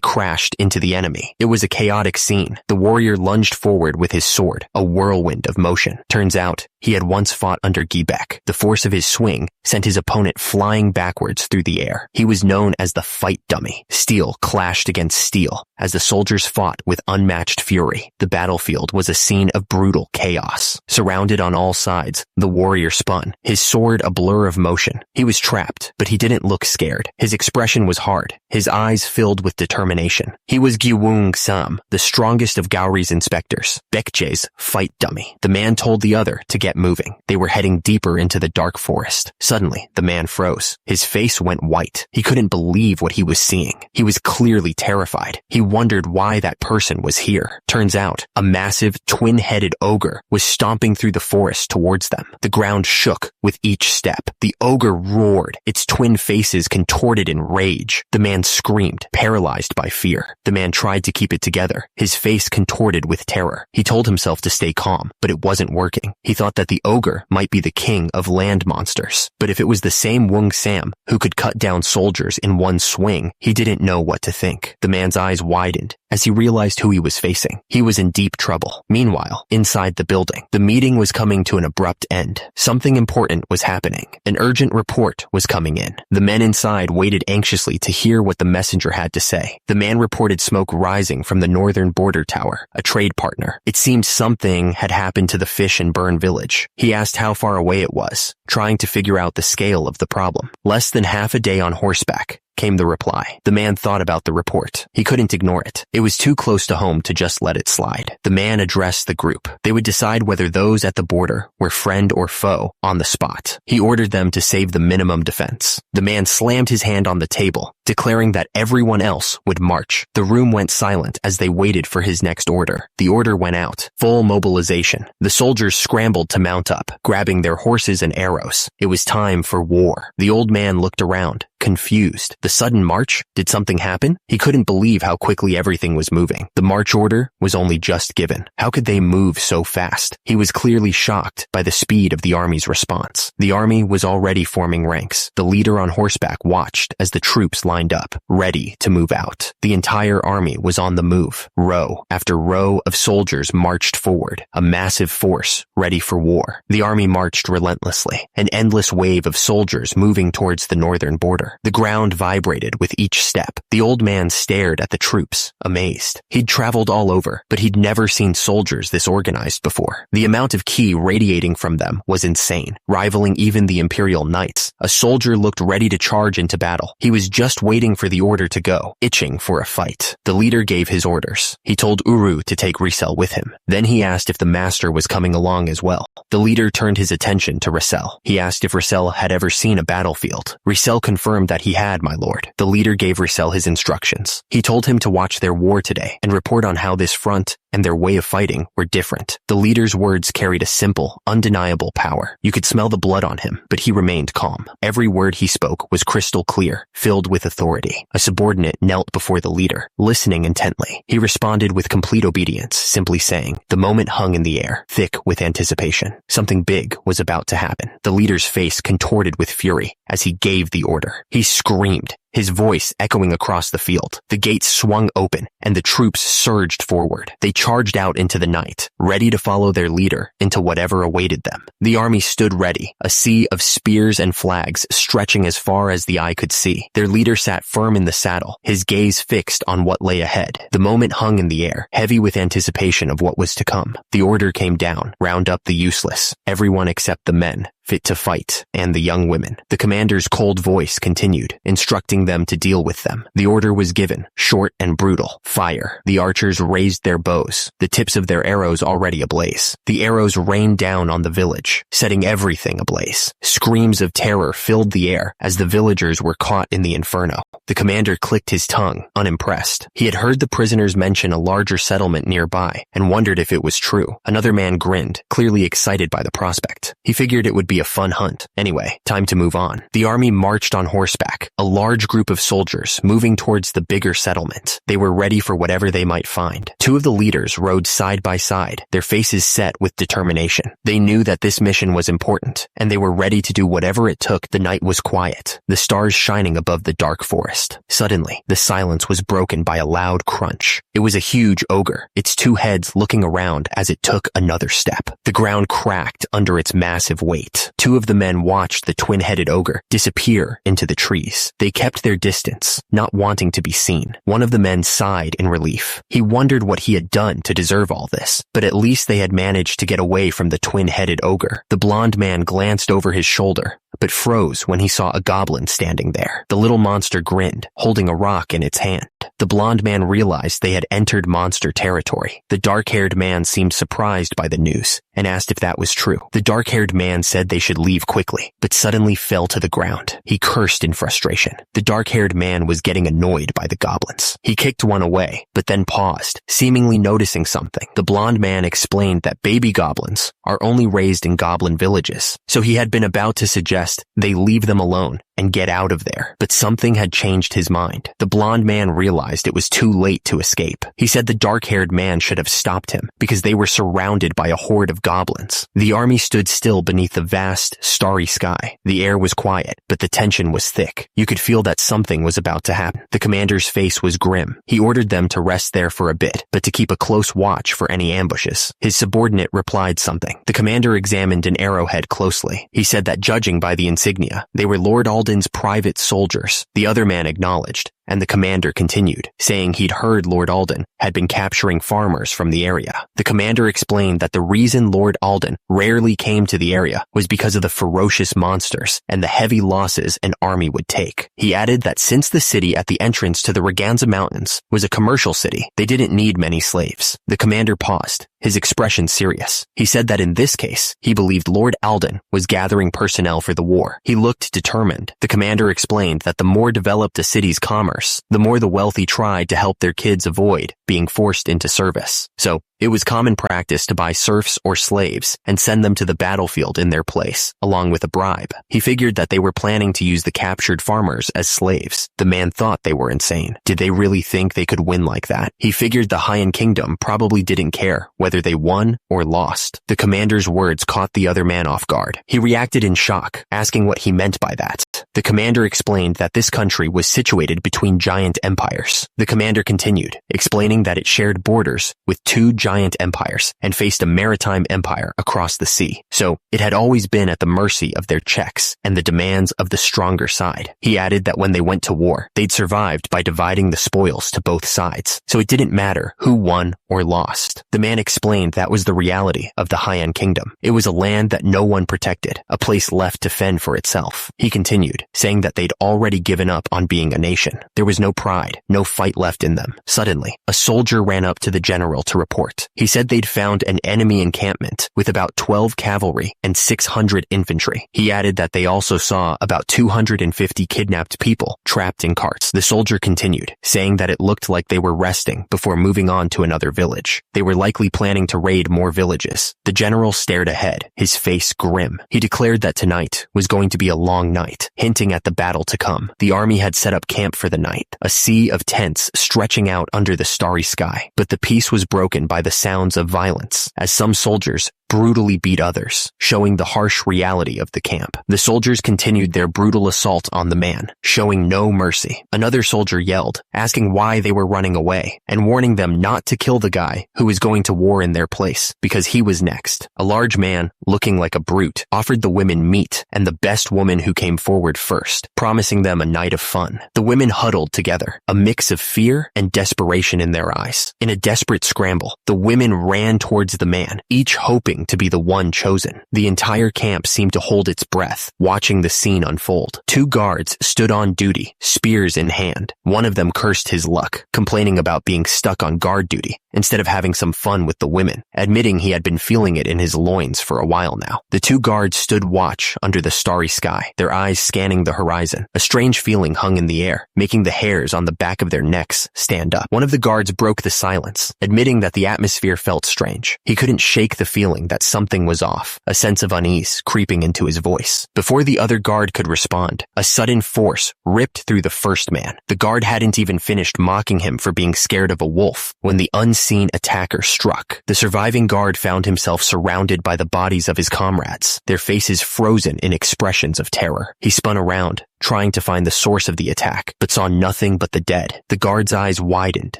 crashed into the enemy. It was a chaotic scene. The warrior lunged forward with his sword, a whirlwind of motion. Turns out, he had once fought under Gibek. The force of his swing sent his opponent flying backwards through the air. He was known as the fight dummy. Steel clashed against steel, as the soldiers fought with unmatched fury. The battlefield was a scene of brutal chaos. Surrounded on all sides, the warrior spun, his sword a blur of motion. He was trapped, but he didn't look scared. His expression was hard, his eyes filled with determination. He was Gyeong Sam, the strongest of Gaori's inspectors, Baekjae's fight dummy. The man told the other to get moving. They were heading deeper into the dark forest. Suddenly, the man froze. His face went white. He couldn't believe what he was seeing. He was clearly terrified. He wondered why that person was here. Turns out, a massive, twin-headed ogre was stomping through the forest towards them. The ground shook with each step. The ogre roared, its twin faces contorted in rage. The man screamed, paralyzed by fear. The man tried to keep it together, his face contorted with terror. He told himself to stay calm, but it wasn't working. He thought that the ogre might be the king of land monsters. But if it was the same Wung Sam who could cut down soldiers in one swing, he didn't know what to think. The man's eyes widened as he realized who he was facing. He was in deep trouble. Meanwhile, inside the building, the meeting was coming to an abrupt end. Something important was happening. An urgent report was coming in. The men inside waited anxiously to hear what the messenger had to say. The man reported smoke rising from the northern border tower, a trade partner. It seemed something had happened to the Fish and Burn village. He asked how far away it was, trying to figure out the scale of the problem. Less than half a day on horseback, came the reply. The man thought about the report. He couldn't ignore it. It was too close to home to just let it slide. The man addressed the group. They would decide whether those at the border were friend or foe on the spot. He ordered them to save the minimum defense. The man slammed his hand on the table, declaring that everyone else would march. The room went silent as they waited for his next order. The order went out. Full mobilization. The soldiers scrambled to mount up, grabbing their horses and arrows. It was time for war. The old man looked around, confused. The sudden march? Did something happen? He couldn't believe how quickly everything was moving. The march order was only just given. How could they move so fast? He was clearly shocked by the speed of the army's response. The army was already forming ranks. The leader on horseback watched as the troops lined up, ready to move out. The entire army was on the move. Row after row of soldiers marched forward, a massive force ready for war. The army marched relentlessly, an endless wave of soldiers moving towards the northern border. The ground vibrated with each step. The old man stared at the troops, amazed. He'd traveled all over, but he'd never seen soldiers this organized before. The amount of ki radiating from them was insane, rivaling even the Imperial Knights. A soldier looked ready to charge into battle. He was just waiting for the order to go, itching for a fight. The leader gave his orders. He told Uru to take Risel with him. Then he asked if the master was coming along as well. The leader turned his attention to Risel. He asked if Risel had ever seen a battlefield. Risel confirmed that he had, my lord. The leader gave Risel his instructions. He told him to watch their war today and report on how this front and their way of fighting were different. The leader's words carried a simple, undeniable power. You could smell the blood on him, but he remained calm. Every word he spoke was crystal clear, filled with authority. A subordinate knelt before the leader, listening intently. He responded with complete obedience, simply saying, the moment hung in the air, thick with anticipation. Something big was about to happen. The leader's face contorted with fury as he gave the order. He screamed, his voice echoing across the field. The gates swung open, and the troops surged forward. They charged out into the night, ready to follow their leader into whatever awaited them. The army stood ready, a sea of spears and flags stretching as far as the eye could see. Their leader sat firm in the saddle, his gaze fixed on what lay ahead. The moment hung in the air, heavy with anticipation of what was to come. The order came down, round up the useless, everyone except the men fit to fight, and the young women. The commander's cold voice continued, instructing them to deal with them. The order was given, short and brutal. Fire. The archers raised their bows, the tips of their arrows already ablaze. The arrows rained down on the village, setting everything ablaze. Screams of terror filled the air as the villagers were caught in the inferno. The commander clicked his tongue, unimpressed. He had heard the prisoners mention a larger settlement nearby and wondered if it was true. Another man grinned, clearly excited by the prospect. He figured it would be a fun hunt. Anyway, time to move on. The army marched on horseback, a large group of soldiers moving towards the bigger settlement. They were ready for whatever they might find. Two of the leaders rode side by side, their faces set with determination. They knew that this mission was important, and they were ready to do whatever it took. The night was quiet, the stars shining above the dark forest. Suddenly, the silence was broken by a loud crunch. It was a huge ogre, its two heads looking around as it took another step. The ground cracked under its massive weight. out. Two of the men watched the twin-headed ogre disappear into the trees. They kept their distance, not wanting to be seen. One of the men sighed in relief. He wondered what he had done to deserve all this, but at least they had managed to get away from the twin-headed ogre. The blonde man glanced over his shoulder, but froze when he saw a goblin standing there. The little monster grinned, holding a rock in its hand. The blonde man realized they had entered monster territory. The dark-haired man seemed surprised by the news and asked if that was true. The dark-haired man said they should leave quickly, but suddenly fell to the ground. He cursed in frustration. The dark-haired man was getting annoyed by the goblins. He kicked one away, but then paused, seemingly noticing something. The blonde man explained that baby goblins are only raised in goblin villages, so he had been about to suggest they leave them alone and get out of there. But something had changed his mind. The blonde man realized it was too late to escape. He said the dark-haired man should have stopped him because they were surrounded by a horde of goblins. The army stood still beneath the vast, starry sky. The air was quiet, but the tension was thick. You could feel that something was about to happen. The commander's face was grim. He ordered them to rest there for a bit, but to keep a close watch for any ambushes. His subordinate replied something. The commander examined an arrowhead closely. He said that judging by the insignia, they were Lord Alden's private soldiers. The other man acknowledged, and the commander continued, saying he'd heard Lord Alden had been capturing farmers from the area. The commander explained that the reason Lord Alden rarely came to the area was because of the ferocious monsters and the heavy losses an army would take. He added that since the city at the entrance to the Raganza Mountains was a commercial city, they didn't need many slaves. The commander paused, his expression serious. He said that in this case, he believed Lord Alden was gathering personnel for the war. He looked determined. The commander explained that the more developed a city's commerce, the more the wealthy tried to help their kids avoid being forced into service. So, it was common practice to buy serfs or slaves and send them to the battlefield in their place, along with a bribe. He figured that they were planning to use the captured farmers as slaves. The man thought they were insane. Did they really think they could win like that? He figured the Haiyan Kingdom probably didn't care whether they won or lost. The commander's words caught the other man off guard. He reacted in shock, asking what he meant by that. The commander explained that this country was situated between giant empires. The commander continued, explaining that it shared borders with two giant empires and faced a maritime empire across the sea. So, it had always been at the mercy of their checks and the demands of the stronger side. He added that when they went to war, they'd survived by dividing the spoils to both sides. So it didn't matter who won or lost. The man explained that was the reality of the Haiyan Kingdom. It was a land that no one protected, a place left to fend for itself. He continued, saying that they'd already given up on being a nation. There was no pride, no fight left in them. Suddenly, a soldier ran up to the general to report. He said they'd found an enemy encampment with about 12 cavalry and 600 infantry. He added that they also saw about 250 kidnapped people trapped in carts. The soldier continued, saying that it looked like they were resting before moving on to another village. They were likely planning to raid more villages. The general stared ahead, his face grim. He declared that tonight was going to be a long night, hinting at the battle to come. The army had set up camp for the night, a sea of tents stretching out under the starry sky. But the peace was broken by the sounds of violence, as some soldiers brutally beat others, showing the harsh reality of the camp. The soldiers continued their brutal assault on the man, showing no mercy. Another soldier yelled, asking why they were running away, and warning them not to kill the guy who was going to war in their place, because he was next. A large man, looking like a brute, offered the women meat and the best woman who came forward first, promising them a night of fun. The women huddled together, a mix of fear and desperation in their eyes. In a desperate scramble, the women ran towards the man, each hoping to be the one chosen. The entire camp seemed to hold its breath, watching the scene unfold. Two guards stood on duty, spears in hand. One of them cursed his luck, complaining about being stuck on guard duty instead of having some fun with the women, admitting he had been feeling it in his loins for a while now. The two guards stood watch under the starry sky, their eyes scanning the horizon. A strange feeling hung in the air, making the hairs on the back of their necks stand up. One of the guards broke the silence, admitting that the atmosphere felt strange. He couldn't shake the feeling that something was off, a sense of unease creeping into his voice. Before the other guard could respond, a sudden force ripped through the first man. The guard hadn't even finished mocking him for being scared of a wolf when the unseen attacker struck. The surviving guard found himself surrounded by the bodies of his comrades, their faces frozen in expressions of terror. He spun around, trying to find the source of the attack, but saw nothing but the dead. The guard's eyes widened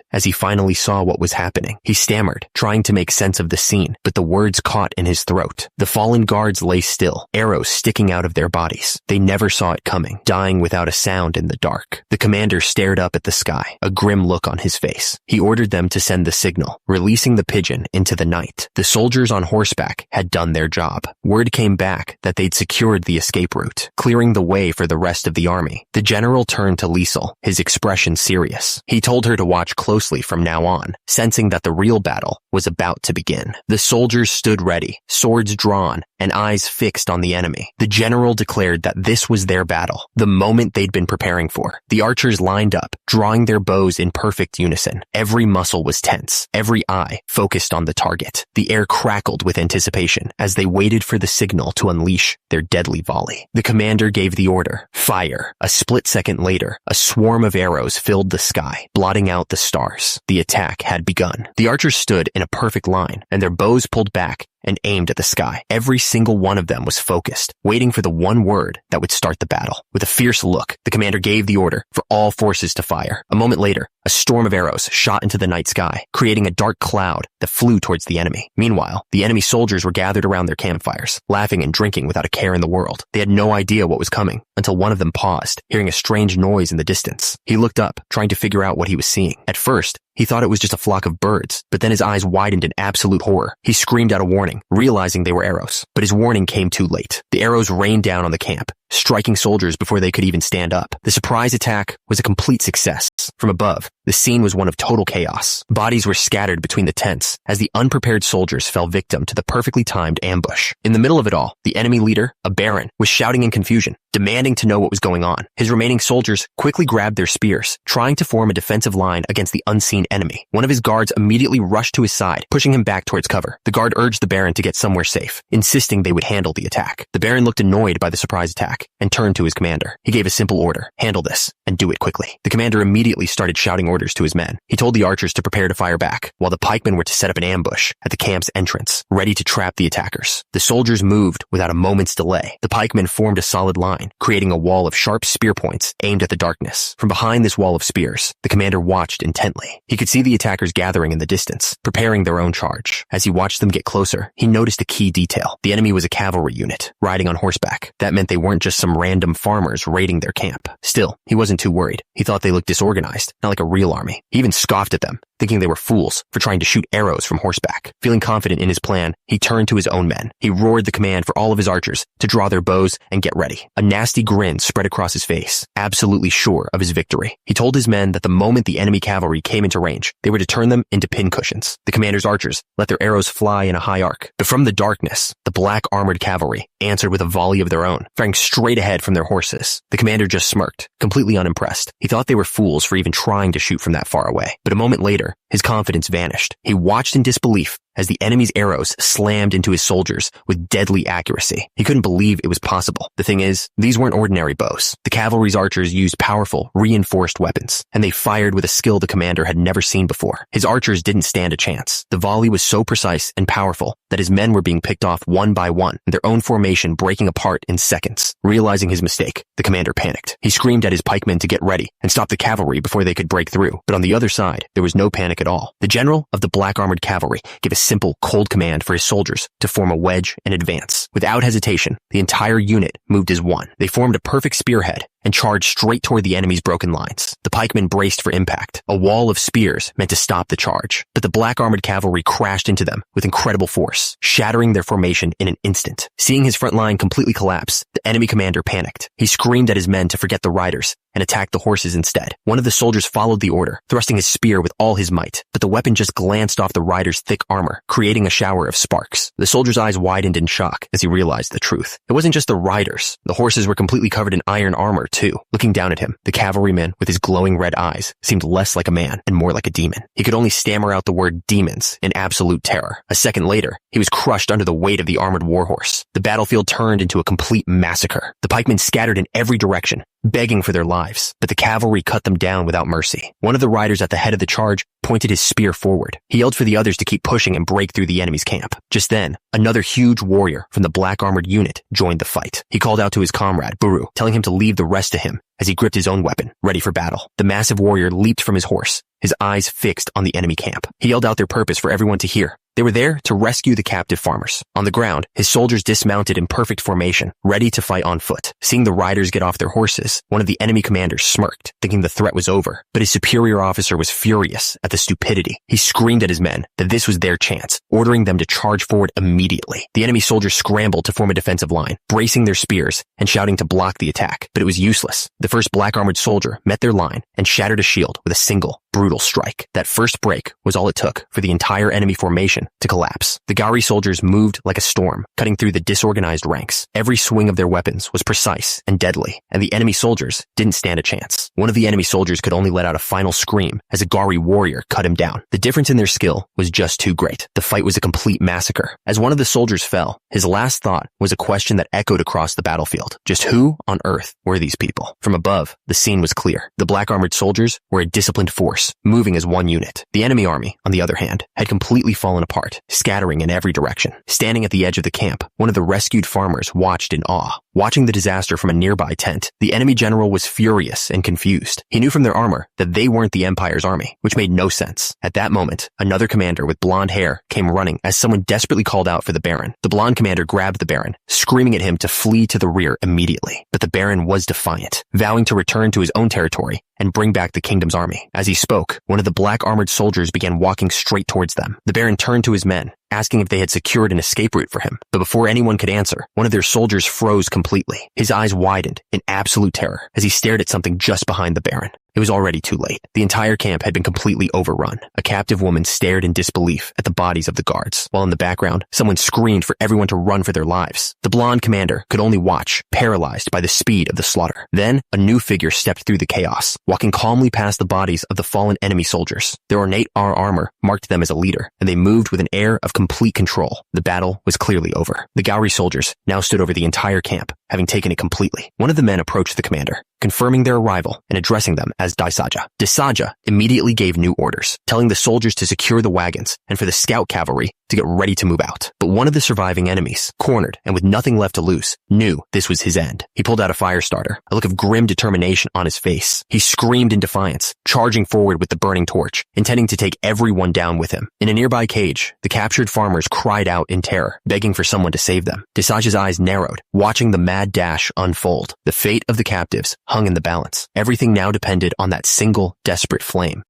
as he finally saw what was happening. He stammered, trying to make sense of the scene, but the words caught in his throat. The fallen guards lay still, arrows sticking out of their bodies. They never saw it coming, dying without a sound in the dark. The commander stared up at the sky, a grim look on his face. He ordered them to send the signal, releasing the pigeon into the night. The soldiers on horseback had done their job. Word came back that they'd secured the escape route, clearing the way for the rest of the army. The general turned to Liesel, his expression serious. He told her to watch closely from now on, sensing that the real battle was about to begin. The soldiers stood ready, swords drawn, and eyes fixed on the enemy. The general declared that this was their battle, the moment they'd been preparing for. The archers lined up, drawing their bows in perfect unison. Every muscle was tense, every eye focused on the target. The air crackled with anticipation as they waited for the signal to unleash their deadly volley. The commander gave the order, fire. A split second later, a swarm of arrows filled the sky, blotting out the stars. The attack had begun. The archers stood in a perfect line, and their bows pulled back and aimed at the sky. Every single one of them was focused, waiting for the one word that would start the battle. With a fierce look, the commander gave the order for all forces to fire. A moment later, a storm of arrows shot into the night sky, creating a dark cloud that flew towards the enemy. Meanwhile, the enemy soldiers were gathered around their campfires, laughing and drinking without a care in the world. They had no idea what was coming until one of them paused, hearing a strange noise in the distance. He looked up, trying to figure out what he was seeing. At first, he thought it was just a flock of birds, but then his eyes widened in absolute horror. He screamed out a warning, realizing they were arrows. But his warning came too late. The arrows rained down on the camp, striking soldiers before they could even stand up. The surprise attack was a complete success. From above, the scene was one of total chaos. Bodies were scattered between the tents as the unprepared soldiers fell victim to the perfectly timed ambush. In the middle of it all, the enemy leader, a baron, was shouting in confusion, demanding to know what was going on. His remaining soldiers quickly grabbed their spears, trying to form a defensive line against the unseen enemy. One of his guards immediately rushed to his side, pushing him back towards cover. The guard urged the baron to get somewhere safe, insisting they would handle the attack. The baron looked annoyed by the surprise attack and turned to his commander. He gave a simple order: handle this and do it quickly. The commander immediately started shouting orders to his men. He told the archers to prepare to fire back, while the pikemen were to set up an ambush at the camp's entrance, ready to trap the attackers. The soldiers moved without a moment's delay. The pikemen formed a solid line, creating a wall of sharp spear points aimed at the darkness. From behind this wall of spears, the commander watched intently. He could see the attackers gathering in the distance, preparing their own charge. As he watched them get closer, he noticed a key detail. The enemy was a cavalry unit, riding on horseback. That meant they weren't just some random farmers raiding their camp. Still, he wasn't too worried. He thought they looked disorganized, not like a real army. He even scoffed at them, thinking they were fools for trying to shoot arrows from horseback. Feeling confident in his plan, he turned to his own men. He roared the command for all of his archers to draw their bows and get ready. A nasty grin spread across his face, absolutely sure of his victory. He told his men that the moment the enemy cavalry came into range, they were to turn them into pincushions. The commander's archers let their arrows fly in a high arc, but from the darkness, the black armored cavalry answered with a volley of their own, firing straight ahead from their horses. The commander just smirked, completely unimpressed. He thought they were fools for even trying to shoot from that far away. But a moment later, his confidence vanished. He watched in disbelief as the enemy's arrows slammed into his soldiers with deadly accuracy. He couldn't believe it was possible. The thing is, these weren't ordinary bows. The cavalry's archers used powerful, reinforced weapons, and they fired with a skill the commander had never seen before. His archers didn't stand a chance. The volley was so precise and powerful that his men were being picked off one by one, their own formation breaking apart in seconds. Realizing his mistake, the commander panicked. He screamed at his pikemen to get ready and stop the cavalry before they could break through. But on the other side, there was no panic at all. The general of the black armored cavalry gave a simple, cold command for his soldiers to form a wedge and advance. Without hesitation, the entire unit moved as one. They formed a perfect spearhead and charged straight toward the enemy's broken lines. The pikemen braced for impact. A wall of spears meant to stop the charge, but the black armored cavalry crashed into them with incredible force, shattering their formation in an instant. Seeing his front line completely collapse, the enemy commander panicked. He screamed at his men to forget the riders and attacked the horses instead. One of the soldiers followed the order, thrusting his spear with all his might, but the weapon just glanced off the rider's thick armor, creating a shower of sparks. The soldier's eyes widened in shock as he realized the truth. It wasn't just the riders. The horses were completely covered in iron armor, too. Looking down at him, the cavalryman with his glowing red eyes seemed less like a man and more like a demon. He could only stammer out the word demons in absolute terror. A second later, he was crushed under the weight of the armored warhorse. The battlefield turned into a complete massacre. The pikemen scattered in every direction, begging for their lives, but the cavalry cut them down without mercy. One of the riders at the head of the charge pointed his spear forward. He yelled for the others to keep pushing and break through the enemy's camp. Just then, another huge warrior from the black armored unit joined the fight. He called out to his comrade, Buru, telling him to leave the rest to him as he gripped his own weapon, ready for battle. The massive warrior leaped from his horse, his eyes fixed on the enemy camp. He yelled out their purpose for everyone to hear. They were there to rescue the captive farmers. On the ground, his soldiers dismounted in perfect formation, ready to fight on foot. Seeing the riders get off their horses, one of the enemy commanders smirked, thinking the threat was over. But his superior officer was furious at the stupidity. He screamed at his men that this was their chance, ordering them to charge forward immediately. The enemy soldiers scrambled to form a defensive line, bracing their spears and shouting to block the attack. But it was useless. The first black armored soldier met their line and shattered a shield with a single, brutal strike. That first break was all it took for the entire enemy formation to collapse. The Gari soldiers moved like a storm, cutting through the disorganized ranks. Every swing of their weapons was precise and deadly, and the enemy soldiers didn't stand a chance. One of the enemy soldiers could only let out a final scream as a Gari warrior cut him down. The difference in their skill was just too great. The fight was a complete massacre. As one of the soldiers fell, his last thought was a question that echoed across the battlefield. Just who on earth were these people? From above, the scene was clear. The black armored soldiers were a disciplined force, moving as one unit. The enemy army, on the other hand, had completely fallen apart, scattering in every direction. Standing at the edge of the camp, one of the rescued farmers watched in awe. Watching the disaster from a nearby tent, the enemy general was furious and confused. He knew from their armor that they weren't the Empire's army, which made no sense. At that moment, another commander with blonde hair came running as someone desperately called out for the Baron. The blonde commander grabbed the Baron, screaming at him to flee to the rear immediately. But the Baron was defiant, vowing to return to his own territory and bring back the kingdom's army. As he spoke, one of the black armored soldiers began walking straight towards them. The Baron turned to his men, asking if they had secured an escape route for him. But before anyone could answer, one of their soldiers froze completely. His eyes widened in absolute terror as he stared at something just behind the Baron. It was already too late. The entire camp had been completely overrun. A captive woman stared in disbelief at the bodies of the guards, while in the background, someone screamed for everyone to run for their lives. The blonde commander could only watch, paralyzed by the speed of the slaughter. Then, a new figure stepped through the chaos, walking calmly past the bodies of the fallen enemy soldiers. Their ornate armor marked them as a leader, and they moved with an air of complete control. The battle was clearly over. The Gauri soldiers now stood over the entire camp, having taken it completely. One of the men approached the commander, confirming their arrival and addressing them as Daisaja. Daisaja immediately gave new orders, telling the soldiers to secure the wagons and for the scout cavalry to get ready to move out. But one of the surviving enemies, cornered and with nothing left to lose, knew this was his end. He pulled out a fire starter, a look of grim determination on his face. He screamed in defiance, charging forward with the burning torch, intending to take everyone down with him. In a nearby cage, the captured farmers cried out in terror, begging for someone to save them. Daisaja's eyes narrowed, watching the mad dash unfold. The fate of the captives hung in the balance. Everything now depended on that single, desperate flame.